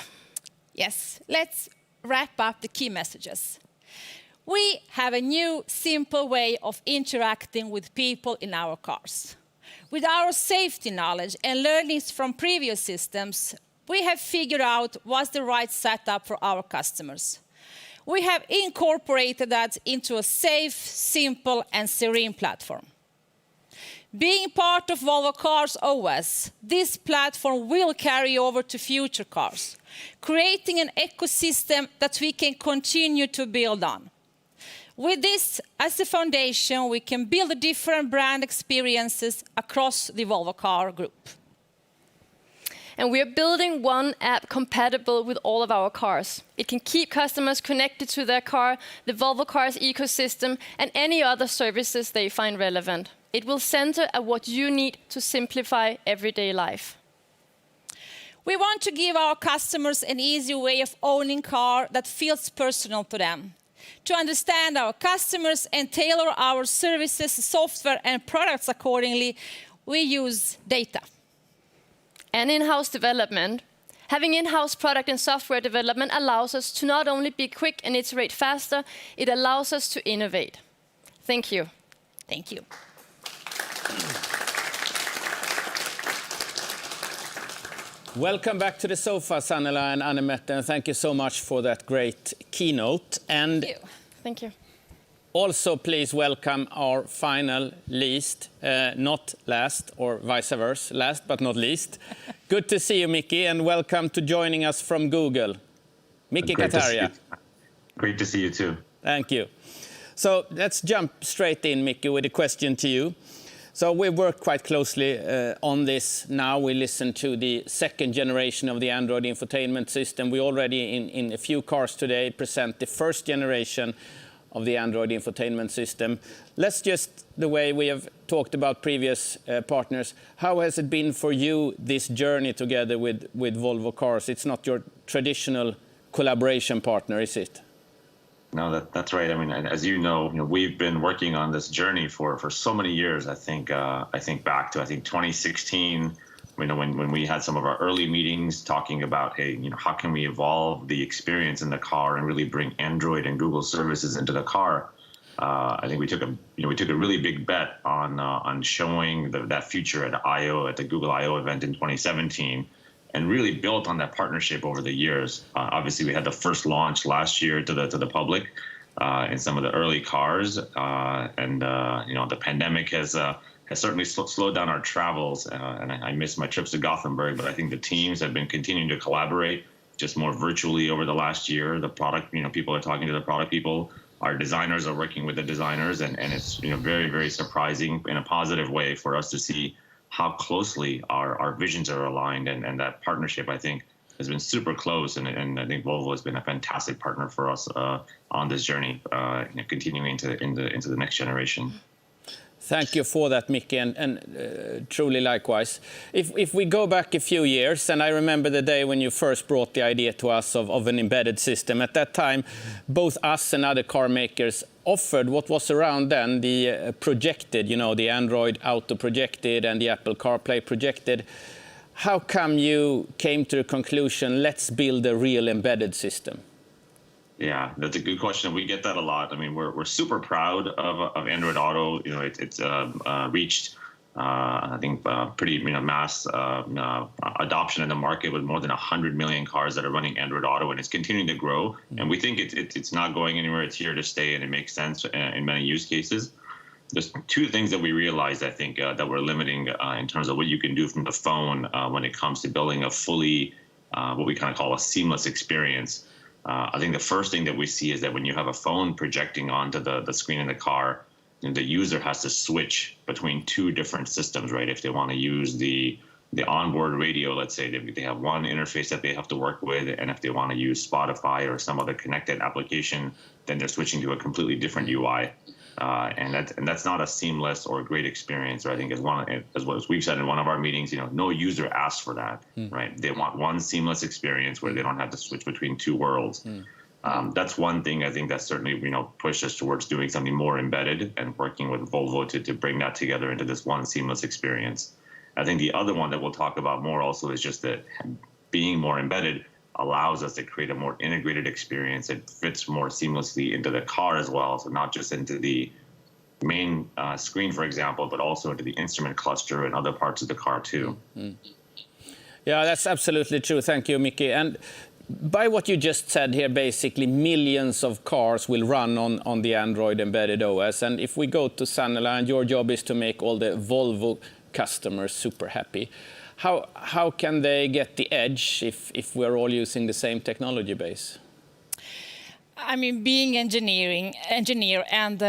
Yes, let's wrap up the key messages. We have a new, simple way of interacting with people in our cars. With our safety knowledge and learnings from previous systems, we have figured out what's the right setup for our customers. We have incorporated that into a safe, simple, and serene platform. Being part of Volvo Cars OS, this platform will carry over to future cars, creating an ecosystem that we can continue to build on. With this as a foundation, we can build different brand experiences across the Volvo Car Group. And we are building one app compatible with all of our cars. It can keep customers connected to their car, the Volvo Cars ecosystem, and any other services they find relevant. It will center at what you need to simplify everyday life. We want to give our customers an easy way of owning a car that feels personal to them. To understand our customers and tailor our services, software, and products accordingly, we use data. And in-house development. Having in-house product and software development allows us to not only be quick and iterate faster, it allows us to innovate. Thank you. Thank you. Welcome back to the sofa, Sanela and Annemette, and thank you so much for that great keynote. And Thank you. Thank you. also, please welcome our final least, not last, or vice versa, last but not least. Good to see you, Mickey, and welcome to joining us from Google. Mickey Kataria. Great to see you too. Thank you. So let's jump straight in, Mickey, with a question to you. So we worked quite closely on this. Now we listen to the second generation of the Android infotainment system. We already, in a few cars today, present the first generation of the Android infotainment system. Let's just, the way we have talked about previous partners, how has it been for you, this journey together with Volvo Cars? It's not your traditional collaboration partner, is it? No, that's right. I mean, as you know, we've been working on this journey for so many years. I think back to 2016, when we had some of our early meetings talking about, hey, how can we evolve the experience in the car and really bring Android and Google services into the car? I think we took a really big bet on showing that future at the Google I/O event in 2017. And really built on that partnership over the years. Obviously, we had the first launch last year to the public in some of the early cars, and the pandemic has certainly slowed down our travels. And I miss my trips to Gothenburg, but I think the teams have been continuing to collaborate just more virtually over the last year. The product, people are talking to the product people. Our designers are working with the designers, and it's very, very surprising in a positive way for us to see how closely our visions are aligned, and that partnership, I think, has been super close, and I think Volvo has been a fantastic partner for us on this journey, continuing into the next generation. Thank you for that, Mickey, and truly likewise. If we go back a few years, and I remember the day when you first brought the idea to us of an embedded system. At that time, both us and other car makers offered what was around then the projected, the Android Auto projected and the Apple CarPlay projected. How come you came to the conclusion, let's build a real embedded system? Yeah, that's a good question. We get that a lot. I mean, we're super proud of Android Auto. It's reached, I think, pretty mass adoption in the market with more than 100 million cars that are running Android Auto, and it's continuing to grow. And we think it's not going anywhere. It's here to stay, and it makes sense in many use cases. There's two things that we realized, I think, that we're limiting in terms of what you can do from the phone when it comes to building a fully, what we kind of call a seamless experience. I think the first thing that we see is that when you have a phone projecting onto the screen in the car, the user has to switch between two different systems, right? If they want to use the onboard radio, let's say, they have one interface that they have to work with, and if they want to use Spotify or some other connected application, then they're switching to a completely different UI. And that's not a seamless or a great experience, right? I think as we've said in one of our meetings, no user asks for that, right? They want one seamless experience where they don't have to switch between two worlds. That's one thing I think that certainly pushed us towards doing something more embedded and working with Volvo to bring that together into this one seamless experience. I think the other one that we'll talk about more also is just that being more embedded allows us to create a more integrated experience that fits more seamlessly into the car as well. So not just into the main screen, for example, but also into the instrument cluster and other parts of the car too. Yeah, that's absolutely true. Thank you, Mickey. And by what you just said here, basically millions of cars will run on the Android embedded OS. And if we go to Sanela, and your job is to make all the Volvo customers super happy, how can they get the edge if we're all using the same technology base? I mean, being engineer and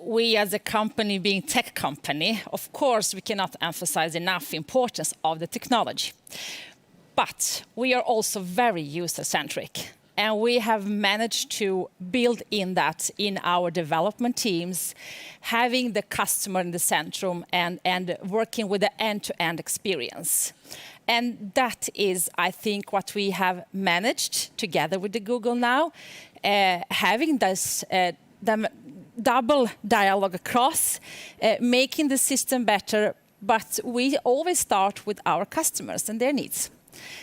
we as a company being tech company, of course, we cannot emphasize enough importance of the technology. But we are also very user-centric. And we have managed to build in that in our development teams, having the customer in the centrum and working with the end-to-end experience. And that is, I think, what we have managed together with the Google now, having this double dialogue across, making the system better, but we always start with our customers and their needs.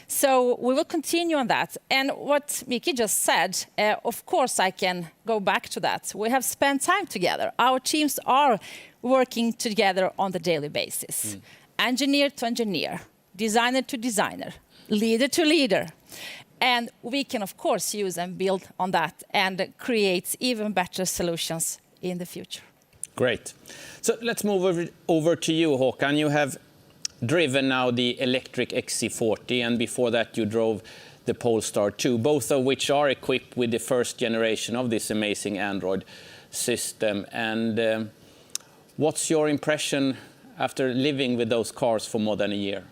So we will continue on that. And what Mickey just said, of course, I can go back to that. We have spent time together. Our teams are working together on the daily basis. Engineer to engineer, designer to designer, leader to leader. And we can, of course, use and build on that and create even better solutions in the future. Great. So let's move over to you, Håkan. You have driven now the electric XC40, and before that you drove the Polestar 2, both of which are equipped with the first generation of this amazing Android system. And what's your impression after living with those cars for more than a year?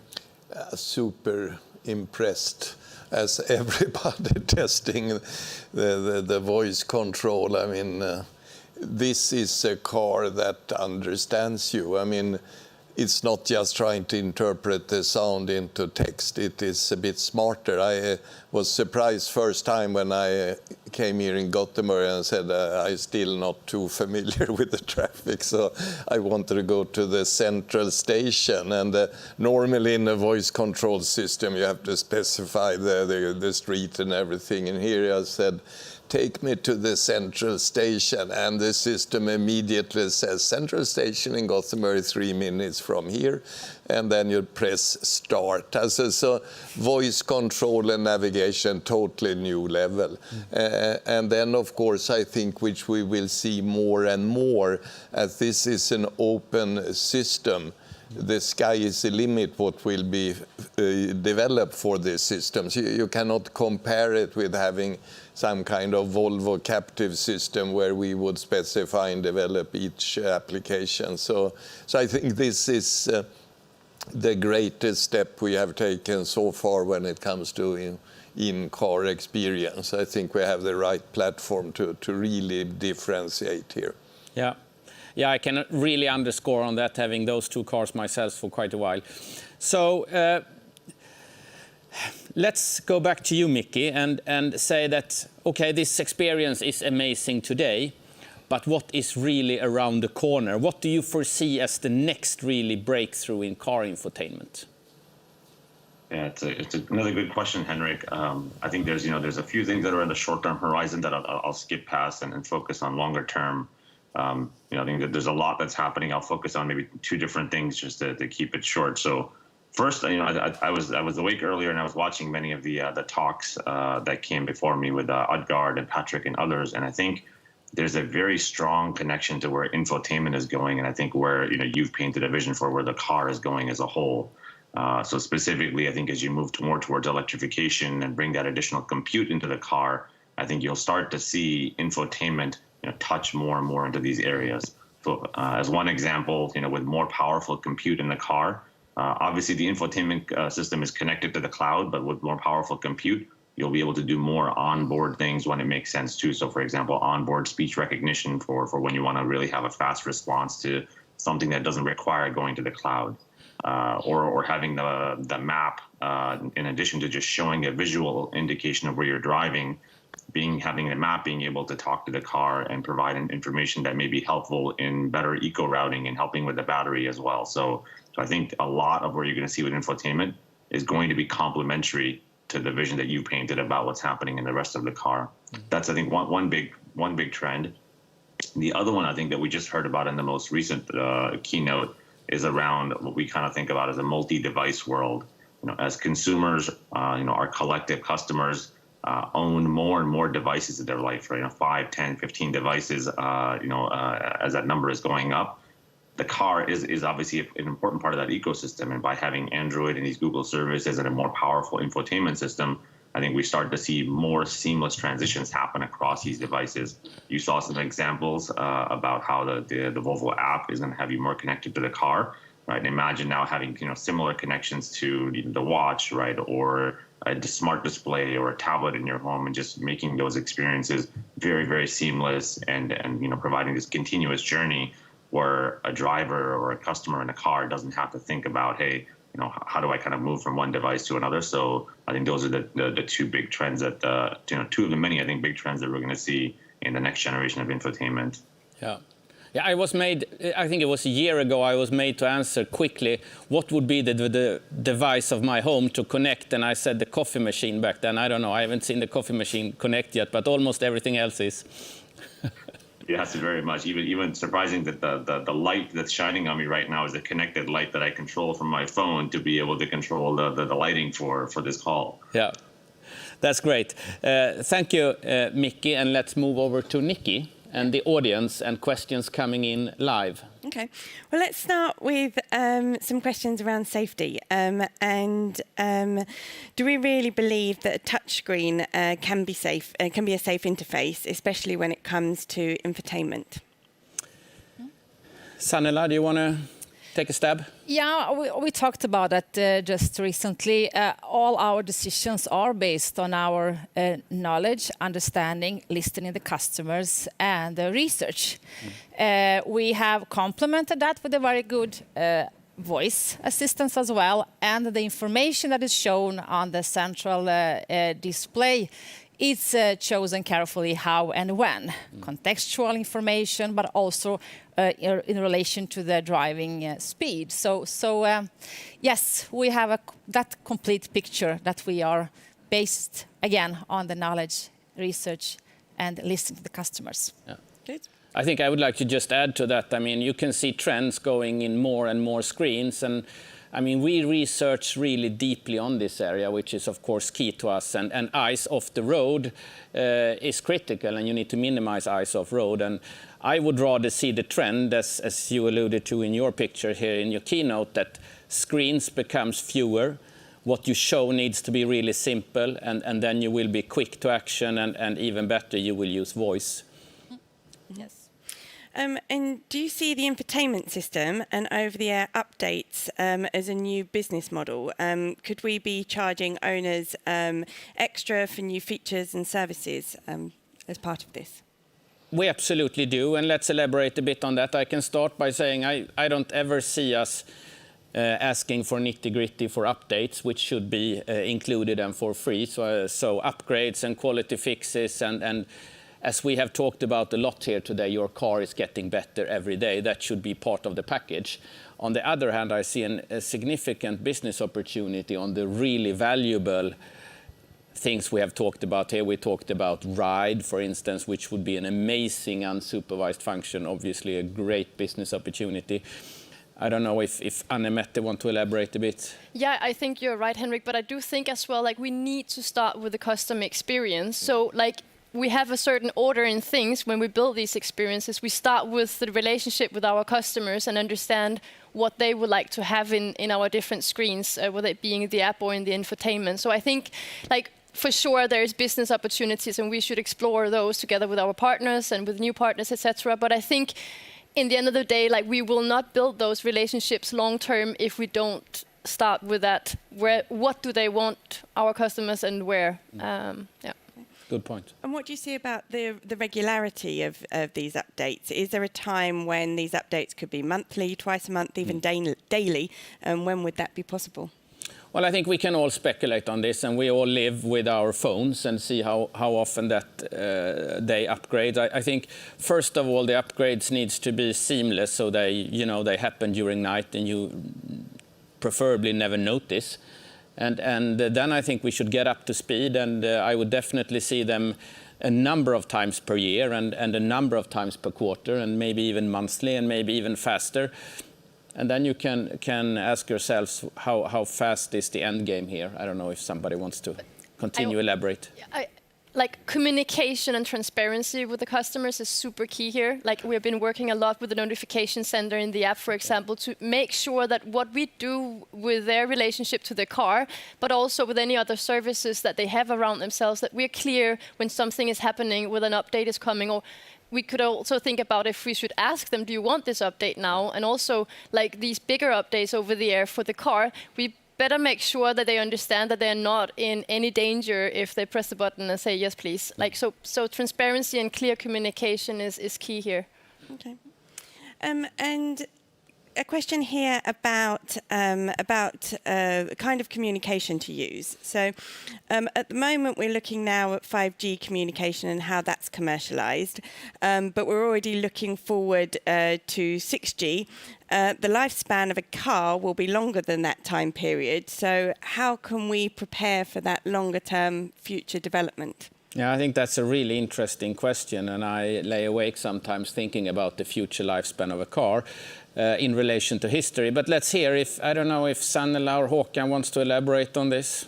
Super impressed, as everybody testing the voice control. I mean, this is a car that understands you. I mean, it's not just trying to interpret the sound into text. It is a bit smarter. I was surprised first time when I came here in Gothenburg and said I'm still not too familiar with the traffic, so I wanted to go to the central station. And normally in a voice control system you have to specify the street and everything. And here I said, take me to the central station, and the system immediately says central station in Gothenburg 3 minutes from here, and then you press start. So voice control and navigation, totally new level. And then of course I think, which we will see more and more, as this is an open system, the sky is the limit what will be developed for these systems. You cannot compare it with having some kind of Volvo captive system where we would specify and develop each application. So I think this is the greatest step we have taken so far when it comes to in-car experience. I think we have the right platform to really differentiate here. Yeah. Yeah, I can really underscore on that, having those two cars myself for quite a while. So let's go back to you, Mickey, and say that, okay, this experience is amazing today, but what is really around the corner? What do you foresee as the next really breakthrough in car infotainment? Yeah, it's another good question, Henrik. I think there's a few things that are in the short-term horizon that I'll skip past and focus on longer term. I think that there's a lot that's happening. I'll focus on maybe two different things just to keep it short. So first, I was awake earlier and I was watching many of the talks that came before me with Udgard and Patrick and others, and I think there's a very strong connection to where infotainment is going, and I think where you've painted a vision for where the car is going as a whole. So specifically, I think as you move more towards electrification and bring that additional compute into the car, I think you'll start to see infotainment touch more and more into these areas. So as one example, with more powerful compute in the car, obviously the infotainment system is connected to the cloud, but with more powerful compute, you'll be able to do more onboard things when it makes sense too. So for example, onboard speech recognition for when you want to really have a fast response to something that doesn't require going to the cloud. Or having the map, in addition to just showing a visual indication of where you're driving, having the map being able to talk to the car and provide information that may be helpful in better eco routing and helping with the battery as well. So I think a lot of where you're going to see with infotainment is going to be complementary to the vision that you painted about what's happening in the rest of the car. That's, I think, one big trend. The other one I think that we just heard about in the most recent keynote is around what we kind of think about as a multi-device world. As consumers, our collective customers own more and more devices in their life, right? 5, 10, 15 devices, as that number is going up. The car is obviously an important part of that ecosystem. And by having Android and these Google services and a more powerful infotainment system, I think we start to see more seamless transitions happen across these devices. You saw some examples about how the Volvo app is going to have you more connected to the car, right? And imagine now having similar connections to the watch, right, or a smart display or a tablet in your home, and just making those experiences very, very seamless and providing this continuous journey where a driver or a customer in a car doesn't have to think about, hey, how do I kind of move from one device to another? So I think those are the two big trends that, two of the many, I think, big trends that we're going to see in the next generation of infotainment. Yeah. Yeah, I think it was a year ago, I was made to answer quickly what would be the device of my home to connect. And I said the coffee machine back then. I don't know, I haven't seen the coffee machine connect yet, but almost everything else is. Yes, very much. Even surprising that the light that's shining on me right now is a connected light that I control from my phone to be able to control the lighting for this call. Yeah, that's great. Thank you, Mickey. And let's move over to Nikki and the audience and questions coming in live. Okay. Well, let's start with some questions around safety. Do we really believe that a touchscreen can be safe, can be a safe interface, especially when it comes to infotainment? Sanela, do you want to take a stab? Yeah, we talked about that just recently. All our decisions are based on our knowledge, understanding, listening to the customers, and research. We have complemented that with a very good voice assistance as well, and the information that is shown on the central display is chosen carefully how and when. Contextual information, but also in relation to the driving speed. So yes, we have that complete picture that we are based, again, on the knowledge, research, and listening to the customers. Yeah. Good. I think I would like to just add to that. I mean, you can see trends going in more and more screens, and I mean, we research really deeply on this area, which is, of course, key to us. And ice off the road is critical, and you need to minimize ice off road. And I would rather see the trend, as you alluded to in your picture here in your keynote, that screens becomes fewer. What you show needs to be really simple, and then you will be quick to action, and even better, you will use voice. Yes. And do you see the infotainment system and over-the-air updates as a new business model? Could we be charging owners extra for new features and services as part of this? We absolutely do, and let's elaborate a bit on that. I can start by saying I don't ever see us asking for nitty-gritty for updates, which should be included and for free. So upgrades and quality fixes and as we have talked about a lot here today, your car is getting better every day. That should be part of the package. On the other hand, I see a significant business opportunity on the really valuable things we have talked about here. We talked about ride, for instance, which would be an amazing unsupervised function, obviously a great business opportunity. I don't know if Anne-Mette want to elaborate a bit. Yeah, I think you're right, Henrik, but I do think as well, like, we need to start with the customer experience. So, like, we have a certain order in things when we build these experiences. We start with the relationship with our customers and understand what they would like to have in our different screens, whether it being the app or in the infotainment. So I think, like, for sure there's business opportunities and we should explore those together with our partners and with new partners, etc. But I think in the end of the day, like, we will not build those relationships long term if we don't start with that. What do they want, our customers, and where? Yeah. Good point. And what do you see about the regularity of these updates? Is there a time when these updates could be monthly, twice a month, even daily? And when would that be possible? Well, I think we can all speculate on this, and we all live with our phones and see how often that they upgrade. I think, first of all, the upgrades needs to be seamless, so they happen during night and you preferably never notice. And then I think we should get up to speed, and I would definitely see them a number of times per year and a number of times per quarter, and maybe even monthly, and maybe even faster. And then you can ask yourselves how fast is the end game here. I don't know if somebody wants to continue elaborate. Like, communication and transparency with the customers is super key here. Like, we've been working a lot with the notification center in the app, for example, to make sure that what we do with their relationship to the car, but also with any other services that they have around themselves, that we're clear when something is happening, when an update is coming. Or we could also think about if we should ask them, do you want this update now? And also, like, these bigger updates over the air for the car, we better make sure that they understand that they're not in any danger if they press the button and say, yes, please. Like, so transparency and clear communication is key here. Okay. And a question here about kind of communication to use. So at the moment, we're looking now at 5G communication and how that's commercialized, but we're already looking forward to 6G. The lifespan of a car will be longer than that time period. So how can we prepare for that longer term future development? Yeah, I think that's a really interesting question, and I lay awake sometimes thinking about the future lifespan of a car in relation to history. But let's hear I don't know if Sanela or Håkan wants to elaborate on this.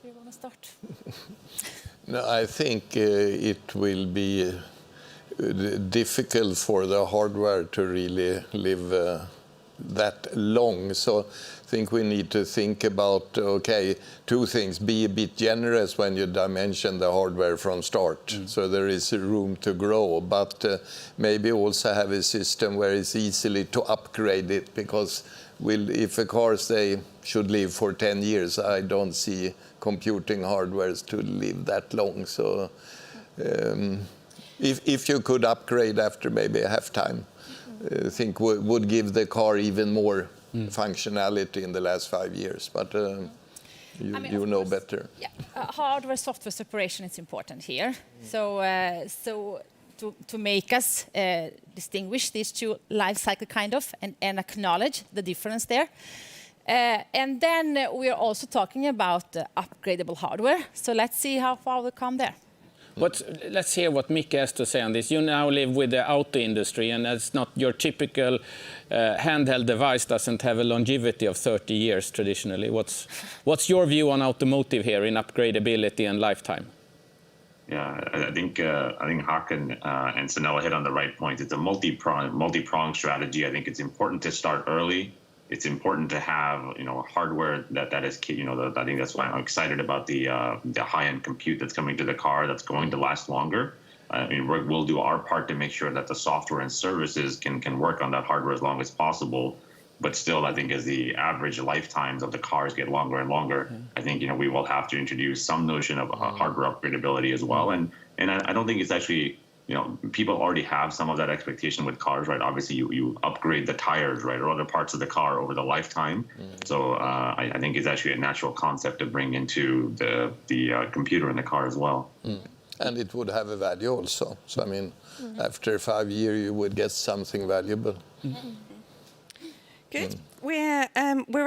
Do you want to start? No, I think it will be difficult for the hardware to really live that long. So I think we need to think about, okay, two things. Be a bit generous when you dimension the hardware from start, so there is room to grow. But maybe also have a system where it's easily to upgrade it, because if a car, say, should live for 10 years, I don't see computing hardwares to live that long. So if you could upgrade after maybe a half time, I think would give the car even more functionality in the last 5 years. But you know better. Yeah, hardware software separation is important here. So to make us distinguish these two life cycle kind of and acknowledge the difference there. And then we are also talking about upgradable hardware. So let's see how far we come there. Let's hear what Micke has to say on this. You now live with the auto industry, and that's not your typical handheld device doesn't have a longevity of 30 years traditionally. What's your view on automotive here in upgradability and lifetime? Yeah, I think Håkan and Sanela hit on the right point. It's a multi-pronged strategy. I think it's important to start early. It's important to have hardware that is key. I think that's why I'm excited about the high-end compute that's coming to the car that's going to last longer. I mean, we'll do our part to make sure that the software and services can work on that hardware as long as possible. But still, I think as the average lifetimes of the cars get longer and longer, I think we will have to introduce some notion of hardware upgradability as well. And I don't think it's actually people already have some of that expectation with cars, right? Obviously, you upgrade the tires, right, or other parts of the car over the lifetime. So I think it's actually a natural concept to bring into the computer in the car as well. And it would have a value also. So I mean, after 5 years, you would get something valuable. Good. We're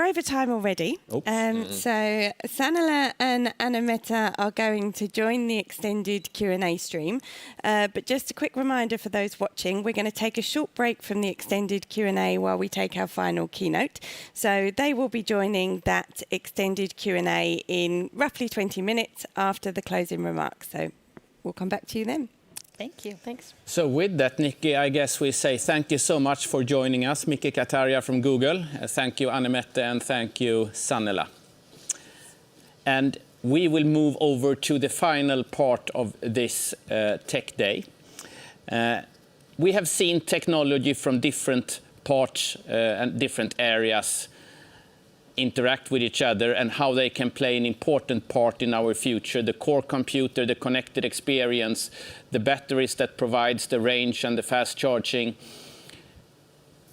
over time already. So Sanela and Anna-Metta are going to join the extended Q&A stream. But just a quick reminder for those watching, we're going to take a short break from the extended Q&A while we take our final keynote. So they will be joining that extended Q&A in roughly 20 minutes after the closing remarks. So we'll come back to you then. Thank you. Thanks. So with that, Nikki, I guess we say thank you so much for joining us. Micke Kataria from Google. Thank you, Anne-Mette, and thank you, Sanela. And we will move over to the final part of this Tech Day. We have seen technology from different parts and different areas interact with each other and how they can play an important part in our future. The core computer, the connected experience, the batteries that provides the range and the fast charging.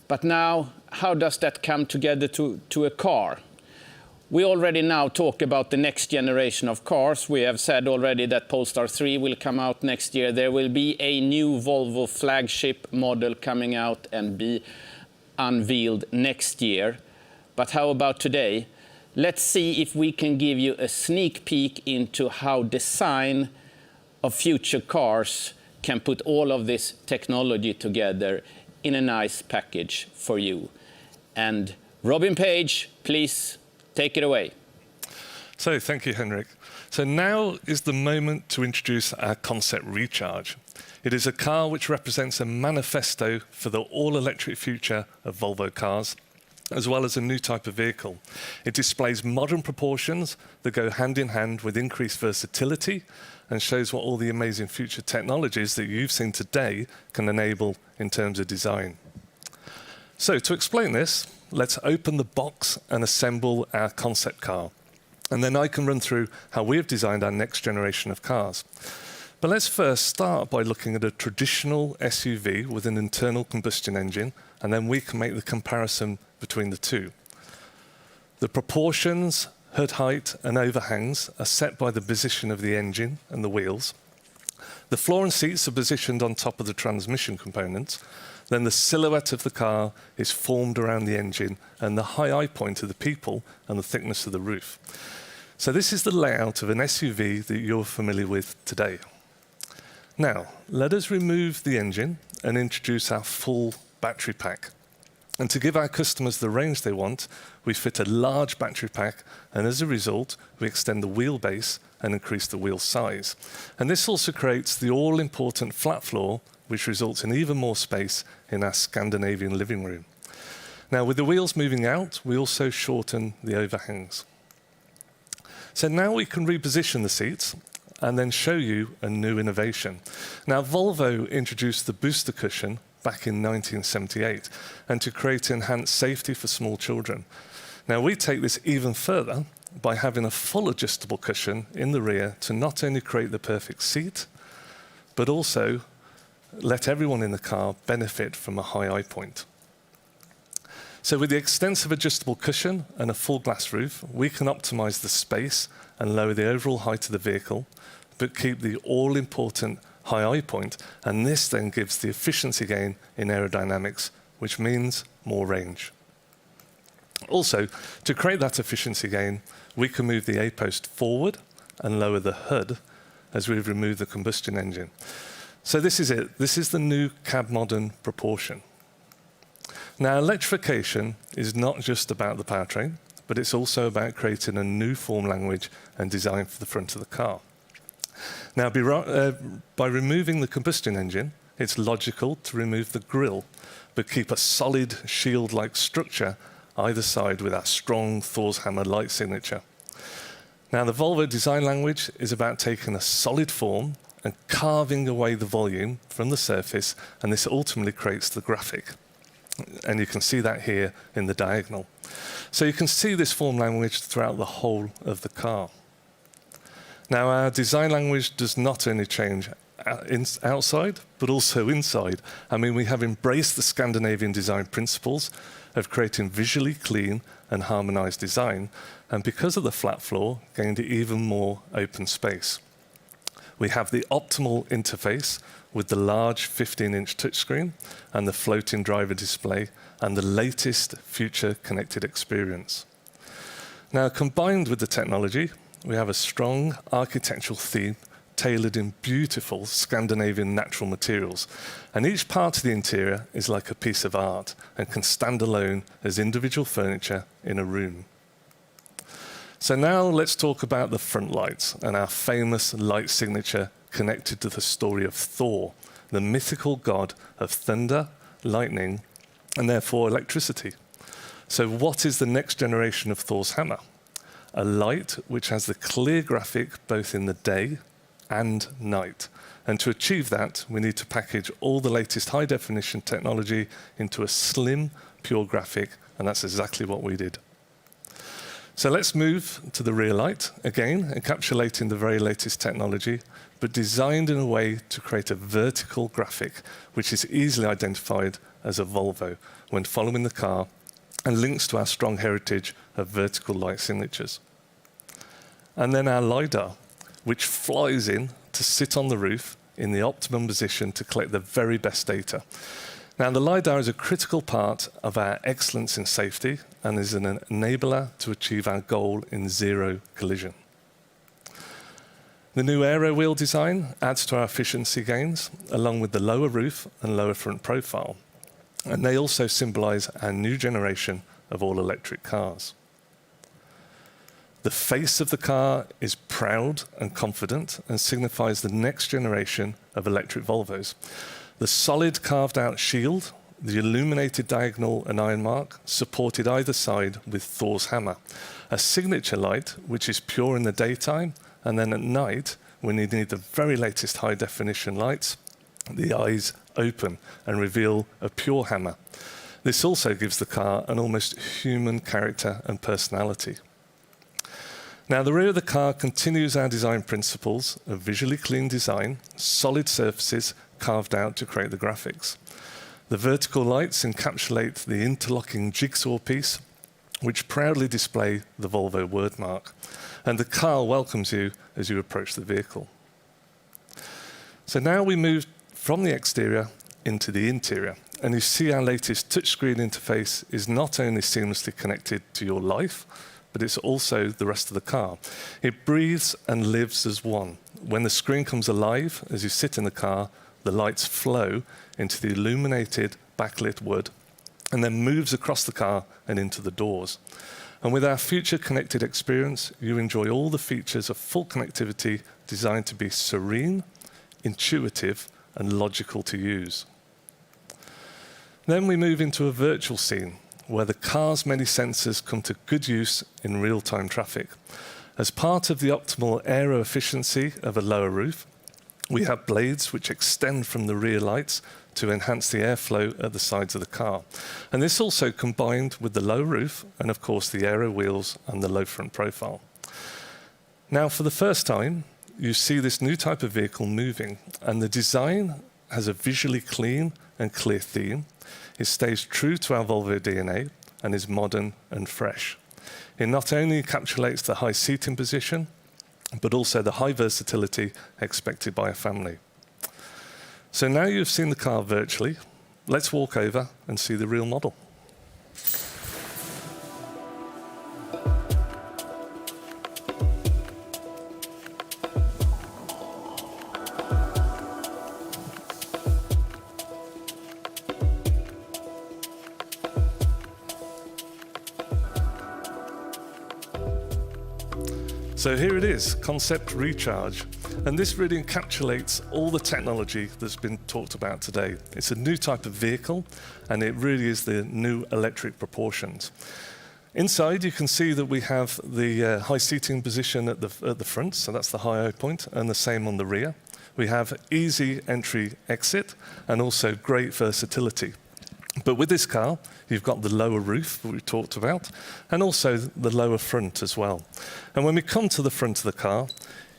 But now, how does that come together to a car? We already now talk about the next generation of cars. We have said already that Polestar 3 will come out next year. There will be a new Volvo flagship model coming out and be unveiled next year. But how about today? Let's see if we can give you a sneak peek into how design of future cars can put all of this technology together in a nice package for you. And Robin Page, please take it away. So thank you, Henrik. So now is the moment to introduce our concept Recharge. It is a car which represents a manifesto for the all-electric future of Volvo cars, as well as a new type of vehicle. It displays modern proportions that go hand in hand with increased versatility and shows what all the amazing future technologies that you've seen today can enable in terms of design. So to explain this, let's open the box and assemble our concept car. And then I can run through how we have designed our next generation of cars. But let's first start by looking at a traditional SUV with an internal combustion engine, and then we can make the comparison between the two. The proportions, hood height and overhangs are set by the position of the engine and the wheels. The floor and seats are positioned on top of the transmission components. Then the silhouette of the car is formed around the engine and the high eye point of the people and the thickness of the roof. So this is the layout of an SUV that you're familiar with today. Now, let us remove the engine and introduce our full battery pack. And to give our customers the range they want, we fit a large battery pack, and as a result, we extend the wheelbase and increase the wheel size. And this also creates the all-important flat floor, which results in even more space in our Scandinavian living room. Now, with the wheels moving out, we also shorten the overhangs. So now we can reposition the seats and then show you a new innovation. Now, Volvo introduced the booster cushion back in 1978, and to create enhanced safety for small children. Now, we take this even further by having a full adjustable cushion in the rear to not only create the perfect seat, but also let everyone in the car benefit from a high eye point. So with the extensive adjustable cushion and a full glass roof, we can optimize the space and lower the overall height of the vehicle, but keep the all-important high eye point, and this then gives the efficiency gain in aerodynamics, which means more range. Also, to create that efficiency gain, we can move the A-post forward and lower the hood, as we've removed the combustion engine. So this is it. This is the new cab modern proportion. Now, electrification is not just about the powertrain, but it's also about creating a new form language and design for the front of the car. Now, by removing the combustion engine, it's logical to remove the grille, but keep a solid shield-like structure either side with our strong Thor's hammer light signature. Now, the Volvo design language is about taking a solid form and carving away the volume from the surface, and this ultimately creates the graphic. And you can see that here in the diagonal. So you can see this form language throughout the whole of the car. Now, our design language does not only change outside, but also inside. I mean, we have embraced the Scandinavian design principles of creating visually clean and harmonized design, and because of the flat floor, gained even more open space. We have the optimal interface with the large 15-inch touchscreen and the floating driver display and the latest future connected experience. Now, combined with the technology, we have a strong architectural theme tailored in beautiful Scandinavian natural materials. And each part of the interior is like a piece of art and can stand alone as individual furniture in a room. So now let's talk about the front lights and our famous light signature connected to the story of Thor, the mythical god of thunder, lightning, and therefore electricity. So what is the next generation of Thor's hammer? A light which has the clear graphic both in the day and night. And to achieve that, we need to package all the latest high-definition technology into a slim, pure graphic, and that's exactly what we did. So let's move to the rear light, again, encapsulating the very latest technology, but designed in a way to create a vertical graphic, which is easily identified as a Volvo when following the car, and links to our strong heritage of vertical light signatures. And then our LiDAR, which flies in to sit on the roof in the optimum position to collect the very best data. Now, the LiDAR is a critical part of our excellence in safety and is an enabler to achieve our goal in zero collision. The new aero wheel design adds to our efficiency gains, along with the lower roof and lower front profile. And they also symbolize our new generation of all-electric cars. The face of the car is proud and confident and signifies the next generation of electric Volvos. The solid carved-out shield, the illuminated diagonal and iron mark, supported either side with Thor's hammer. A signature light, which is pure in the daytime, and then at night, when you need the very latest high-definition lights, the eyes open and reveal a pure hammer. This also gives the car an almost human character and personality. Now, the rear of the car continues our design principles of visually clean design, solid surfaces carved out to create the graphics. The vertical lights encapsulate the interlocking jigsaw piece, which proudly display the Volvo wordmark. And the car welcomes you as you approach the vehicle. So now we move from the exterior into the interior. And you see our latest touchscreen interface is not only seamlessly connected to your life, but it's also the rest of the car. It breathes and lives as one. When the screen comes alive, as you sit in the car, the lights flow into the illuminated backlit wood and then moves across the car and into the doors. And with our future connected experience, you enjoy all the features of full connectivity designed to be serene, intuitive, and logical to use. Then we move into a virtual scene where the car's many sensors come to good use in real-time traffic. As part of the optimal aero efficiency of a lower roof, we have blades which extend from the rear lights to enhance the airflow at the sides of the car. And this also combined with the low roof and, of course, the aero wheels and the low front profile. Now, for the first time, you see this new type of vehicle moving, and the design has a visually clean and clear theme. It stays true to our Volvo DNA and is modern and fresh. It not only encapsulates the high seating position, but also the high versatility expected by a family. So now you've seen the car virtually, let's walk over and see the real model. So here it is, Concept Recharge. And this really encapsulates all the technology that's been talked about today. It's a new type of vehicle, and it really is the new electric proportions. Inside, you can see that we have the high seating position at the front, so that's the high point, and the same on the rear. We have easy entry exit, and also great versatility. But with this car, you've got the lower roof that we talked about, and also the lower front as well. And when we come to the front of the car,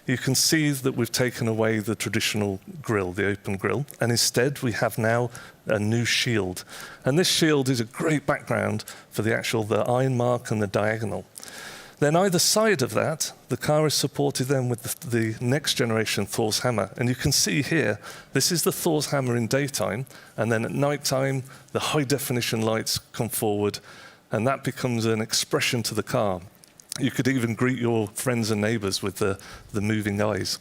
you can see that we've taken away the traditional grille, the open grille, and instead we have now a new shield. And this shield is a great background for the iron mark and the diagonal. Then either side of that, the car is supported then with the next generation Thor's hammer. And you can see here, this is the Thor's hammer in daytime, and then at night time, the high definition lights come forward, and that becomes an expression to the car. You could even greet your friends and neighbors with the moving eyes.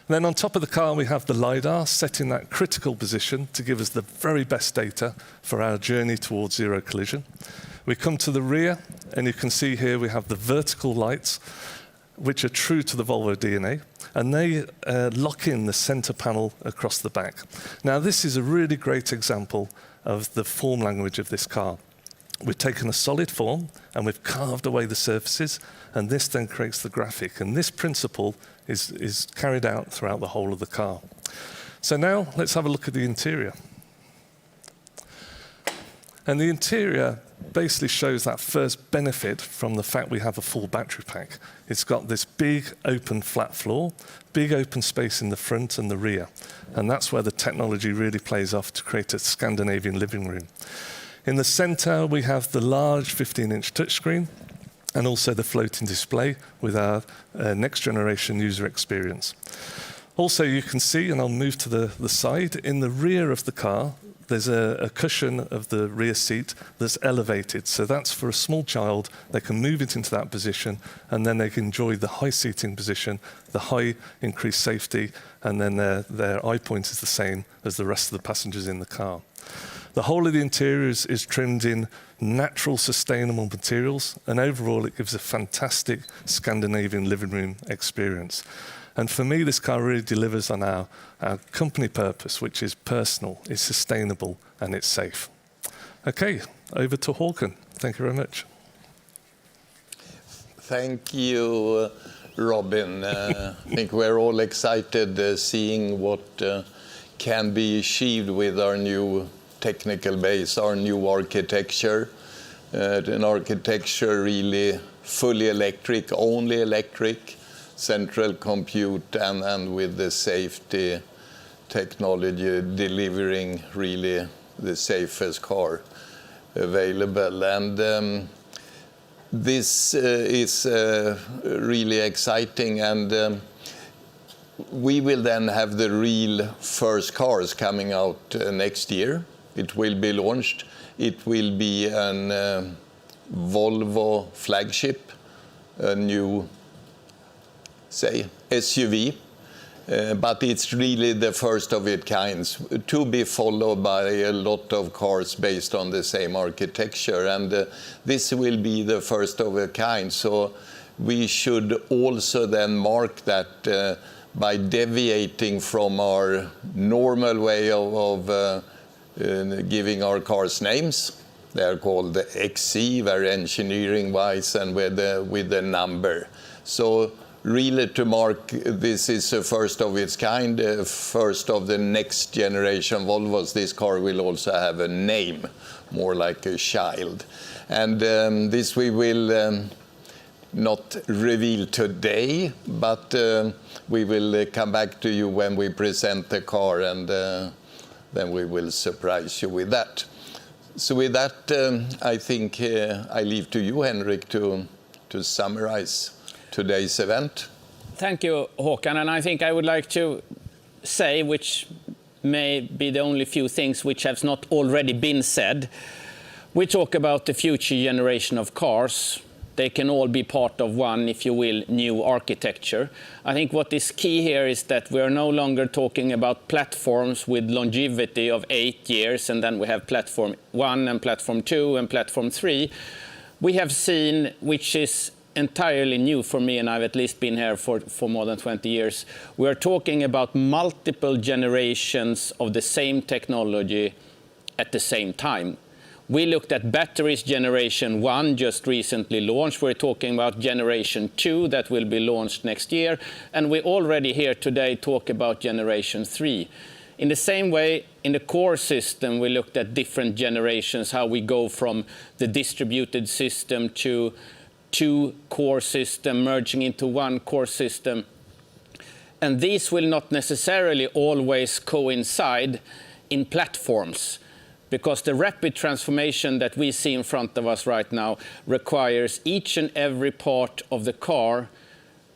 Then on top of the car, we have the LiDAR set in that critical position to give us the very best data for our journey towards zero collision. We come to the rear, and you can see here we have the vertical lights, which are true to the Volvo DNA, and they lock in the center panel across the back. Now, this is a really great example of the form language of this car. We've taken a solid form, and we've carved away the surfaces, and this then creates the graphic. And this principle is carried out throughout the whole of the car. So now, let's have a look at the interior. And the interior basically shows that first benefit from the fact we have a full battery pack. It's got this big open flat floor, big open space in the front and the rear. And that's where the technology really plays off to create a Scandinavian living room. In the center, we have the large 15-inch touchscreen and also the floating display with our next generation user experience. Also, you can see, and I'll move to the side, in the rear of the car, there's a cushion of the rear seat that's elevated. So that's for a small child. They can move it into that position, and then they can enjoy the high seating position, the high increased safety, and then their eye point is the same as the rest of the passengers in the car. The whole of the interior is trimmed in natural, sustainable materials, and overall it gives a fantastic Scandinavian living room experience. And for me, this car really delivers on our company purpose, which is personal, it's sustainable, and it's safe. Okay, over to Håkan. Thank you very much. Thank you, Robin. I think we're all excited seeing what can be achieved with our new technical base, our new architecture. An architecture really fully electric, only electric, central compute, and with the safety technology delivering really the safest car available. And this is really exciting, and we will then have the real first cars coming out next year. It will be launched. It will be an Volvo flagship, a new, say, SUV, but it's really the first of its kind, to be followed by a lot of cars based on the same architecture. And this will be the first of a kind. So we should also then mark that by deviating from our normal way of giving our cars names. They are called the XC, very engineering-wise, and with the number. So really to mark this is a first of its kind, first of the next generation Volvos. This car will also have a name, more like a child. And this we will not reveal today, but we will come back to you when we present the car, and then we will surprise you with that. So with that, I think I leave to you, Henrik, to summarize today's event. Thank you, Håkan. And I think I would like to say, which may be the only few things which have not already been said. We talk about the future generation of cars. They can all be part of one, if you will, new architecture. I think what is key here is that we are no longer talking about platforms with longevity of 8 years, and then we have platform 1 and platform 2 and platform 3. We have seen, which is entirely new for me, and I've at least been here for more than 20 years. We're talking about multiple generations of the same technology at the same time. We looked at batteries generation 1, just recently launched. We're talking about generation 2 that will be launched next year. And we already here today talk about generation 3. In the same way, in the core system, we looked at different generations, how we go from the distributed system to 2 core system, merging into 1 core system. And these will not necessarily always coincide in platforms, because the rapid transformation that we see in front of us right now requires each and every part of the car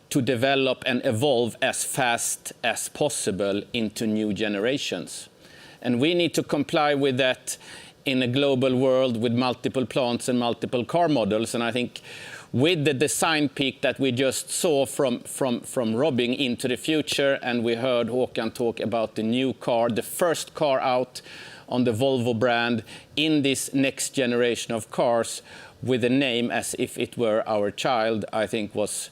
to develop and evolve as fast as possible into new generations. And we need to comply with that in a global world with multiple plants and multiple car models. And I think with the design peak that we just saw from Robin into the future, and we heard Håkan talk about the new car, the first car out on the Volvo brand in this next generation of cars with a name as if it were our child, I think was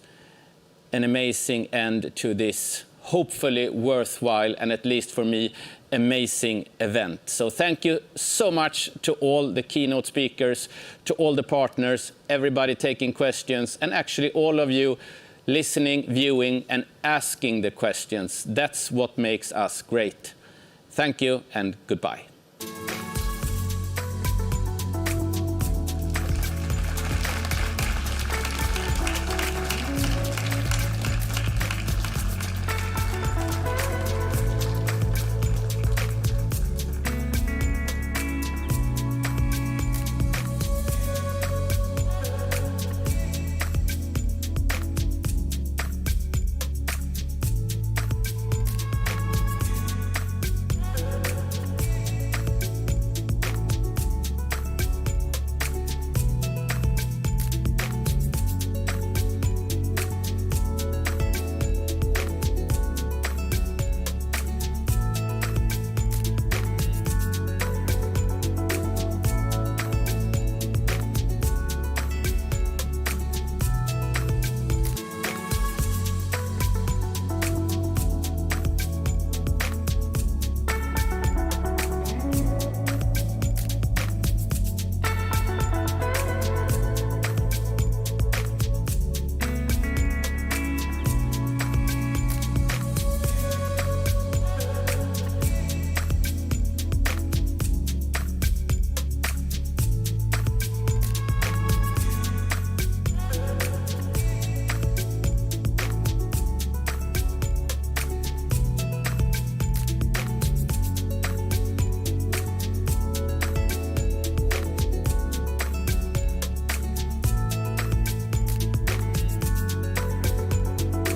an amazing end to this hopefully worthwhile, and at least for me, amazing event. So thank you so much to all the keynote speakers, to all the partners, everybody taking questions, and actually all of you listening, viewing, and asking the questions. That's what makes us great. Thank you and goodbye.